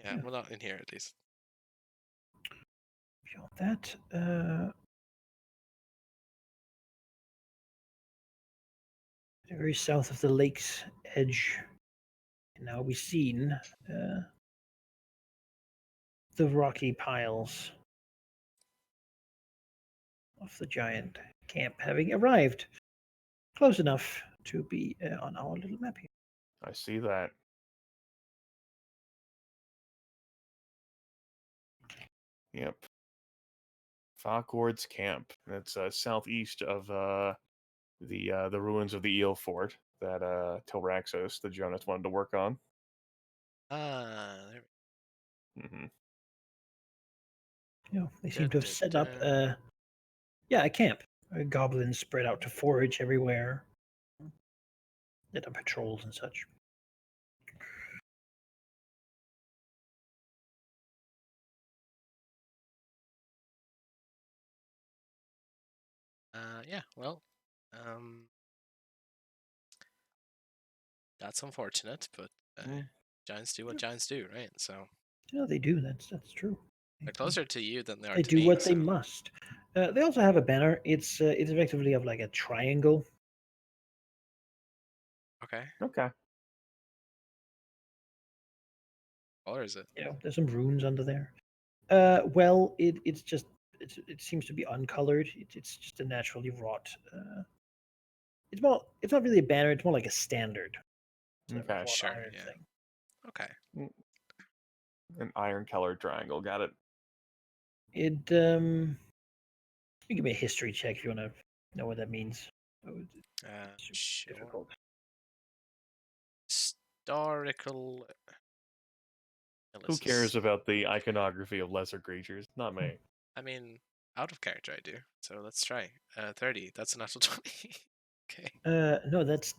C: Yeah, well, not in here at least.
B: Beyond that, very south of the lake's edge, can now be seen the rocky piles of the giant camp, having arrived close enough to be on our little map here.
A: I see that. Yep. Falkord's camp. That's southeast of the ruins of the eel fort that Tilraxos, the Jonas, wanted to work on.
C: There
B: They seem to have set up a camp. Goblins spread out to forage everywhere. Set up patrols and such.
C: Well, that's unfortunate, but giants do what giants do, right? So
B: yeah, they do. That's true.
C: They're closer to you than they are
B: They
C: to
B: do
C: me,
B: what
C: so.
B: they must. They also have a banner. It's effectively of like a triangle.
C: Okay.
A: Okay.
C: What color is it?
B: There's some runes under there. Well, it seems to be uncolored. It's just a naturally wrought. It's not really a banner. It's more like a standard.
A: Okay,
C: sure.
B: Iron
C: Yeah.
B: thing.
C: Okay.
A: An iron colored triangle. Got it.
B: You give me a history check if you want to know what that means.
C: Sure.
B: Difficult.
C: Historical.
A: Who cares about the iconography of lesser creatures? Not me.
C: I mean, out of character, I do. So let's try. 30. That's a natural 20. Okay.
B: No, that's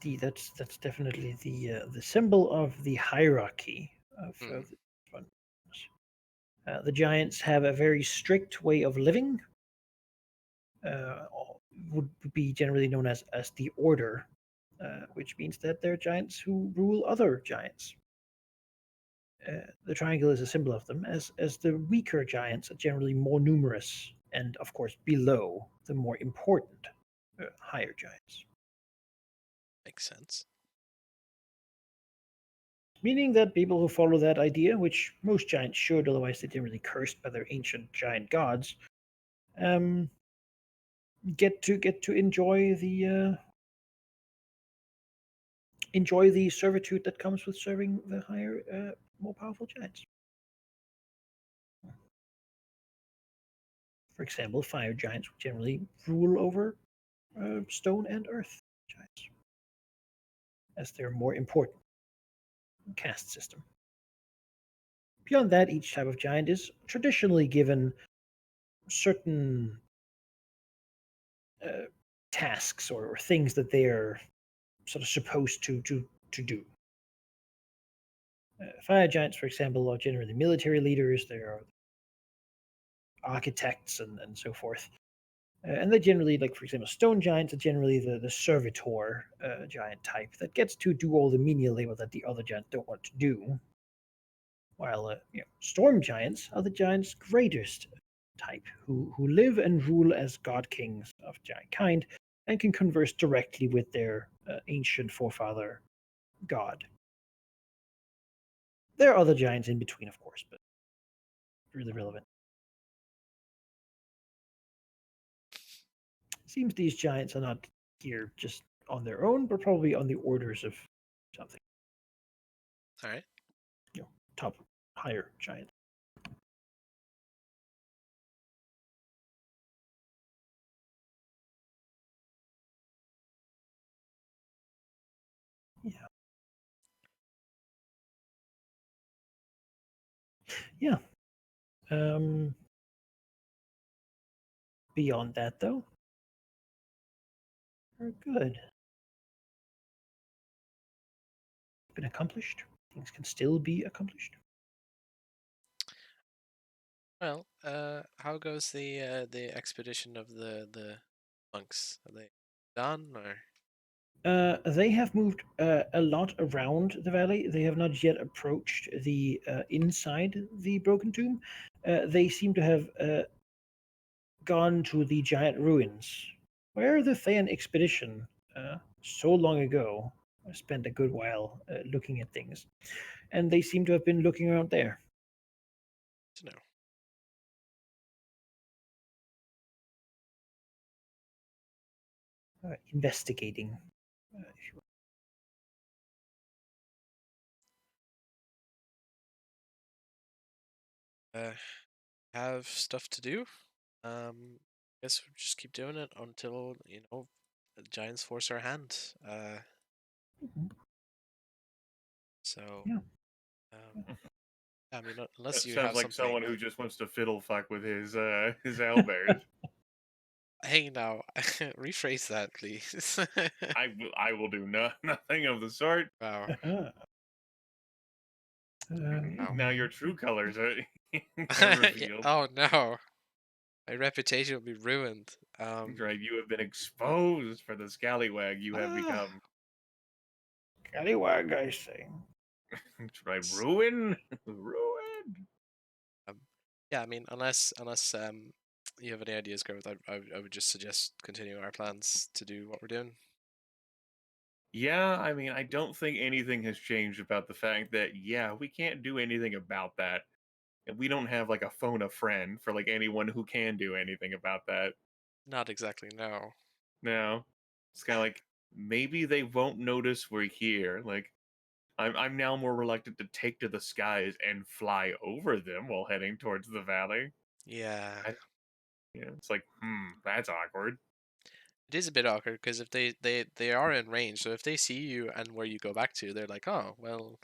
B: definitely the symbol of the hierarchy of the giants have a very strict way of living. Would be generally known as the order, which means that they're giants who rule other giants. The triangle is a symbol of them, as the weaker giants are generally more numerous and, of course, below the more important higher giants.
C: Makes sense.
B: Meaning that people who follow that idea, which most giants should, otherwise they're generally cursed by their ancient giant gods, um, get to enjoy the servitude that comes with serving the higher, more powerful giants. For example, fire giants generally rule over stone and earth giants, as they're more important caste system. Beyond that, each type of giant is traditionally given certain uh, tasks or things that they're sort of supposed to do. Fire giants, for example, are generally military leaders. They are architects and so forth. And they generally, like for example, stone giants are generally the servitor giant type that gets to do all the menial labor that the other giants don't want to do. While storm giants are the giants' greatest type, who live and rule as god kings of giant kind and can converse directly with their ancient forefather god. There are other giants in between, of course, but really relevant. Seems these giants are not here just on their own, but probably on the orders of something.
C: All right.
B: Top higher giant. Yeah. Yeah. Beyond that, though, we're good. Been accomplished. Things can still be accomplished.
C: Well, how goes the expedition of the monks? Are they done or?
B: They have moved a lot around the valley. They have not yet approached the inside the broken tomb. They seem to have gone to the giant ruins, where the Thayan expedition so long ago spent a good while looking at things, and they seem to have been looking around there.
C: To know.
B: Investigating. If you
C: Have stuff to do. Guess we'll just keep doing it until the giants force our hand.
B: Mhm.
C: So
B: Yeah.
C: I mean, unless you
A: Sounds
C: have
A: like
C: something.
A: someone who just wants to fiddle fuck with his owlbears.
C: Hey, now rephrase that, please.
A: I will do nothing of the sort.
C: Wow. Wow.
A: Now your true colors are
C: Yeah,
A: revealed.
C: oh no, my reputation will be ruined.
A: Right, you have been exposed for the scallywag you have
C: Ah,
A: become.
B: Scallywag, I say.
A: That's right,
C: s-
A: ruin, ruin.
C: um, yeah, I mean, unless you have any ideas, Gareth, I would just suggest continuing our plans to do what we're doing.
A: Yeah, I mean, I don't think anything has changed about the fact that yeah, we can't do anything about that, and we don't have like a phone a friend for like anyone who can do anything about that.
C: Not exactly, no.
A: No, it's kind of like maybe they won't notice we're here. Like I'm now more reluctant to take to the skies and fly over them while heading towards the valley.
C: Yeah,
A: I, yeah, it's like that's awkward.
C: it is a bit awkward because if they are in range, so if they see you and where you go back to, they're like, oh well.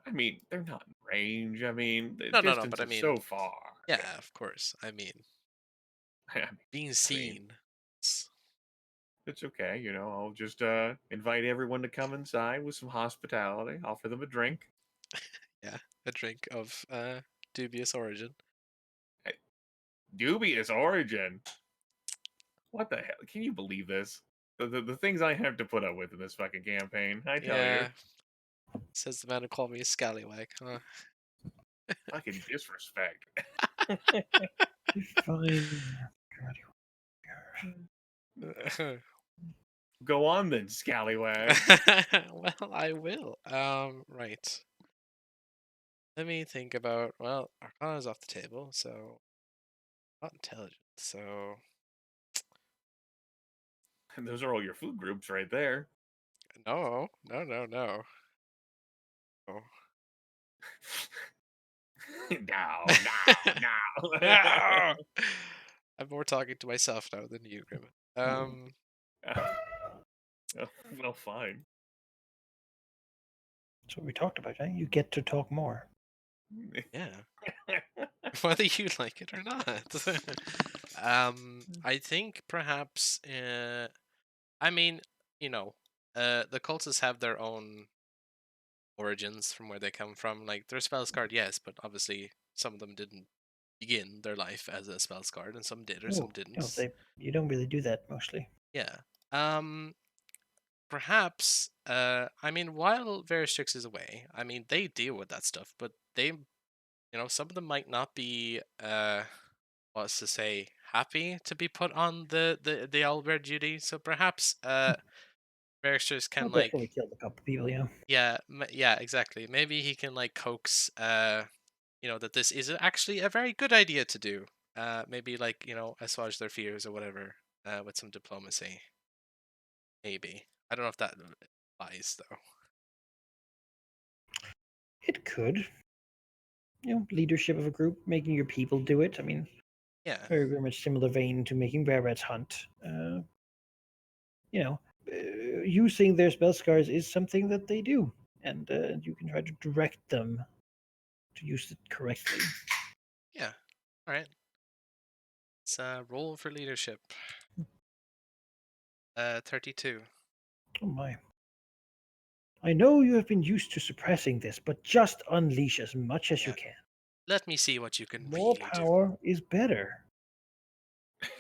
A: I mean, they're not in range. I mean, the
C: No,
A: distance
C: but I
A: is
C: mean,
A: so far.
C: yeah, of course. I mean,
A: Yeah.
C: being
A: I mean,
C: seen. It's-
A: it's okay. I'll just invite everyone to come inside with some hospitality. Offer them a drink.
C: yeah, a drink of dubious origin.
A: Eh, Dubious origin. What the hell? Can you believe this? the things I have to put up with in this fucking campaign, I tell you.
C: Yeah. Says the man who called me a scallywag. Huh?
A: Fucking disrespect.
B: Fine.
A: Go on then, scallywag.
C: Well, I will. Right. Let me think about. Well, Arcana's off the table, so not intelligent. So
A: And those are all your food groups right there.
C: no. Oh.
A: No.
C: Ah! I'm more talking to myself now than you, Grimmett.
A: Oh, well, fine.
B: That's what we talked about, right? You get to talk more.
C: Yeah. Whether you like it or not. I think perhaps. I mean, the cultists have their own origins from where they come from. Like they're spellscarred, yes, but obviously some of them didn't begin their life as a spellscard, and some did or some
B: Oh,
C: didn't.
B: no, you don't really do that mostly.
C: Yeah. Perhaps. I mean, while Veristrix is away, I mean they deal with that stuff, but they, some of them might not be. What's to say? Happy to be put on the owlbear duty. So perhaps. Veristrix can
B: Albert probably
C: like.
B: killed a couple people, yeah.
C: Yeah, yeah, exactly. Maybe he can like coax, that this is actually a very good idea to do. Maybe like assuage their fears or whatever, with some diplomacy. Maybe I don't know if that applies though.
B: It could. Leadership of a group, making your people do it. I mean,
C: Yeah,
B: very, very much similar vein to making bear rats hunt. Using their spell scars is something that they do, and you can try to direct them to use it correctly.
C: yeah. All right. It's a roll for leadership. 32.
B: Oh my. I know you have been used to suppressing this, but just unleash as much as you
C: Yeah.
B: can.
C: Let me see what you can
B: More
C: really do.
B: power is better.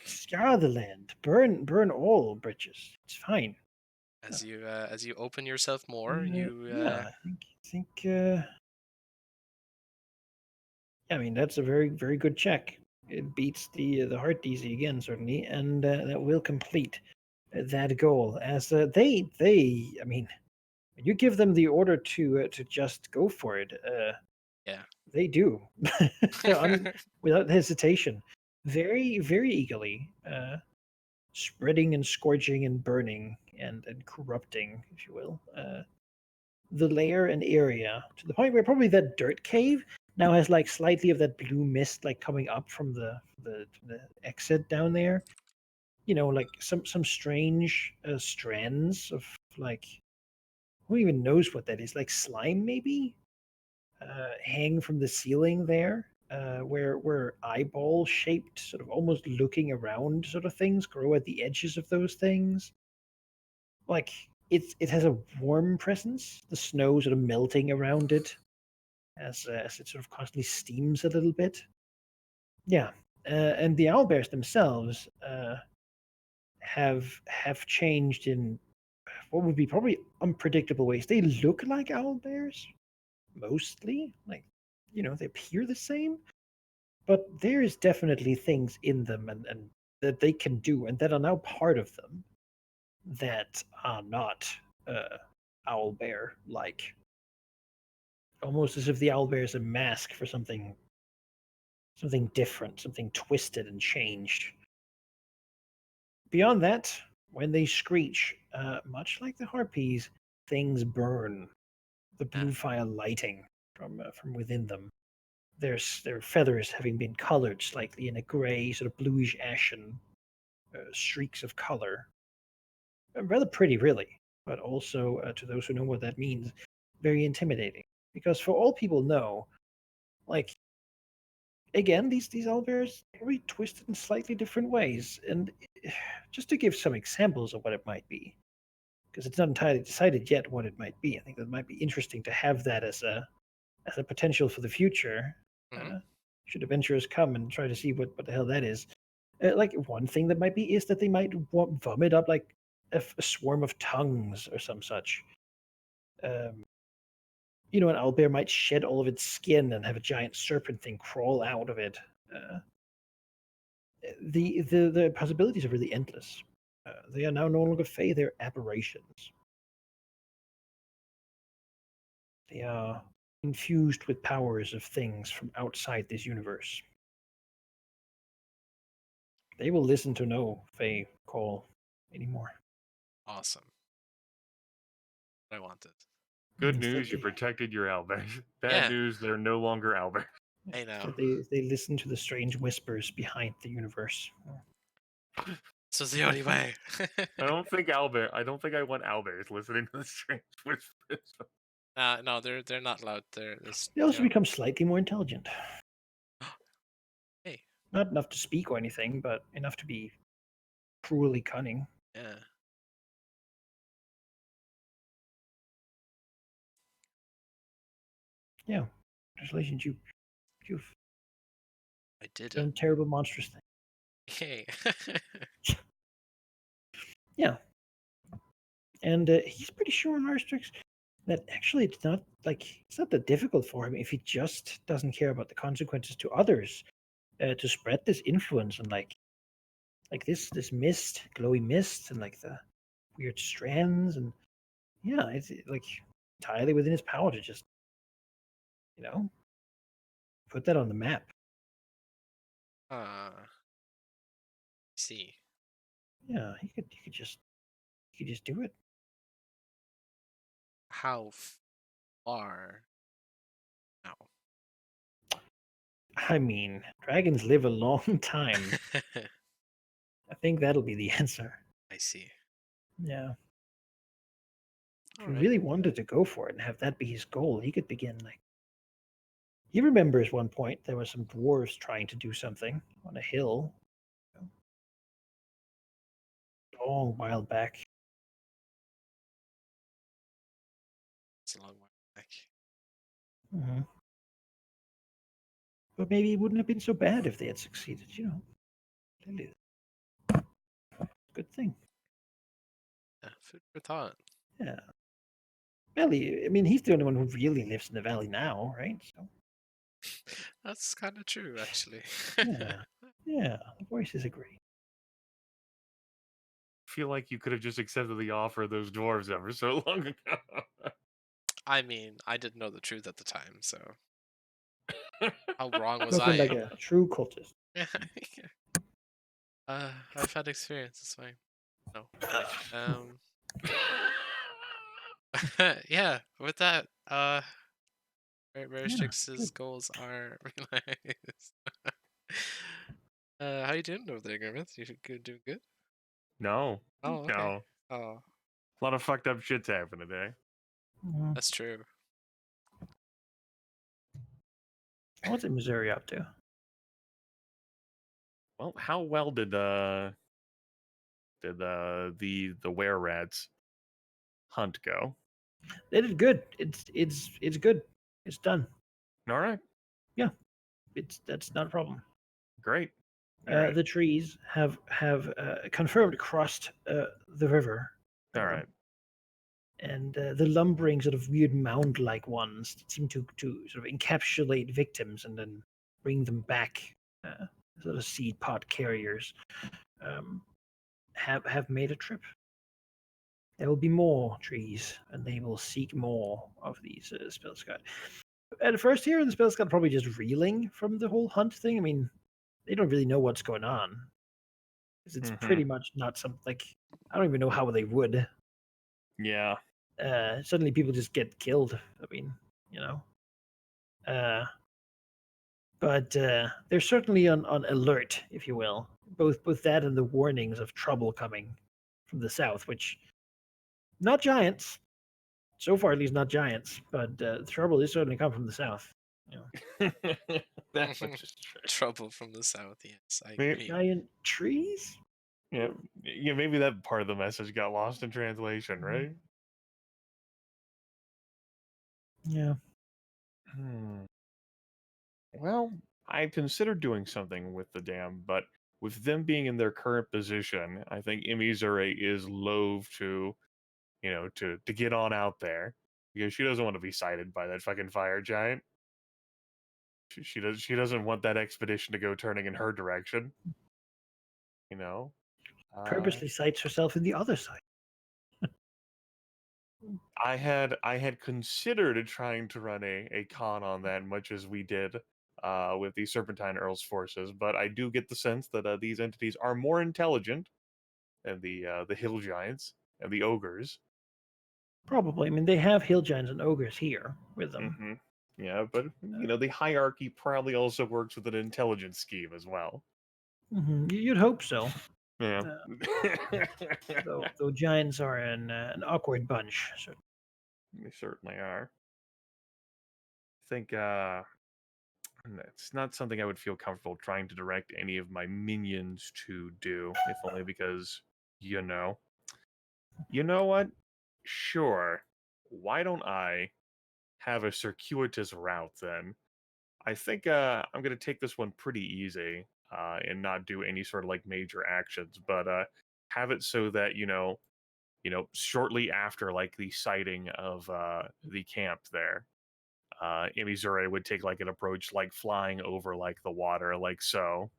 B: Scar the land. Burn all bridges. It's fine.
C: As you open yourself more,
B: Yeah, I think. I mean, that's a very, very good check. It beats the heart DC again, certainly, and that will complete that goal. As they, I mean, when you give them the order to just go for it,
C: yeah.
B: they do, without hesitation, very, very eagerly, spreading and scorching and burning and corrupting, if you will, the layer and area to the point where probably that dirt cave now has like slightly of that blue mist like coming up from the exit down there. Like some strange strands of like who even knows what that is? Like slime maybe hang from the ceiling there. Where eyeball shaped, sort of almost looking around sort of things grow at the edges of those things. Like it has a warm presence. The snow sort of melting around it as it sort of constantly steams a little bit. Yeah, and the owlbears themselves have changed in what would be probably unpredictable ways. They look like owlbears mostly, like they appear the same, but there is definitely things in them and that they can do and that are now part of them that are not owlbear like. Almost as if the owlbear is a mask for something different, something twisted and changed. Beyond that, when they screech, much like the harpies, things burn. The blue fire lighting from within them. Their feathers having been colored slightly in a gray, sort of bluish ashen streaks of color. Rather pretty, really, but also to those who know what that means, very intimidating. Because for all people know, like again, these owlbears are twisted in slightly different ways, and just to give some examples of what it might be, because it's not entirely decided yet what it might be. I think that might be interesting to have that as a potential for the future.
C: Mm-hmm.
B: Should adventurers come and try to see what the hell that is. Like one thing that might be is that they might vomit up like a swarm of tongues or some such. You know, an owlbear might shed all of its skin and have a giant serpent thing crawl out of it. The possibilities are really endless. They are now no longer Fae; they're aberrations. They are infused with powers of things from outside this universe. They will listen to no Fae call anymore.
C: Awesome. What I wanted.
A: Good
B: Instead
A: news, you
B: they-
A: protected your owlbears. Bad
C: Yeah.
A: news, they're no longer owlbears.
C: I know.
B: instead they listen to the strange whispers behind the universe.
C: This was the only way.
A: I don't think I want owlbears listening to the strange whispers.
C: No, they're not allowed. They're this.
B: They also become slightly more intelligent.
C: Hey,
B: Not enough to speak or anything, but enough to be cruelly cunning.
C: yeah.
B: Yeah. Congratulations, you've
C: I did
B: done
C: it.
B: terrible, monstrous things.
C: Hey.
B: Yeah. And he's pretty sure on Arstrix that actually it's not that difficult for him if he just doesn't care about the consequences to others to spread this influence and like this mist, glowy mist, and like the weird strands, and yeah, it's like entirely within his power to just put that on the map.
C: See.
B: Yeah, he could just do it.
C: How far now?
B: I mean, dragons live a long time. I think that'll be the answer.
C: I see.
B: Yeah. If
C: All
B: he
C: right.
B: really wanted to go for it and have that be his goal, he could begin like. He remembers one point there were some dwarves trying to do something on a hill. Long while back.
C: It's a long way back.
B: Hmm. But maybe it wouldn't have been so bad if they had succeeded, Clearly. Good thing.
C: Yeah, food for thought.
B: Yeah. Belly, I mean, he's the only one who really lives in the valley now, right? So,
C: That's kind of true, actually.
B: yeah. Yeah, the voices agree.
A: Feel like you could have just accepted the offer of those dwarves ever so long ago.
C: I mean, I didn't know the truth at the time, so how wrong was
B: Spoken
C: I?
B: like a true cultist.
C: I've had experience. It's fine. No. Kidding. Yeah. With that, Rarstrix's
B: good.
C: goals are realized. How you doing over there, Grimmeth? You doing good?
A: No.
C: Oh, okay.
A: No.
C: Oh,
A: A lot of fucked up shit's happening today.
B: Mhm.
C: that's true.
B: What's in Missouri up to?
A: Well, how well did the were rats hunt go?
B: They did good. It's good. It's done.
A: All right.
B: That's not a problem.
A: Great. All right.
B: The trees have confirmed crossed the river.
A: All right.
B: And the lumbering sort of weird mound-like ones that seem to sort of encapsulate victims and then bring them back, sort of seed pod carriers, have made a trip. There will be more trees, and they will seek more of these Spellscott. At first, here, the Spellscott probably just reeling from the whole hunt thing. I mean, they don't really know what's going on. 'Cause it's pretty much not something like I don't even know how they would.
A: Yeah.
B: Suddenly people just get killed. I mean, you know. But they're certainly on alert, if you will. Both that and the warnings of trouble coming from the south, which not giants. So far, at least not giants, but the trouble is certainly come from the south.
A: That's just true.
C: Trouble from the south. Yes, I
A: Maybe-
C: agree.
B: Giant trees?
A: Yeah. Yeah. Maybe that part of the message got lost in translation, right?
B: Yeah.
A: Well, I considered doing something with the dam, but with them being in their current position, I think Imizure is loath to, to get on out there because she doesn't want to be sighted by that fucking fire giant. She doesn't want that expedition to go turning in her direction. You know.
B: Purposely sights herself in the other side.
A: I had considered trying to run a con on that, much as we did with the Serpentine Earl's forces, but I do get the sense that these entities are more intelligent than the hill giants and the ogres.
B: Probably. I mean, they have hill giants and ogres here with them.
A: Hmm. Yeah, but the hierarchy probably also works with an intelligence scheme as well.
B: You'd hope so.
A: Yeah.
B: Though giants are an awkward bunch. So.
A: They certainly are. I think it's not something I would feel comfortable trying to direct any of my minions to do, if only because, you know what? Sure. Why don't I have a circuitous route then? I think I'm gonna take this one pretty easy and not do any sort of like major actions, but have it so that shortly after like the sighting of the camp there, Imizure would take like an approach like flying over like the water like so,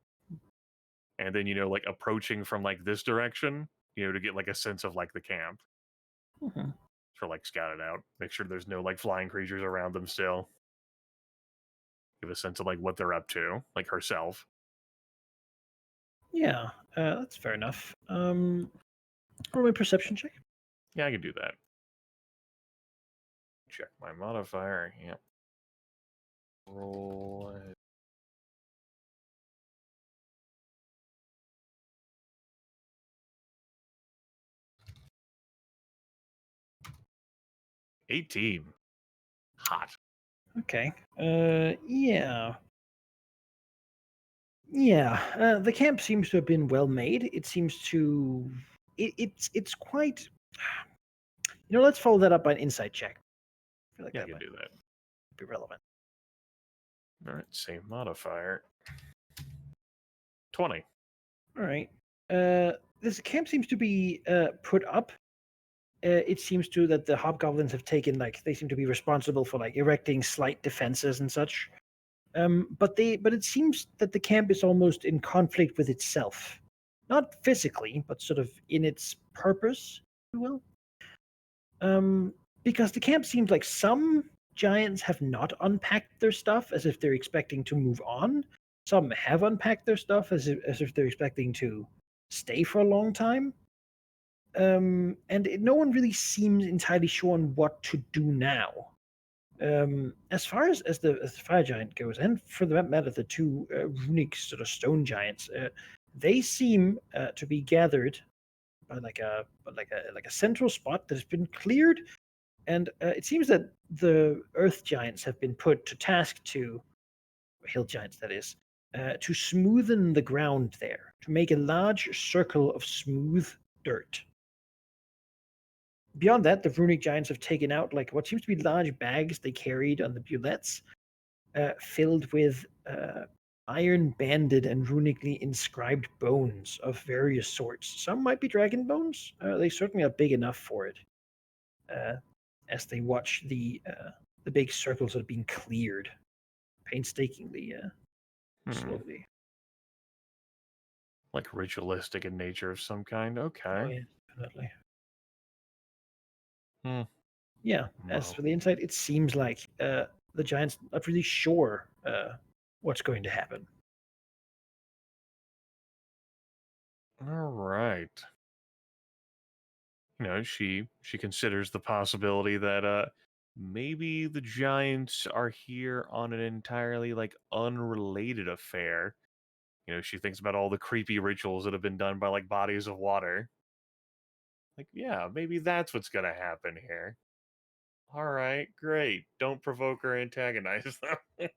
A: and then like approaching from like this direction, to get like a sense of like the camp. For like scout it out, make sure there's no like flying creatures around them still. Give a sense of like what they're up to, like herself.
B: Yeah, that's fair enough. Roll my perception check.
A: Yeah, I can do that. Check my modifier. Yeah. Roll. 18. Hot.
B: Okay. Yeah. Yeah. The camp seems to have been well made. It seems to. It's quite. Let's follow that up by an insight check. I feel like
A: Yeah, I
B: that
A: can
B: might
A: do that.
B: be relevant.
A: All right, same modifier. 20.
B: All right. This camp seems to be put up. It seems to that the hobgoblins have taken they seem to be responsible for like erecting slight defenses and such. But it seems that the camp is almost in conflict with itself, not physically, but sort of in its purpose, if you will. Because the camp seems like some giants have not unpacked their stuff as if they're expecting to move on. Some have unpacked their stuff as if they're expecting to stay for a long time. No one really seems entirely sure on what to do now. As far as the fire giant goes, and for that matter, the two runic sort of stone giants, they seem to be gathered by like a central spot that has been cleared, and it seems that the earth giants have been put to task to hill giants, that is, to smoothen the ground there, to make a large circle of smooth dirt. Beyond that, the runic giants have taken out like what seems to be large bags they carried on the bulettes, filled with iron banded and runically inscribed bones of various sorts. Some might be dragon bones. They certainly are big enough for it. As they watch the big circles that are being cleared painstakingly, slowly.
A: Like ritualistic in nature of some kind. Okay.
B: Oh yeah, definitely.
A: Hmm.
B: Yeah. As for the insight, it seems like the giants not really sure what's going to happen.
A: All right. She considers the possibility that maybe the giants are here on an entirely like unrelated affair. She thinks about all the creepy rituals that have been done by like bodies of water. Like, yeah, maybe that's what's gonna happen here. All right, great. Don't provoke or antagonize them.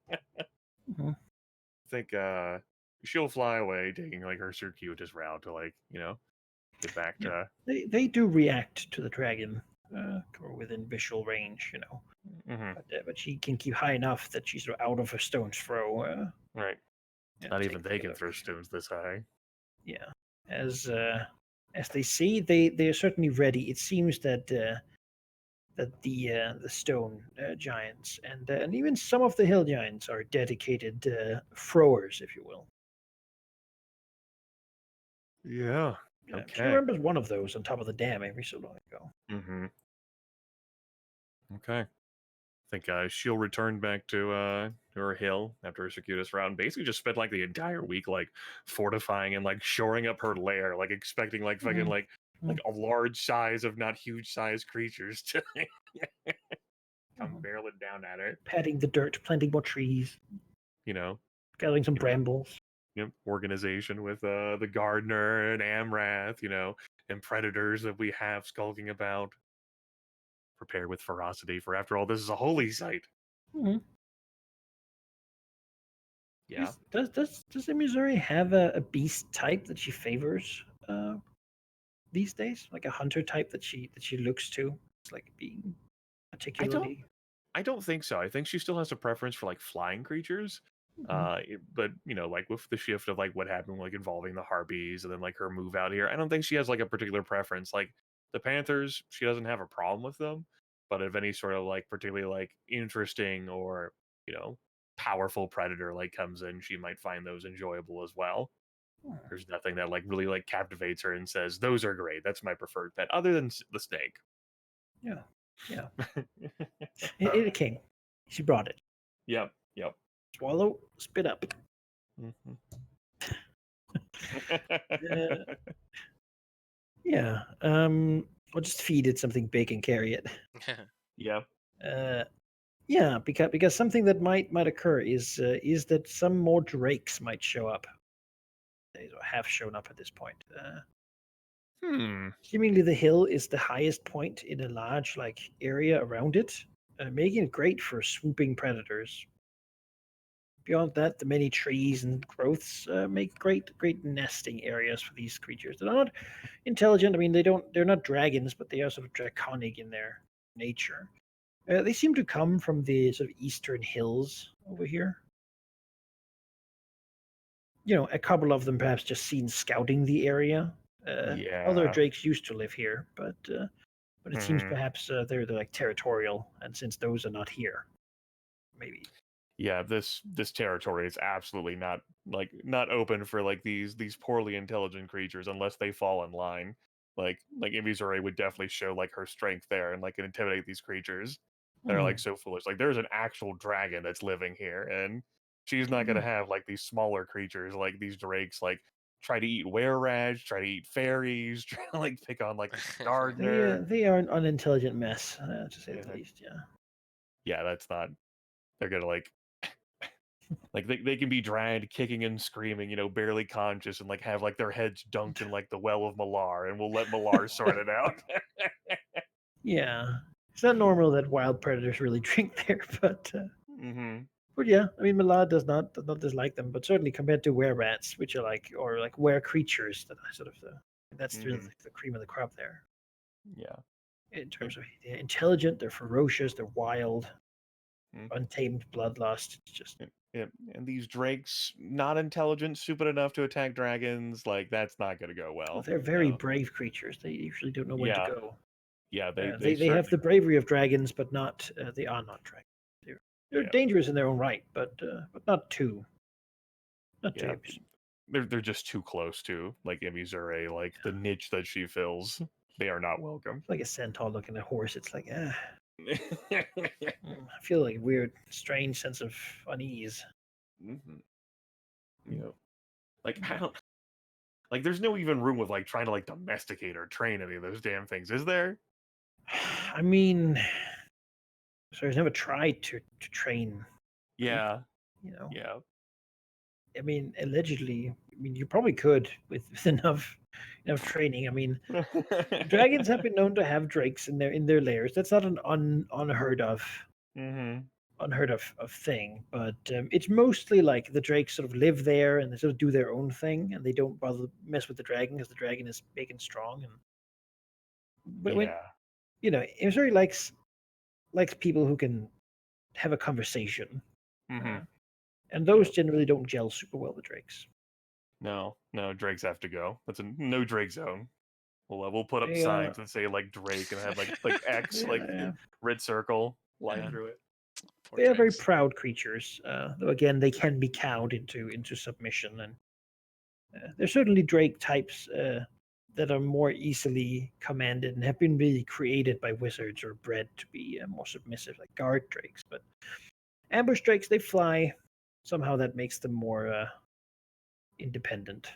B: Mhm.
A: I think she'll fly away, taking like her circuitous route to like get back
B: Yeah.
A: to.
B: They do react to the dragon within visual range,
A: Mhm.
B: but she can keep high enough that she's sort of out of a stone's throw.
A: Right. Not even they can throw stones this high.
B: as they see, they are certainly ready. It seems that the stone giants and even some of the hill giants are dedicated throwers, if you will.
A: Yeah.
B: She
A: Okay.
B: remembers one of those on top of the dam every so long ago.
A: Mm-hmm. Okay. I think she'll return back to her hill after her circuitous route and basically just spent like the entire week like fortifying and like shoring up her lair, like expecting like fucking
B: Mhm.
A: like a large size of not huge size creatures to come
B: Mhm.
A: barreling down at her.
B: Patting the dirt, planting more trees,
A: You know,
B: gathering some
A: you know,
B: brambles.
A: organization with the gardener and Amrath, and predators that we have skulking about. Prepared with ferocity, for after all, this is a holy site.
B: Mhm.
A: Yeah.
B: Does the Missouri have a beast type that she favors these days? Like a hunter type that she looks to? It's like being
A: I don't
B: particularly.
A: I don't think so. I think she still has a preference for like flying creatures.
B: Mhm.
A: But like with the shift of like what happened like involving the harpies and then like her move out here, I don't think she has like a particular preference. Like the panthers, she doesn't have a problem with them, but if any sort of like particularly like interesting or you know powerful predator like comes in, she might find those enjoyable as well.
B: Hmm.
A: There's nothing that like really like captivates her and says those are great. That's my preferred pet, other than the snake.
B: Yeah, yeah. It came. She brought it.
A: Yep, yep.
B: Swallow, spit up.
A: Mhm.
B: Uh, yeah. Or just feed it something big and carry it.
A: Yeah.
B: Uh, yeah, because something that might occur is that some more drakes might show up. They have shown up at this point.
A: Hmm.
B: Seemingly, the hill is the highest point in a large area around it, making it great for swooping predators. Beyond that, the many trees and growths make great nesting areas for these creatures. They're not intelligent. I mean, they're not dragons, but they are sort of draconic in their nature. They seem to come from the sort of eastern hills over here. A couple of them perhaps just seen scouting the area. Other
A: Yeah.
B: drakes used to live here, but it seems
A: Hmm.
B: perhaps they're like territorial, and since those are not here, maybe.
A: Yeah. This territory is absolutely not open for like these poorly intelligent creatures unless they fall in line. Like Imbizure would definitely show like her strength there and like intimidate these creatures that are
B: Hmm.
A: like so foolish. Like there's an actual dragon that's living here, and she's not gonna
B: Mhm.
A: have like these smaller creatures like these drakes like try to eat were rats, try to eat fairies, try to like pick on like the gardener.
B: They are an unintelligent mess, to say the
A: Yeah,
B: least. Yeah.
A: yeah, that's not. They're gonna like they can be dragged kicking and screaming, barely conscious, and like have like their heads dunked in like the well of Malar, and we'll let Malar sort it out.
B: Yeah. It's not normal that wild predators really drink there,
A: Hmm.
B: but yeah, I mean, Malad does not dislike them, but certainly compared to were rats, which are like were creatures that are sort of that's really
A: Hmm.
B: the cream of the crop there.
A: Yeah.
B: In
A: Yep.
B: terms of they're intelligent, they're ferocious, they're wild,
A: Mm.
B: untamed bloodlust. It's just
A: Yep. Yep. And these drakes, not intelligent, stupid enough to attack dragons, like that's not gonna go well.
B: they're very
A: No.
B: brave creatures. They usually don't know when to
A: Yeah.
B: go.
A: Yeah. They
B: They have
A: certainly.
B: the bravery of dragons, but not they are not dragons. They're
A: Yeah.
B: dangerous in their own right, but not too
A: Yeah.
B: much.
A: They're just too close to like Imbizure, like the niche that she fills. They are not welcome.
B: It's like a centaur looking at a horse. It's like I feel like a weird, strange sense of unease.
A: Mhm. You know, like I don't like. There's no even room with like trying to like domesticate or train any of those damn things, is there?
B: I mean, so I've never tried to train Drake.
A: Yeah,
B: You know,
A: yeah.
B: I mean, allegedly, I mean, you probably could with enough training. I mean, dragons have been known to have drakes in their lairs. That's not an unheard of
A: Hmm.
B: thing, but it's mostly like the drakes sort of live there and they sort of do their own thing, and they don't bother mess with the dragon because the dragon is big and strong. And but when
A: Yeah.
B: Missouri likes people who can have a conversation,
A: Hmm.
B: uh, and those
A: Yep.
B: generally don't gel super well with drakes.
A: No, Drakes have to go. That's a no Drake zone. We'll put up
B: They,
A: signs that say like Drake and have like X like
B: yeah,
A: red circle line
C: Yeah.
A: through it.
C: Poor
B: they are very
C: Drakes.
B: proud creatures. Though again, they can be cowed into submission, and there's certainly Drake types that are more easily commanded and have been really created by wizards or bred to be more submissive, like guard Drakes. But ambush Drakes, they fly. Somehow that makes them more independent.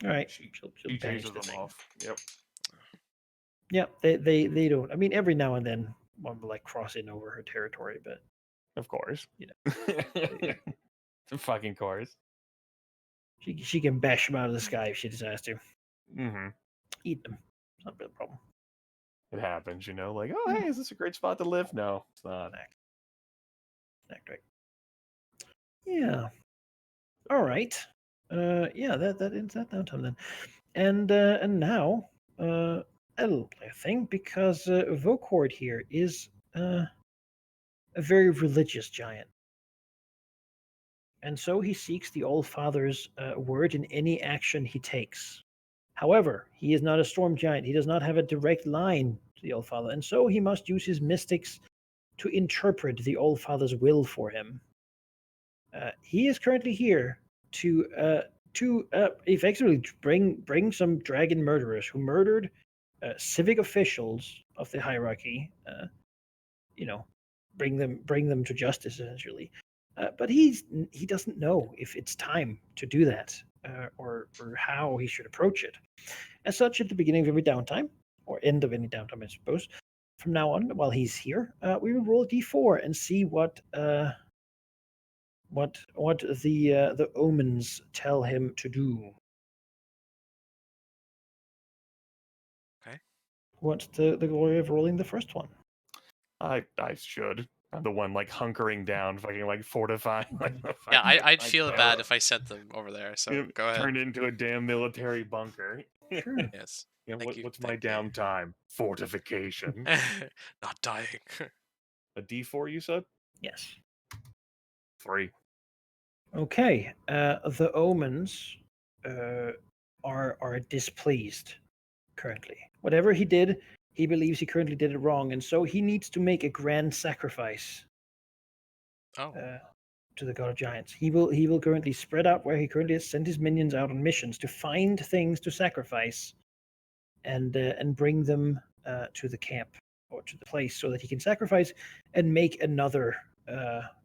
B: All right, she'll
A: She
B: banish
A: chases
B: the
A: them
B: thing.
A: off. Yep.
B: Yeah, they don't. I mean, every now and then one will like cross in over her territory, but
A: Of course.
B: you know,
A: Fucking course.
B: she can bash them out of the sky if she decides to.
A: Mm-hmm.
B: Eat them. It's not a big problem.
A: It happens, like, oh hey, is this a great spot to live? No, it's not.
B: Snack Drake. Yeah. All right. Yeah, that ends that downtime then. And now I'll play a thing because Vokord here is a very religious giant. And so he seeks the All-Father's word in any action he takes. However, he is not a storm giant. He does not have a direct line to the All-Father, and so he must use his mystics to interpret the All-Father's will for him. He is currently here to effectively bring some dragon murderers who murdered civic officials of the hierarchy. You know, bring them to justice essentially. But he doesn't know if it's time to do that or how he should approach it. As such, at the beginning of every downtime or end of any downtime, I suppose, from now on, while he's here, we will roll a d4 and see what the omens tell him to do.
C: Okay.
B: What's the glory of rolling the first one?
A: I should. I'm the one like hunkering down, fucking like fortifying. Like, the
C: Yeah,
A: fucking,
C: I'd
A: like,
C: feel
A: tower.
C: bad if I sent them over there. So go ahead.
A: Turned into a damn military bunker.
B: Sure.
C: Yes.
A: What,
C: you,
A: what's my
C: thank you.
A: downtime? Fortification.
C: Not dying.
A: A D4, you said?
B: Yes.
A: 3.
B: Okay. The omens are displeased currently. Whatever he did, he believes he currently did it wrong, and so he needs to make a grand sacrifice
C: Oh.
B: to the god of giants. He will currently spread out where he currently has sent his minions out on missions to find things to sacrifice, and bring them to the camp or to the place so that he can sacrifice and make another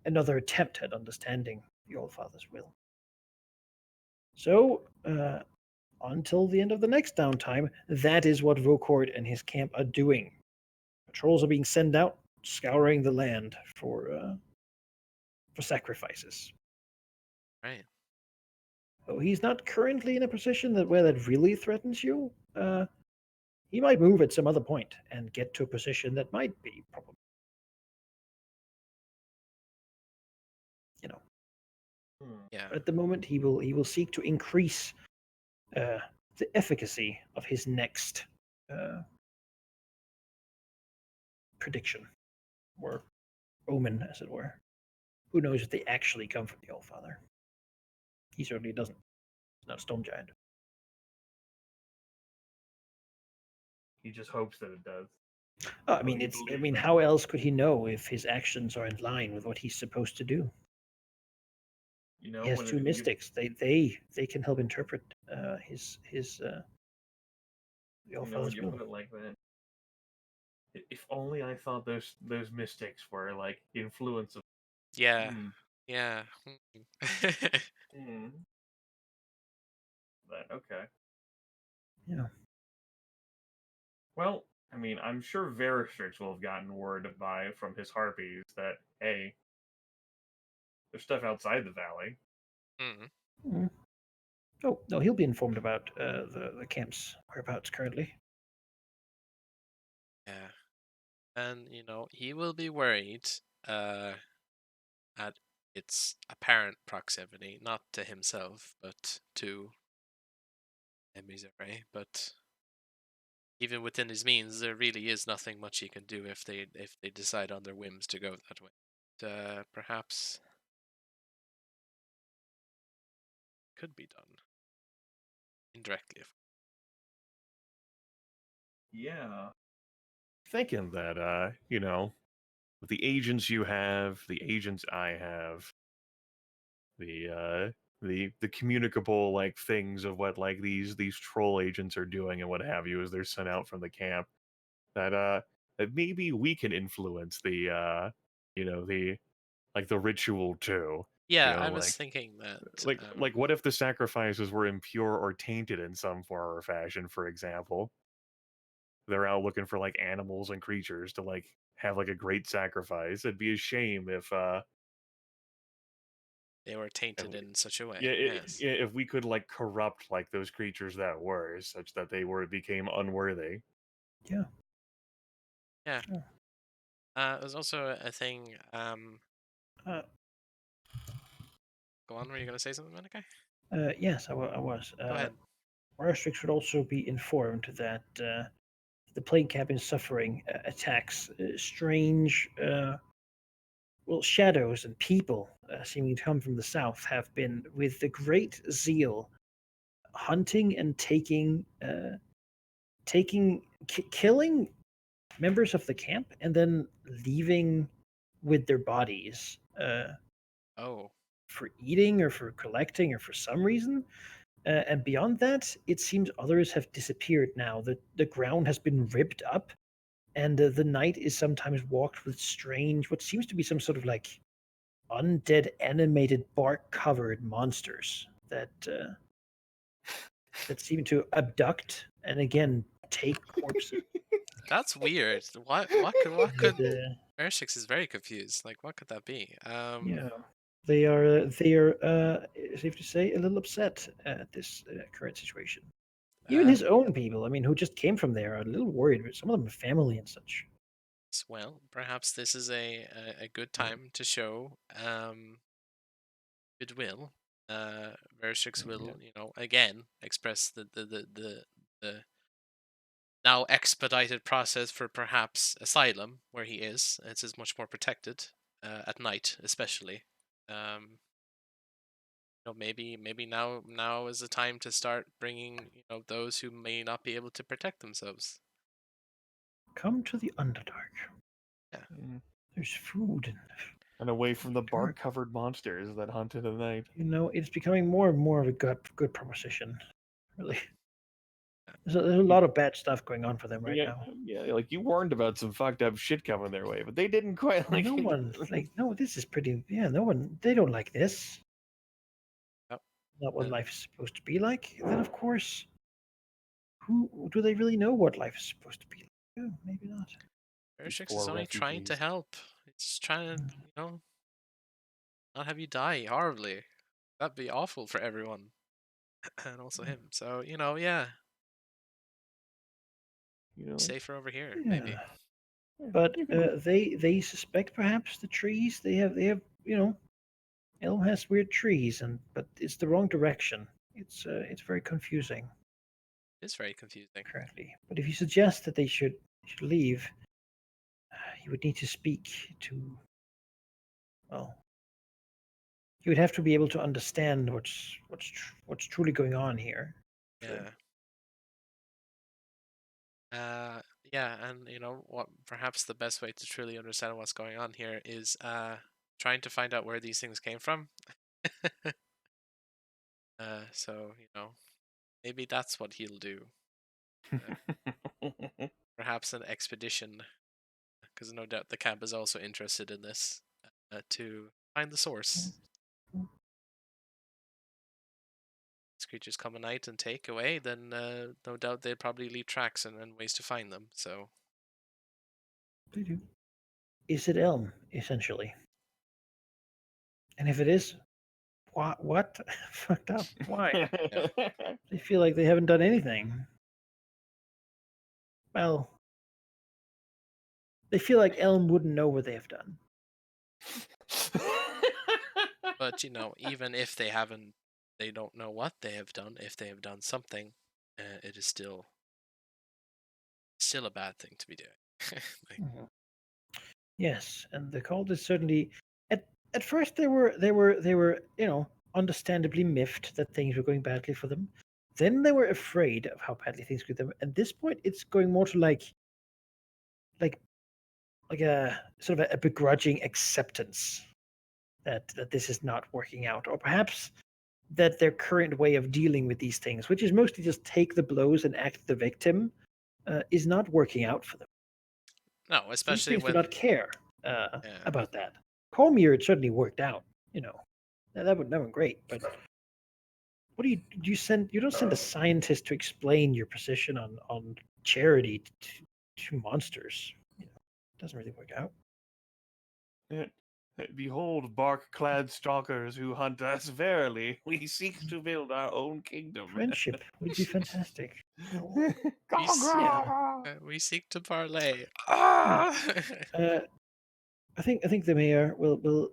B: attempt at understanding the All Father's will. So until the end of the next downtime, that is what Vokord and his camp are doing. Patrols are being sent out, scouring the land for sacrifices.
C: Right.
B: So he's not currently in a position where that really threatens you. He might move at some other point and get to a position that might be probably,
C: Yeah.
B: But at the moment, he will seek to increase the efficacy of his next prediction or omen, as it were. Who knows if they actually come from the All Father? He certainly doesn't. He's not a storm giant.
A: He just hopes that it does.
B: I mean, how else could he know if his actions are in line with what he's supposed to do?
A: You know,
B: He has two mystics. They can help interpret his the All Father's
A: you
B: will.
A: put it like that. If only I thought those mystics were like influence of.
C: Yeah. Yeah.
A: But okay.
B: Yeah.
A: Well, I mean, I'm sure Veristrix will have gotten word from his harpies that hey, there's stuff outside the valley.
B: Mm. Oh no, he'll be informed about the camp's whereabouts currently.
C: Yeah. And he will be worried at its apparent proximity, not to himself, but to Emissary. But even within his means, there really is nothing much he can do if they decide on their whims to go that way. Perhaps could be done indirectly.
D: Yeah.
A: Thinking that, with the agents you have, the agents I have, the communicable like things of what like these troll agents are doing and what have you as they're sent out from the camp, that maybe we can influence the like the ritual too.
C: Yeah, I was
A: Like
C: thinking that.
A: like what if the sacrifices were impure or tainted in some form or fashion, for example? They're out looking for like animals and creatures to like have like a great sacrifice. It'd be a shame if
C: they were tainted
A: if-
C: in such a way.
A: yeah,
C: Yes.
A: if we could like corrupt like those creatures that were such that they became unworthy.
B: Yeah.
C: Yeah.
B: Sure.
C: There's also a thing.
B: Uh,
C: Go on. Were you gonna say something, Manikai?
B: yes, I was.
C: Go ahead.
B: Rarstrix should also be informed that the plague camp is suffering attacks, strange, shadows and people seeming to come from the south have been, with the great zeal, hunting and killing members of the camp and then leaving with their bodies
C: Oh.
B: for eating or for collecting or for some reason. And beyond that, it seems others have disappeared now. The ground has been ripped up, and the night is sometimes walked with strange, what seems to be some sort of like undead animated bark covered monsters that seem to abduct and again take corpses.
C: That's weird. What could
B: And,
C: Ershix is very confused. Like, what could that be?
B: yeah, they are safe to say a little upset at this current situation. Even his own people, I mean, who just came from there, are a little worried. Some of them have family and such.
C: Well, perhaps this is a good time to show goodwill. Vershix will, again express the now expedited process for perhaps asylum where he is. It is much more protected at night, especially. Maybe now is the time to start bringing those who may not be able to protect themselves.
B: Come to the Underdark.
C: Yeah.
B: There's food
A: And away from the bark covered monsters that hunt in the night.
B: It's becoming more and more of a good proposition. Really. There's a lot of bad stuff going on for them right now.
A: Yeah, like you warned about some fucked up shit coming their way, but they didn't quite like
B: No one no, this is pretty no one they don't like this.
C: Yep.
B: Not what life is supposed to be like. And then of course, who do they really know what life is supposed to be like? Oh, maybe not.
C: Vershix is only trying to help. It's trying to, not have you die horribly. That'd be awful for everyone. And also him. So, yeah. Safer over here, maybe.
B: But they suspect perhaps the trees. They have Elm has weird trees, but it's the wrong direction. It's very confusing.
C: It's very confusing
B: currently. But if you suggest that they should leave, you would need to speak to. Well, you would have to be able to understand what's truly going on here.
C: Yeah. Yeah, and what perhaps the best way to truly understand what's going on here is trying to find out where these things came from. So maybe that's what he'll do. Perhaps an expedition, because no doubt the camp is also interested in this to find the source. These creatures come at night and take away, then no doubt they'd probably leave tracks and ways to find them. So
B: they do. Is it Elm essentially? And if it is, what fucked up? Why? They feel like they haven't done anything. Well, they feel like Elm wouldn't know what they have done.
C: But even if they haven't, they don't know what they have done. If they have done something, it is still a bad thing to be doing.
B: Yes, and the cult is certainly at first they were understandably miffed that things were going badly for them. Then they were afraid of how badly things could them. At this point, it's going more to like like a sort of a begrudging acceptance that this is not working out, or perhaps that their current way of dealing with these things, which is mostly just take the blows and act the victim, is not working out for them.
C: No,
B: These
C: especially
B: things do
C: when
B: not care
C: yeah.
B: about that. Cormier, it certainly worked out. You know, that went great. But what do you send? You don't send a scientist to explain your position on charity to monsters. You know, it doesn't really work out.
A: Behold, bark-clad stalkers who hunt us. Verily, we seek to build our own kingdom.
B: Friendship would be fantastic.
C: We seek to parlay.
B: Yeah.
C: Ah!
B: I think the mayor will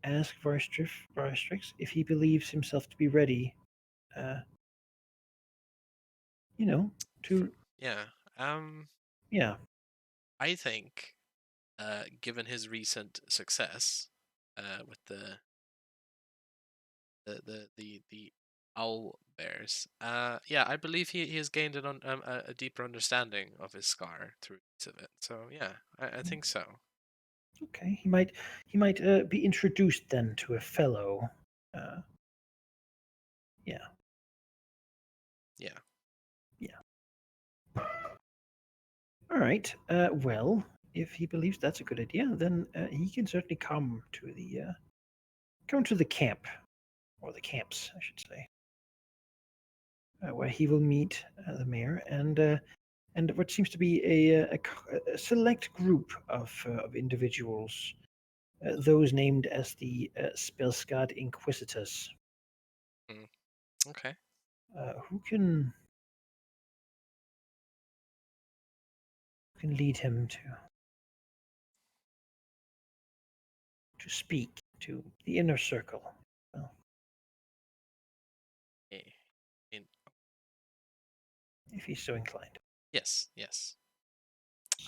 B: ask Varstrix if he believes himself to be ready. Uh, you know, to
C: Yeah.
B: yeah,
C: I think, given his recent success, with the owl bears, yeah, I believe he has gained a deeper understanding of his scar through use of it. So yeah, I think so.
B: okay. He might be introduced then to a fellow. Uh, yeah,
C: Yeah.
B: yeah. All right. Well, if he believes that's a good idea, then he can certainly come to the camp, or the camps, I should say, where he will meet the mayor and what seems to be a select group of individuals, those named as the Spellskad Inquisitors,
C: Mm. Okay.
B: who can lead him to speak to the inner circle. Well,
C: Eh, in,
B: if he's so inclined.
C: yes. Yes.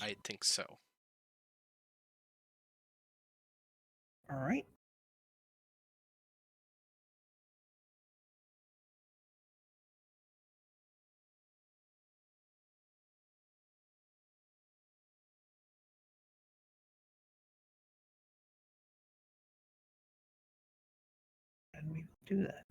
C: I think so.
B: All right. And we will do that.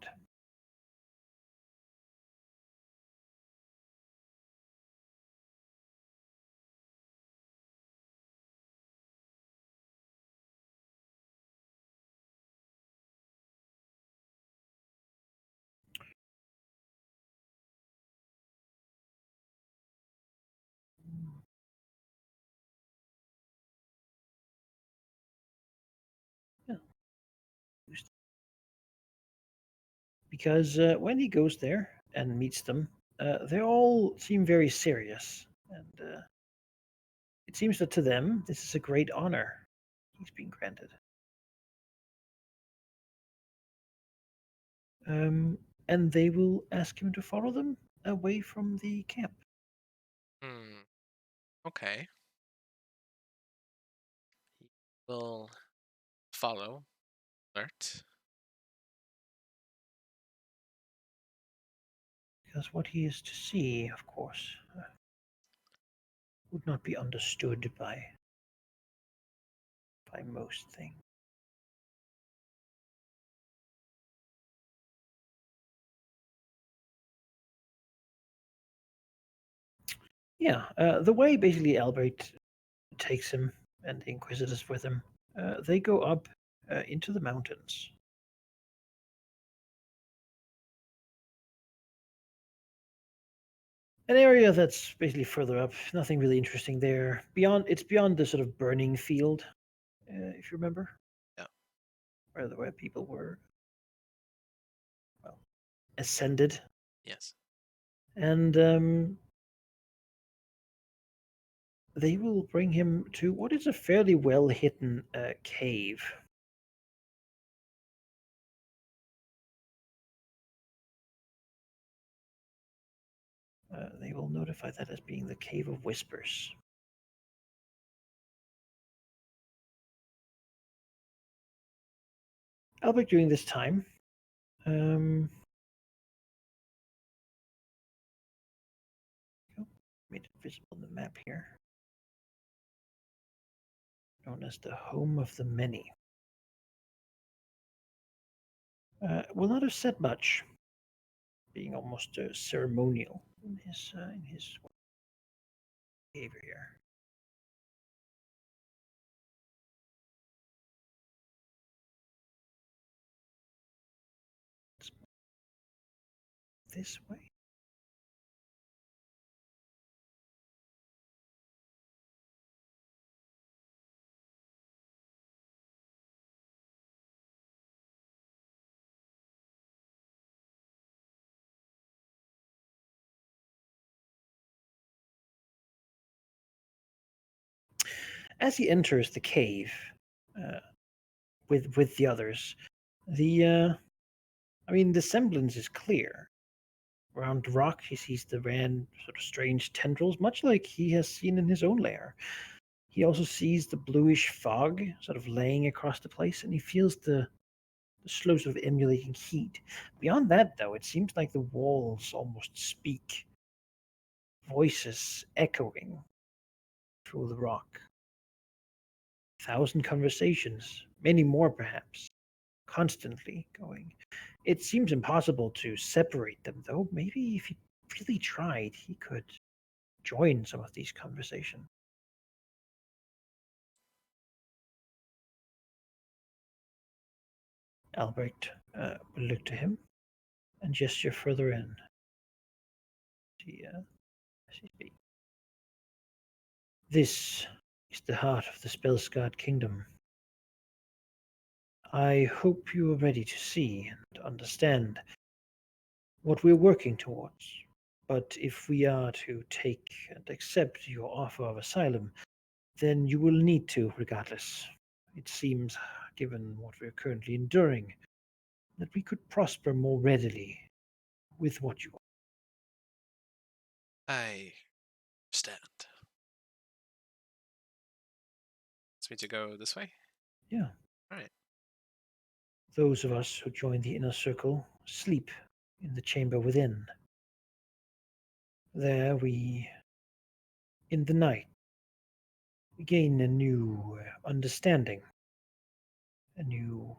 B: Yeah. Because when he goes there and meets them, they all seem very serious, and it seems that to them this is a great honor he's being granted. And they will ask him to follow them away from the camp.
C: Hmm. Okay. He will follow. Alert.
B: Because what he is to see, of course, would not be understood by most things. Yeah, the way basically Albert takes him and the Inquisitors with him, they go up into the mountains. An area that's basically further up, nothing really interesting there. It's beyond the sort of burning field, if you remember,
C: Yeah.
B: where people were well ascended,
C: Yes.
B: and they will bring him to what is a fairly well hidden cave. They will notify that as being the Cave of Whispers. Albert, during this time, Um, made it visible on the map here. Known as the home of the many. Will not have said much, being almost ceremonial in his behavior here. This way. As he enters the cave, uh, with the others, the semblance is clear. Around the rock, he sees the sort of strange tendrils, much like he has seen in his own lair. He also sees the bluish fog sort of laying across the place, and he feels the slow sort of emulating heat. Beyond that, though, it seems like the walls almost speak, voices echoing through the rock. 1,000 conversations, many more perhaps, constantly going. It seems impossible to separate them, though. Maybe if he really tried, he could join some of these conversations. Albrecht will look to him and gesture further in. She speaks. This is the heart of the Spellscard Kingdom. I hope you are ready to see and understand what we're working towards. But if we are to take and accept your offer of asylum, then you will need to, regardless. It seems, given what we're currently enduring, that we could prosper more readily with what you
C: I understand. It's me to go this way?
B: Yeah.
C: Alright.
B: Those of us who join the inner circle sleep in the chamber within. There in the night, we gain a new understanding, a new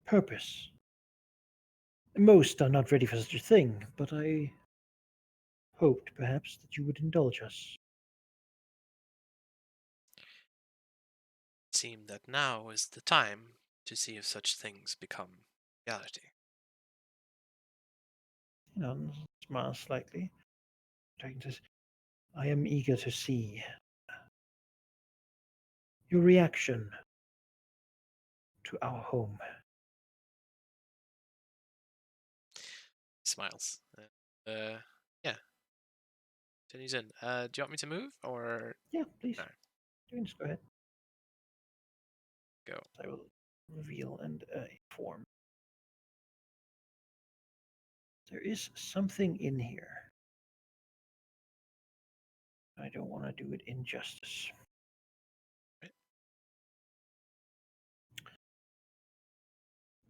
B: purpose. Most are not ready for such a thing, but I hoped perhaps that you would indulge us.
C: It seemed that now is the time to see if such things become reality.
B: Smiles slightly. Dragon says, I am eager to see your reaction to our home.
C: Smiles. Yeah. Continues in. Do you want me to move or
B: Yeah, please.
C: no?
B: You can just go ahead.
C: Go.
B: I will reveal and inform. There is something in here. I don't want to do it injustice.
C: Right.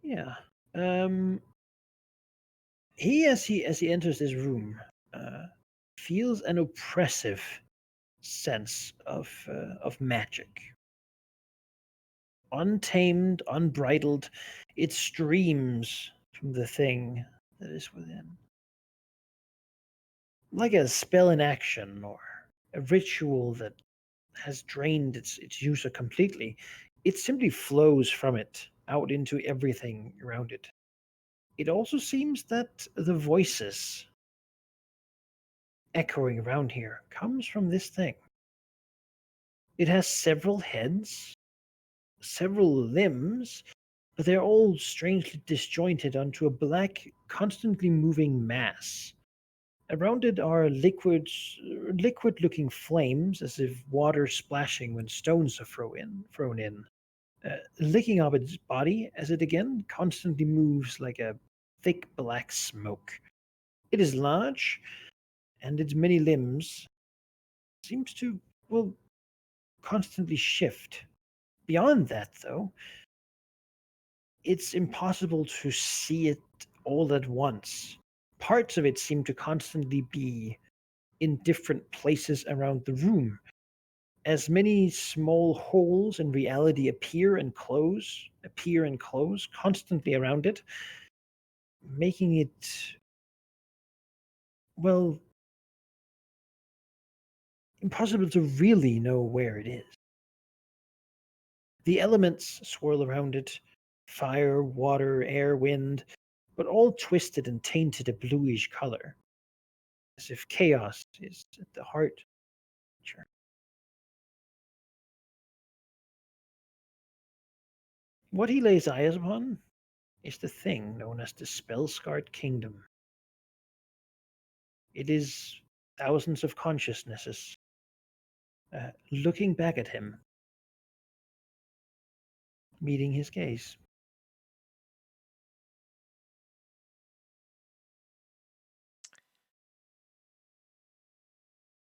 B: Yeah. As he enters this room, feels an oppressive sense of magic. Untamed, unbridled, it streams from the thing that is within. Like a spell in action or a ritual that has drained its user completely, it simply flows from it out into everything around it. It also seems that the voices echoing around here comes from this thing. It has several heads, several limbs, but they're all strangely disjointed onto a black, constantly moving mass. Around it are liquid-looking flames, as if water splashing when stones are thrown in, licking up its body as it again constantly moves like a thick black smoke. It is large, and its many limbs seems to, well, constantly shift. Beyond that, though, it's impossible to see it all at once. Parts of it seem to constantly be in different places around the room. As many small holes in reality appear and close constantly around it, making it, well, impossible to really know where it is. The elements swirl around it: fire, water, air, wind, but all twisted and tainted a bluish color, as if chaos is at the heart. Sure. What he lays eyes upon is the thing known as the spell-scarred kingdom. It is thousands of consciousnesses looking back at him, meeting his gaze.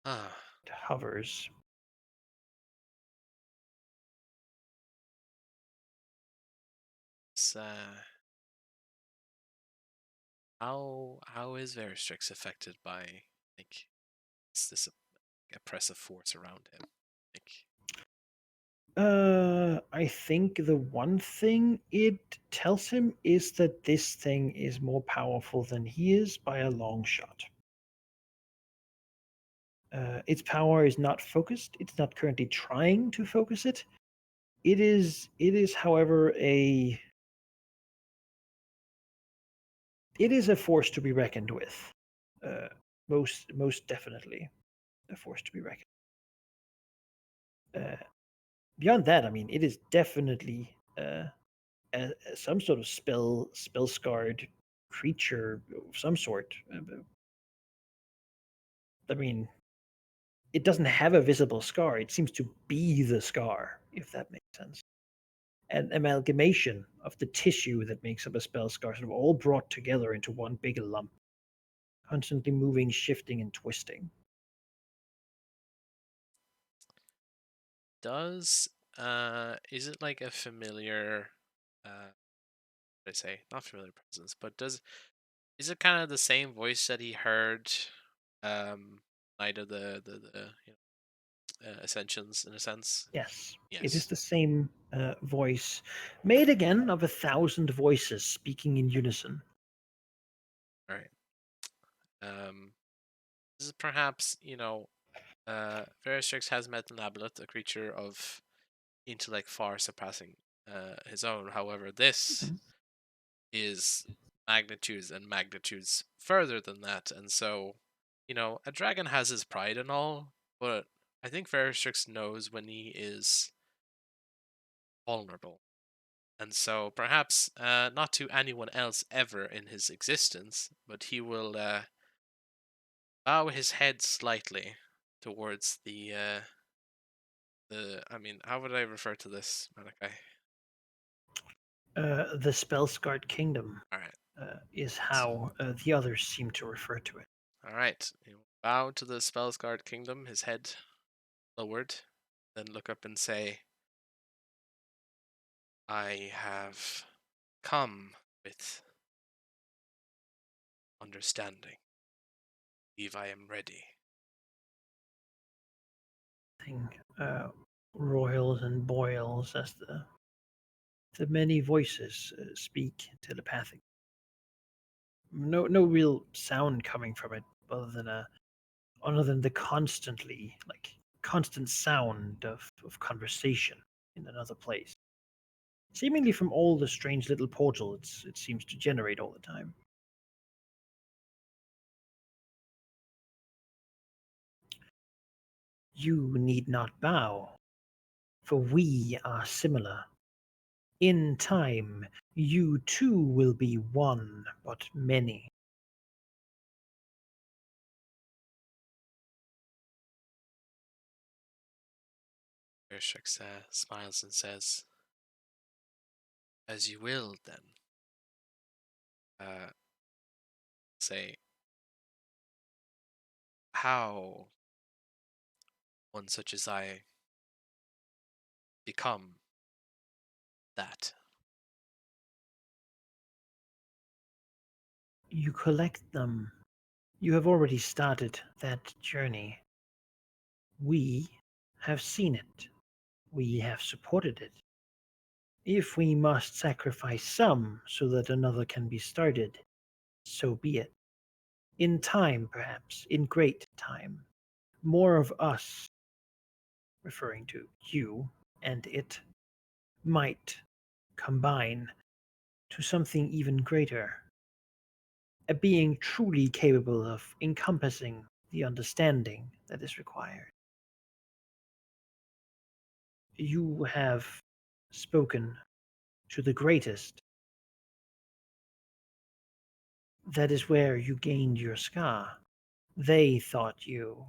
C: Ah,
B: It hovers.
C: it's, how is Veristrix affected by like this oppressive force around him? Like,
B: I think the one thing it tells him is that this thing is more powerful than he is by a long shot. Its power is not focused. It's not currently trying to focus it. It is, however, it is a force to be reckoned with. Uh, most definitely, a force to be reckoned. Uh, Beyond that, I mean, it is definitely some sort of spell scarred creature of some sort. I mean, it doesn't have a visible scar. It seems to be the scar, if that makes sense. An amalgamation of the tissue that makes up a spell scar, sort of all brought together into one big lump, constantly moving, shifting, and twisting.
C: does is it like a familiar what did I say? Not familiar presence, but is it kind of the same voice that he heard night of the ascensions in a sense?
B: Yes, it is
C: Yes.
B: the same voice, made again of 1,000 voices speaking in unison.
C: All right. This is perhaps, Veristrix has met an aboleth, a creature of intellect far surpassing his own. However, this
B: Mhm.
C: is magnitudes and magnitudes further than that. And so, a dragon has his pride and all, but I think Veristrix knows when he is vulnerable. And so perhaps not to anyone else ever in his existence, but he will bow his head slightly towards the I mean, how would I refer to this, Malachi?
B: The spell-scarred kingdom
C: All right.
B: is how the others seem to refer to it.
C: All right. He'll bow to the Spellsguard Kingdom, his head lowered, then look up and say, I have come with understanding. Believe I am ready.
B: Thing roils and boils as the many voices speak telepathic. No real sound coming from it, other than the constant sound of conversation in another place, seemingly from all the strange little portals it seems to generate all the time. You need not bow, for we are similar. In time, you too will be one, but many.
C: Gershik smiles and says, as you will, then. Uh, say, how one such as I become that?
B: You collect them. You have already started that journey. We have seen it. We have supported it. If we must sacrifice some so that another can be started, so be it. In time, perhaps, in great time, more of us, referring to you and it, might combine to something even greater. A being truly capable of encompassing the understanding that is required. You have spoken to the greatest. That is where you gained your scar. They thought you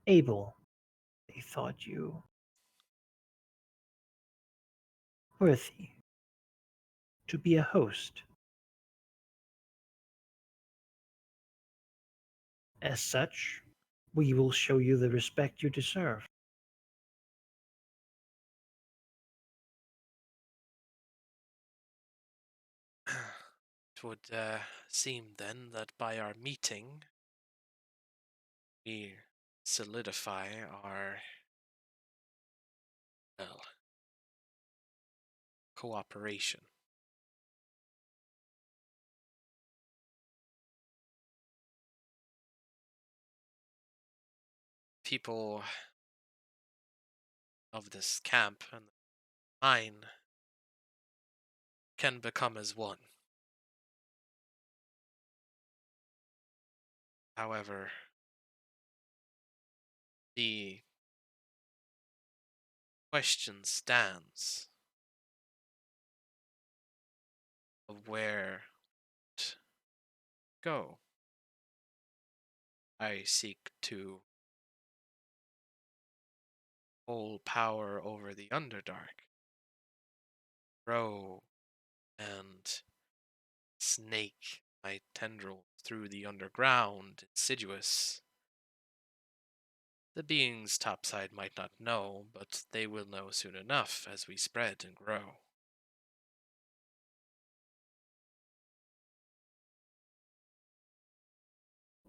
B: able. They thought you worthy to be a host. As such, we will show you the respect you deserve.
C: It would seem then that by our meeting, we solidify our, well, cooperation. People of this camp and mine can become as one. However, the question stands of where to go. I seek to hold power over the Underdark, grow and snake my tendrils through the underground, insidious. The beings topside might not know, but they will know soon enough as we spread and grow.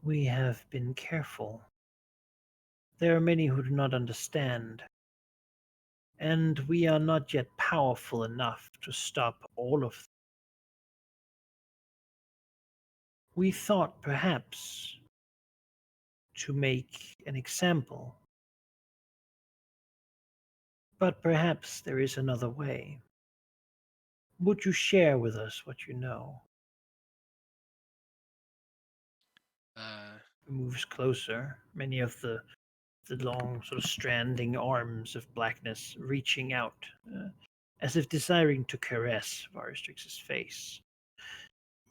B: We have been careful. There are many who do not understand, and we are not yet powerful enough to stop all of them. We thought perhaps to make an example, but perhaps there is another way. Would you share with us what you know? Moves closer, many of the long, sort of stranding arms of blackness reaching out, as if desiring to caress Varistrix's face.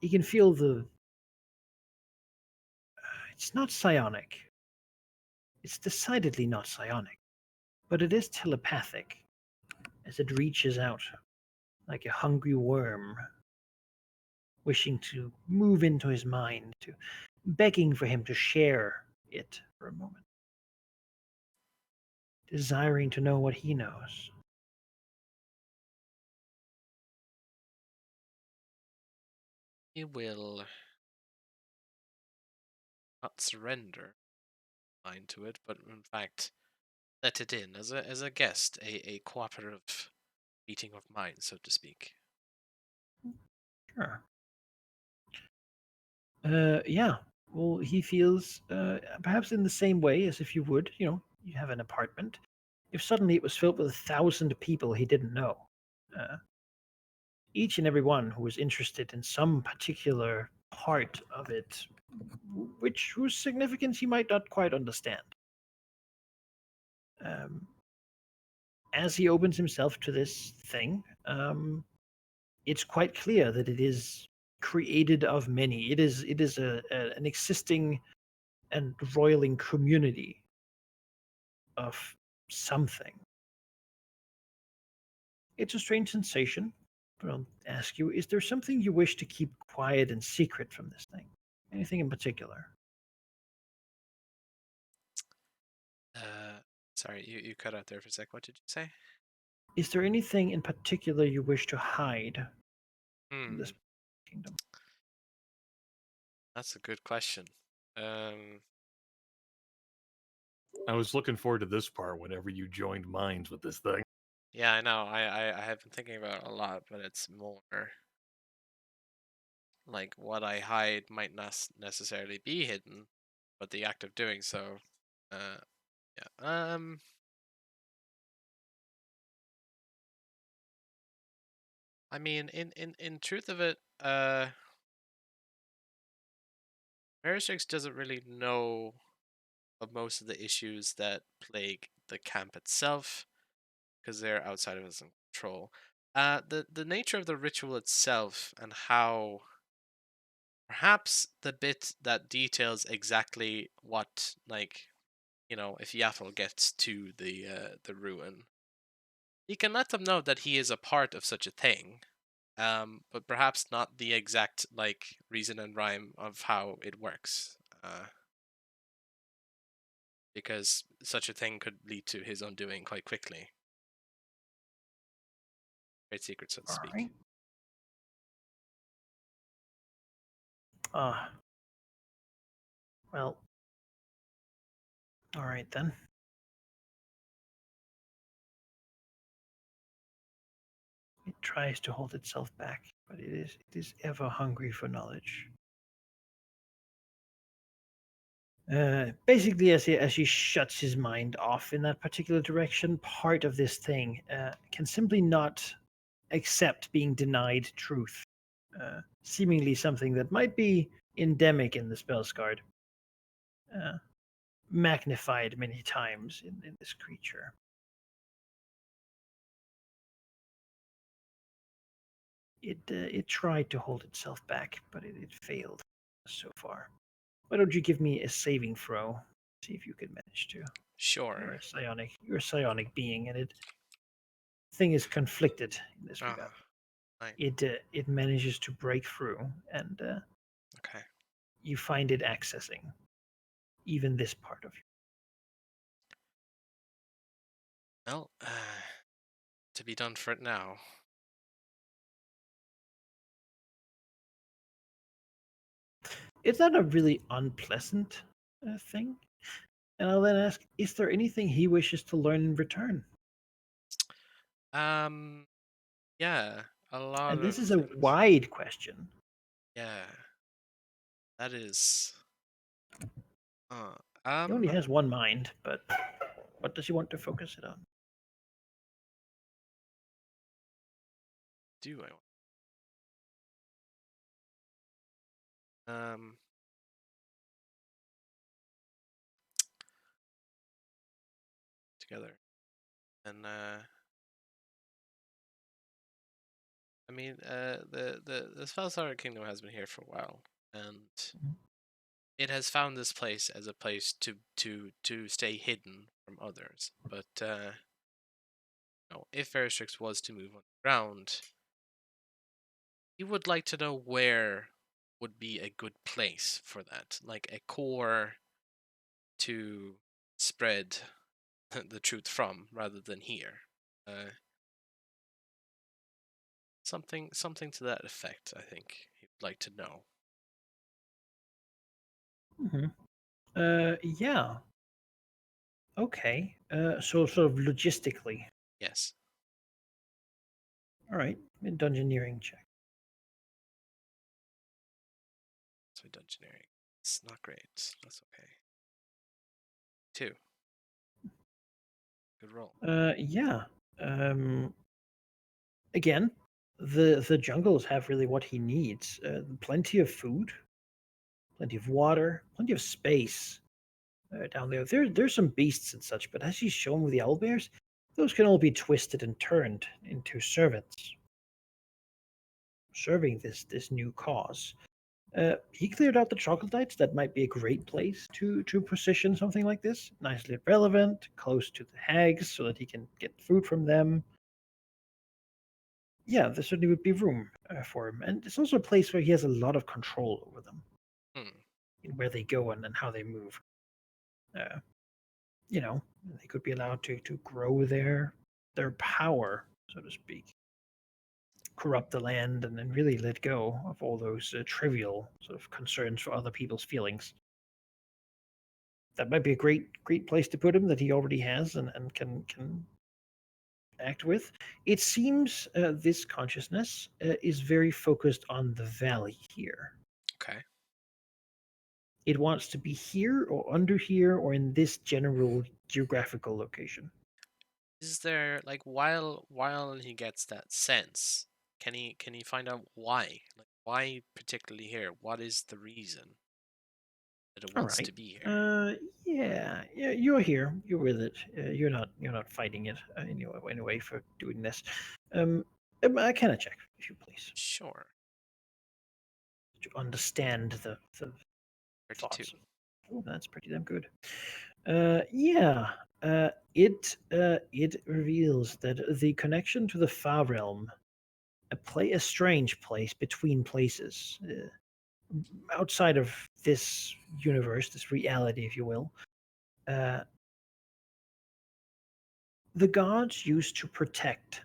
B: You can feel the. It's not psionic. It's decidedly not psionic, but it is telepathic, as it reaches out like a hungry worm, wishing to move into his mind, to begging for him to share it for a moment, desiring to know what he knows.
C: He will not surrender mind to it, but in fact let it in as a guest, a cooperative meeting of minds, so to speak.
B: Sure. Yeah. Well, he feels perhaps in the same way as if you would, you have an apartment. If suddenly it was filled with 1,000 people he didn't know, uh, each and every one who was interested in some particular part of it, whose significance he might not quite understand. Um, as he opens himself to this thing, it's quite clear that it is created of many. It is an existing and roiling community of something. It's a strange sensation, but I'll ask you, is there something you wish to keep quiet and secret from this thing? Anything in particular?
C: Uh, Sorry, you cut out there for a sec. What did you say?
B: Is there anything in particular you wish to hide from
C: Hmm.
B: this kingdom?
C: That's a good question. Um,
A: I was looking forward to this part whenever you joined minds with this thing.
C: yeah, I know. I have been thinking about it a lot, but it's more like what I hide might not necessarily be hidden, but the act of doing so. Uh, yeah. I mean, in truth of it, Veristrix doesn't really know of most of the issues that plague the camp itself because they're outside of his control. The nature of the ritual itself and how perhaps the bit that details exactly what, like, if Yaffle gets to the ruin, he can let them know that he is a part of such a thing, but perhaps not the exact like reason and rhyme of how it works, because such a thing could lead to his undoing quite quickly. Great secret, so to
B: All
C: speak.
B: right. Ah, well, all right then. It tries to hold itself back, but it is ever hungry for knowledge. Basically, as he shuts his mind off in that particular direction, part of this thing can simply not accept being denied truth, seemingly something that might be endemic in the Spellscard, uh, magnified many times in this creature. It tried to hold itself back, but it failed so far. Why don't you give me a saving throw? See if you can manage to.
C: Sure.
B: You're a psionic being, and it thing is conflicted in this regard.
C: Uh, right.
B: It manages to break through, and
C: Okay.
B: you find it accessing even this part of you.
C: Well, to be done for it now.
B: It's not a really unpleasant thing. And I'll then ask, is there anything he wishes to learn in return?
C: Um, yeah, a lot
B: And this
C: of
B: is a
C: things.
B: wide question.
C: Yeah, that is. Uh,
B: He only
C: um,
B: has one mind, but what does he want to focus it on?
C: do I? Together, and I mean, the Spellstar Kingdom has been here for a while, and
B: Mhm.
C: it has found this place as a place to stay hidden from others. But if Veristrix was to move underground, he would like to know where would be a good place for that, like a core to spread the truth from, rather than here. Uh, something to that effect. I think he'd like to know.
B: Mhm. Yeah. Okay. So sort of logistically.
C: Yes.
B: All right. Dungeoneering check.
C: So dungeoneering. It's not great. That's okay. 2. Good roll.
B: Yeah. Um, again, the jungles have really what he needs. Plenty of food, plenty of water, plenty of space down there. There's some beasts and such, but as he's shown with the owlbears, those can all be twisted and turned into servants, serving this new cause. He cleared out the troglodytes. That might be a great place to position something like this. Nicely relevant, close to the hags, so that he can get food from them. Yeah, there certainly would be room for him, and it's also a place where he has a lot of control over them,
C: Hmm.
B: in where they go and how they move. Uh, you know, they could be allowed to grow their power, so to speak. corrupt the land and then really let go of all those trivial sort of concerns for other people's feelings. That might be a great place to put him that he already has and can act with. It seems this consciousness is very focused on the valley here.
C: Okay.
B: It wants to be here or under here or in this general geographical location.
C: Is there like while he gets that sense, can he find out why? Like why particularly here? What is the reason that it
B: All
C: wants
B: right.
C: to be here?
B: Yeah, you're here. You're with it. You're not fighting it anyway for doing this. I can I check, if you please,
C: Sure.
B: to understand the
C: 32.
B: thoughts. Oh, that's pretty damn good. Yeah. It reveals that the connection to the far realm, a strange place between places, outside of this universe, this reality, if you will. Uh, the gods used to protect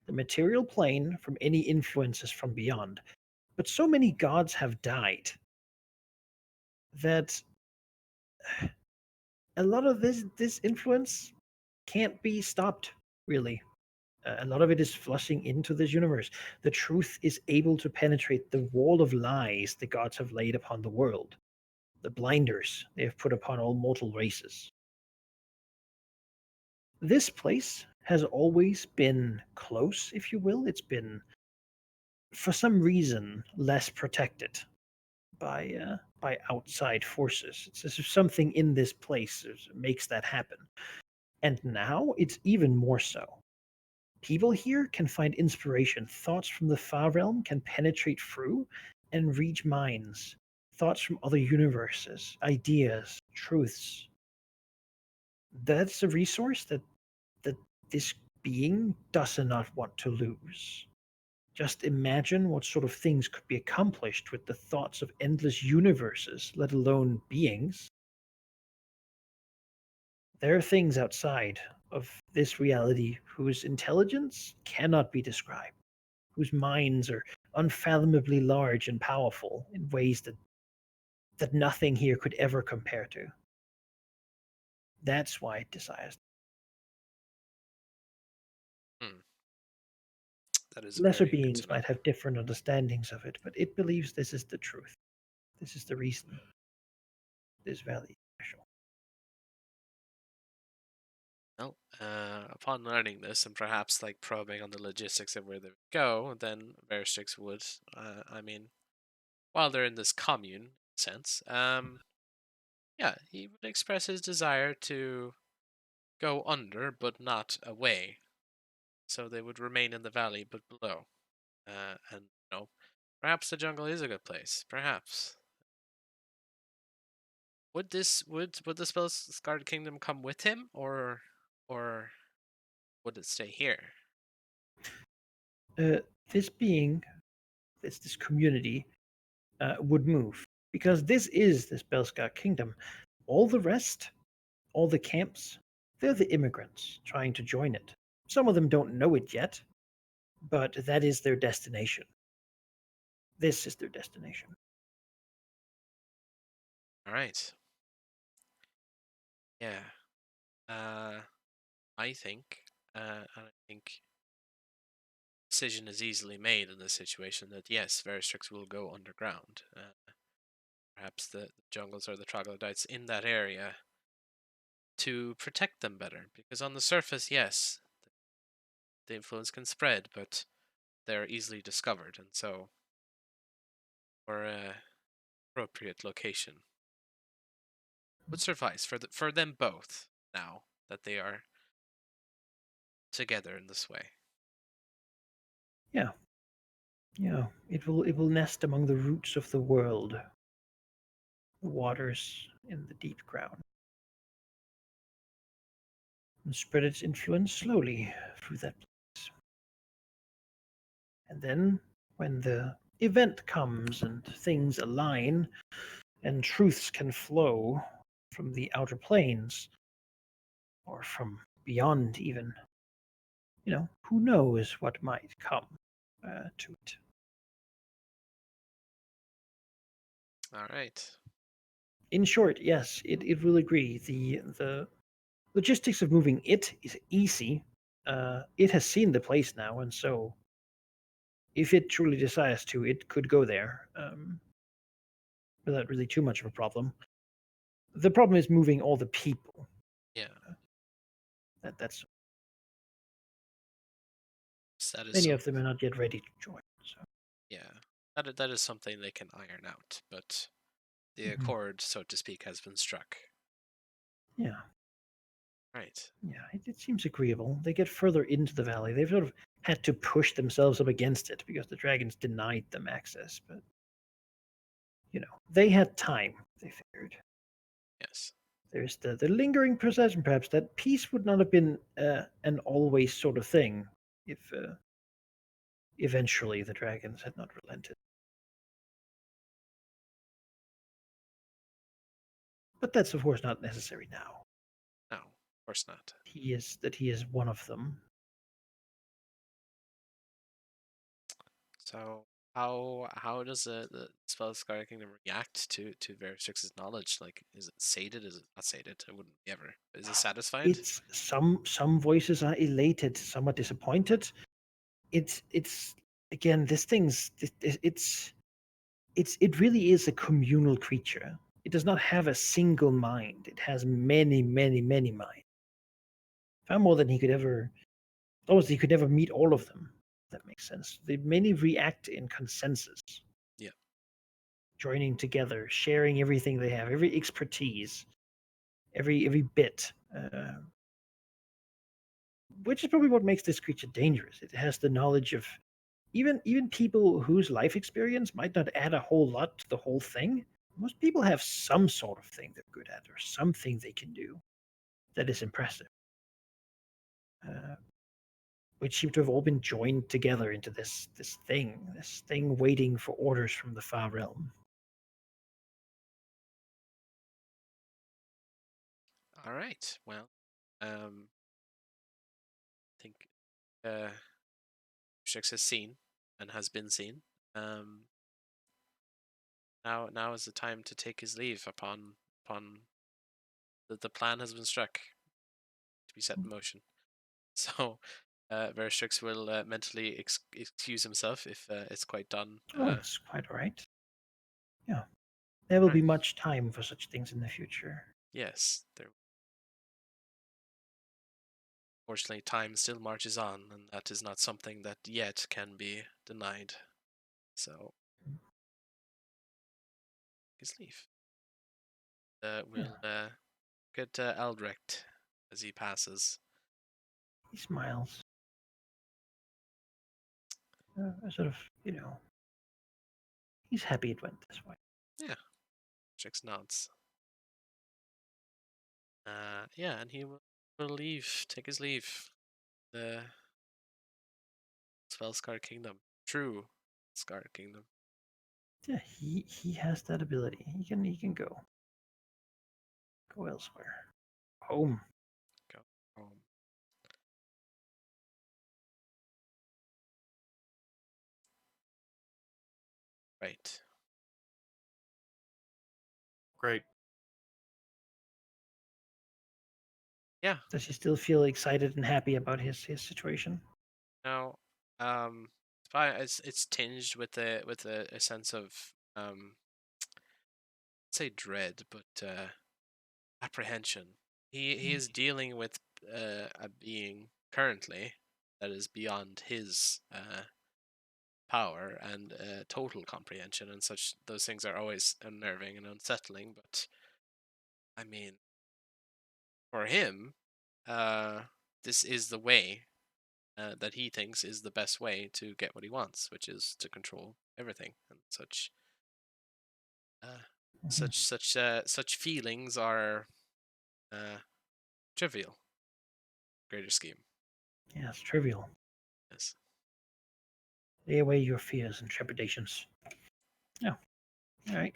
B: the material plane from any influences from beyond, but so many gods have died that a lot of this influence can't be stopped. Really, a lot of it is flushing into this universe. The truth is able to penetrate the wall of lies the gods have laid upon the world, the blinders they have put upon all mortal races. This place has always been close, if you will. It's been, for some reason, less protected by outside forces. It's as if something in this place makes that happen. And now it's even more so. People here can find inspiration. Thoughts from the far realm can penetrate through and reach minds. Thoughts from other universes, ideas, truths. That's a resource that this being does not want to lose. Just imagine what sort of things could be accomplished with the thoughts of endless universes, let alone beings. There are things outside of this reality whose intelligence cannot be described, whose minds are unfathomably large and powerful in ways that nothing here could ever compare to. That's why it desires.
C: Hmm. That is
B: Lesser
C: very good to
B: beings
C: know.
B: might have different understandings of it, but it believes this is the truth. This is the reason this valley is special.
C: Well, upon learning this and perhaps like probing on the logistics of where they would go, then Verstrix would, I mean, while they're in this commune sense, yeah, he would express his desire to go under but not away. So they would remain in the valley but below. And perhaps the jungle is a good place. Perhaps. Would the spell scarred kingdom come with him, or would it stay here?
B: Uh, this being, this community, would move because this is the Spellscar kingdom. All the rest, all the camps, they're the immigrants trying to join it. Some of them don't know it yet, but that is their destination. This is their destination.
C: All right. Yeah. Uh, I think, and I think decision is easily made in this situation that yes, Veristrix will go underground. Perhaps the jungles or the troglodytes in that area to protect them better. Because on the surface, yes, the influence can spread, but they're easily discovered, and so for a appropriate location would suffice for them both now that they are together in this way.
B: Yeah, yeah. It will nest among the roots of the world, the waters in the deep ground, and spread its influence slowly through that place. And then, when the event comes and things align and truths can flow from the outer planes or from beyond, even, who knows what might come. to it.
C: All right.
B: In short, yes, it will agree. The logistics of moving it is easy. It has seen the place now, and so if it truly desires to, it could go there without really too much of a problem. The problem is moving all the people.
C: Yeah.
B: That's
C: That is
B: many
C: some,
B: of them are not yet ready to join. So
C: yeah. That is something they can iron out, but the
B: Mhm.
C: accord, so to speak, has been struck.
B: yeah,
C: Right.
B: yeah, it seems agreeable. They get further into the valley. They've sort of had to push themselves up against it because the dragons denied them access. But they had time. They figured.
C: Yes.
B: There's the lingering perception, perhaps, that peace would not have been an always sort of thing if eventually the dragons had not relented. But that's, of course, not necessary now.
C: No, of course not.
B: He is one of them.
C: So how does the Spellscar Kingdom react to Veristrix's knowledge? Like, is it sated? Is it not sated? It wouldn't be ever. Is it satisfied?
B: It's some voices are elated, some are disappointed. It's again, this thing's it really is a communal creature. It does not have a single mind. It has many, many, many minds. Far more than he could ever. Almost he could never meet all of them. If that makes sense. They many react in consensus.
C: Yeah.
B: Joining together, sharing everything they have, every expertise, every bit. Which is probably what makes this creature dangerous. It has the knowledge of even people whose life experience might not add a whole lot to the whole thing. Most people have some sort of thing they're good at, or something they can do that is impressive, uh, which seem to have all been joined together into this thing waiting for orders from the far realm.
C: All right. Well, I think uh, Strix has seen and has been seen. Now is the time to take his leave upon the plan has been struck to be set in motion. So, Veristrix will mentally excuse himself if it's quite done.
B: Oh, it's quite all right. Yeah, there will
C: Right.
B: be much time for such things in the future.
C: Yes, there. Fortunately, time still marches on, and that is not something that yet can be denied. So, his leave.
B: Yeah,
C: We'll get Eldrecht as he passes.
B: he smiles. Sort of, he's happy it went this way.
C: Yeah, Strix nods. Yeah, and he will leave, take his leave. The Spellscar Kingdom, true Scar Kingdom.
B: Yeah, he has that ability. He can go elsewhere. Home.
C: Go home. Right.
A: Great.
C: Yeah.
B: Does he still feel excited and happy about his situation?
C: Now, it's tinged with a sense of I'd say dread, but apprehension. He is dealing with a being currently that is beyond his power and total comprehension, and such. Those things are always unnerving and unsettling. But I mean, for him, uh, this is the way that he thinks is the best way to get what he wants, which is to control everything. And uh,
B: Mhm.
C: such feelings are uh, trivial. Greater scheme.
B: Yeah, it's trivial.
C: Yes.
B: Lay away your fears and trepidations. Yeah. All right.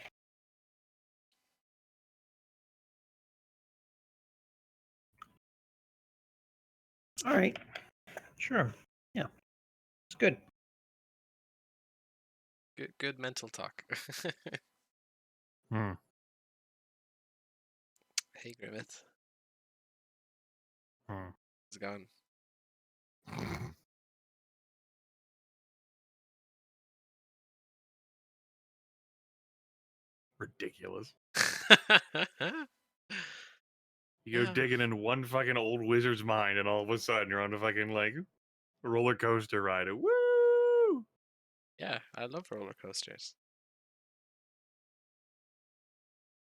B: All right. Sure. Yeah. It's good.
C: Good mental talk.
A: Hmm.
C: Hey, Grimmett.
A: Hmm.
C: How's it going?
A: Ridiculous. You go
C: Yeah.
A: digging in one fucking old wizard's mind, and all of a sudden you're on a fucking like roller coaster ride. Woo!
C: Yeah, I love roller coasters.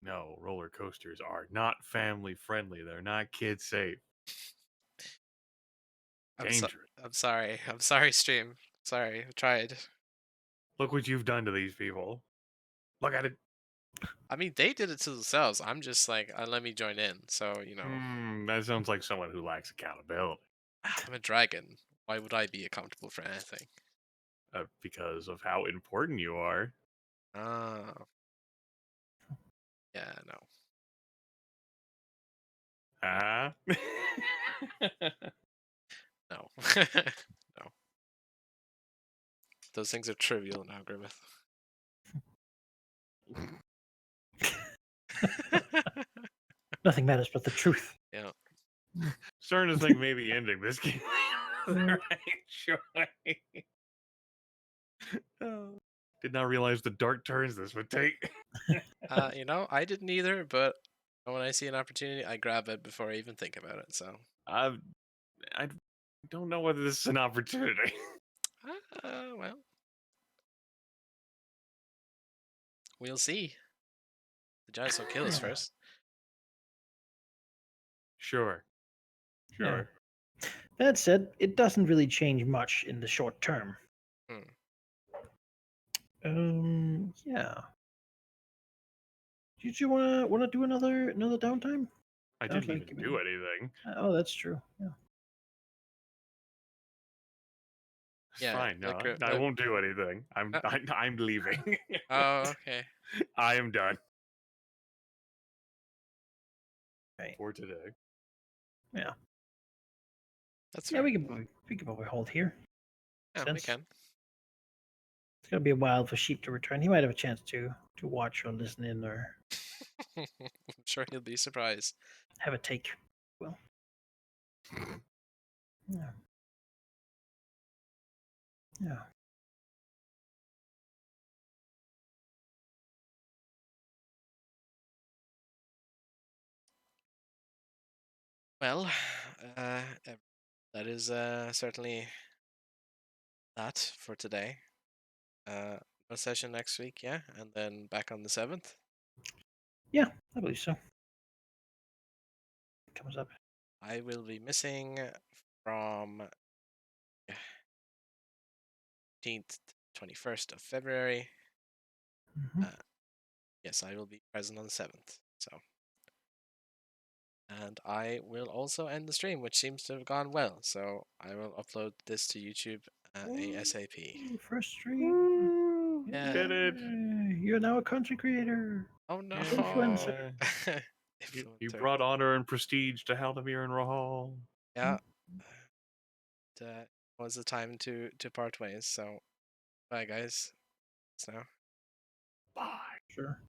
A: No, roller coasters are not family friendly. They're not kid safe.
C: I'm so
A: Dangerous.
C: I'm sorry. I'm sorry, stream. Sorry, I tried.
A: Look what you've done to these people. Look at it.
C: I mean, they did it to themselves. I'm just like, let me join in. So,
A: That sounds like someone who lacks accountability.
C: I'm a dragon. Why would I be accountable for anything?
A: Because of how important you are.
C: Ah, yeah, no.
A: Ah.
C: No. No. Those things are trivial now, Grimmett.
B: Nothing matters but the truth.
C: Yeah.
A: Starting to think maybe ending this game the right choice. Oh. Did not realize the dark turns this would take.
C: I didn't either, but when I see an opportunity, I grab it before I even think about it. So,
A: I don't know whether this is an opportunity.
C: well, we'll see. The giants will kill us
B: Yeah.
C: first.
A: Sure.
B: Yeah. That said, it doesn't really change much in the short term.
C: Hmm.
B: Yeah. Did you wanna do another downtime?
A: I
B: Sounds
A: didn't
B: like
A: even do anything.
B: Oh, that's true. Yeah.
A: It's
C: Yeah,
A: fine. No,
C: look,
A: I won't do anything.
C: Uh,
A: I'm leaving.
C: Oh, okay.
A: I am done
B: Right.
A: for today.
B: Yeah.
C: That's
B: Yeah,
C: fair.
B: we can probably hold here.
C: Yeah, we
B: Since
C: can.
B: it's gonna be a while for Sheep to return. He might have a chance to watch or listen in or
C: I'm sure he'll be surprised.
B: have a take. Well. Yeah. Yeah.
C: Well, that is certainly that for today. A session next week, yeah, and then back on the 7th.
B: Yeah, I believe so. Comes up.
C: I will be missing from 15th to 21st of February.
B: Mhm.
C: Yes, I will be present on the 7th. So, and I will also end the stream, which seems to have gone well. So I will upload this to YouTube ASAP.
B: Ooh, first stream.
A: Woo!
C: Yeah.
A: Did it.
B: Yay, you're now a content creator.
C: Oh no!
B: Influencer.
A: You
C: Influencer.
A: brought honor and prestige to Haldemir and Rahal.
C: Yeah. That was the time to part ways. So, bye guys. So.
A: Bye.
B: Sure.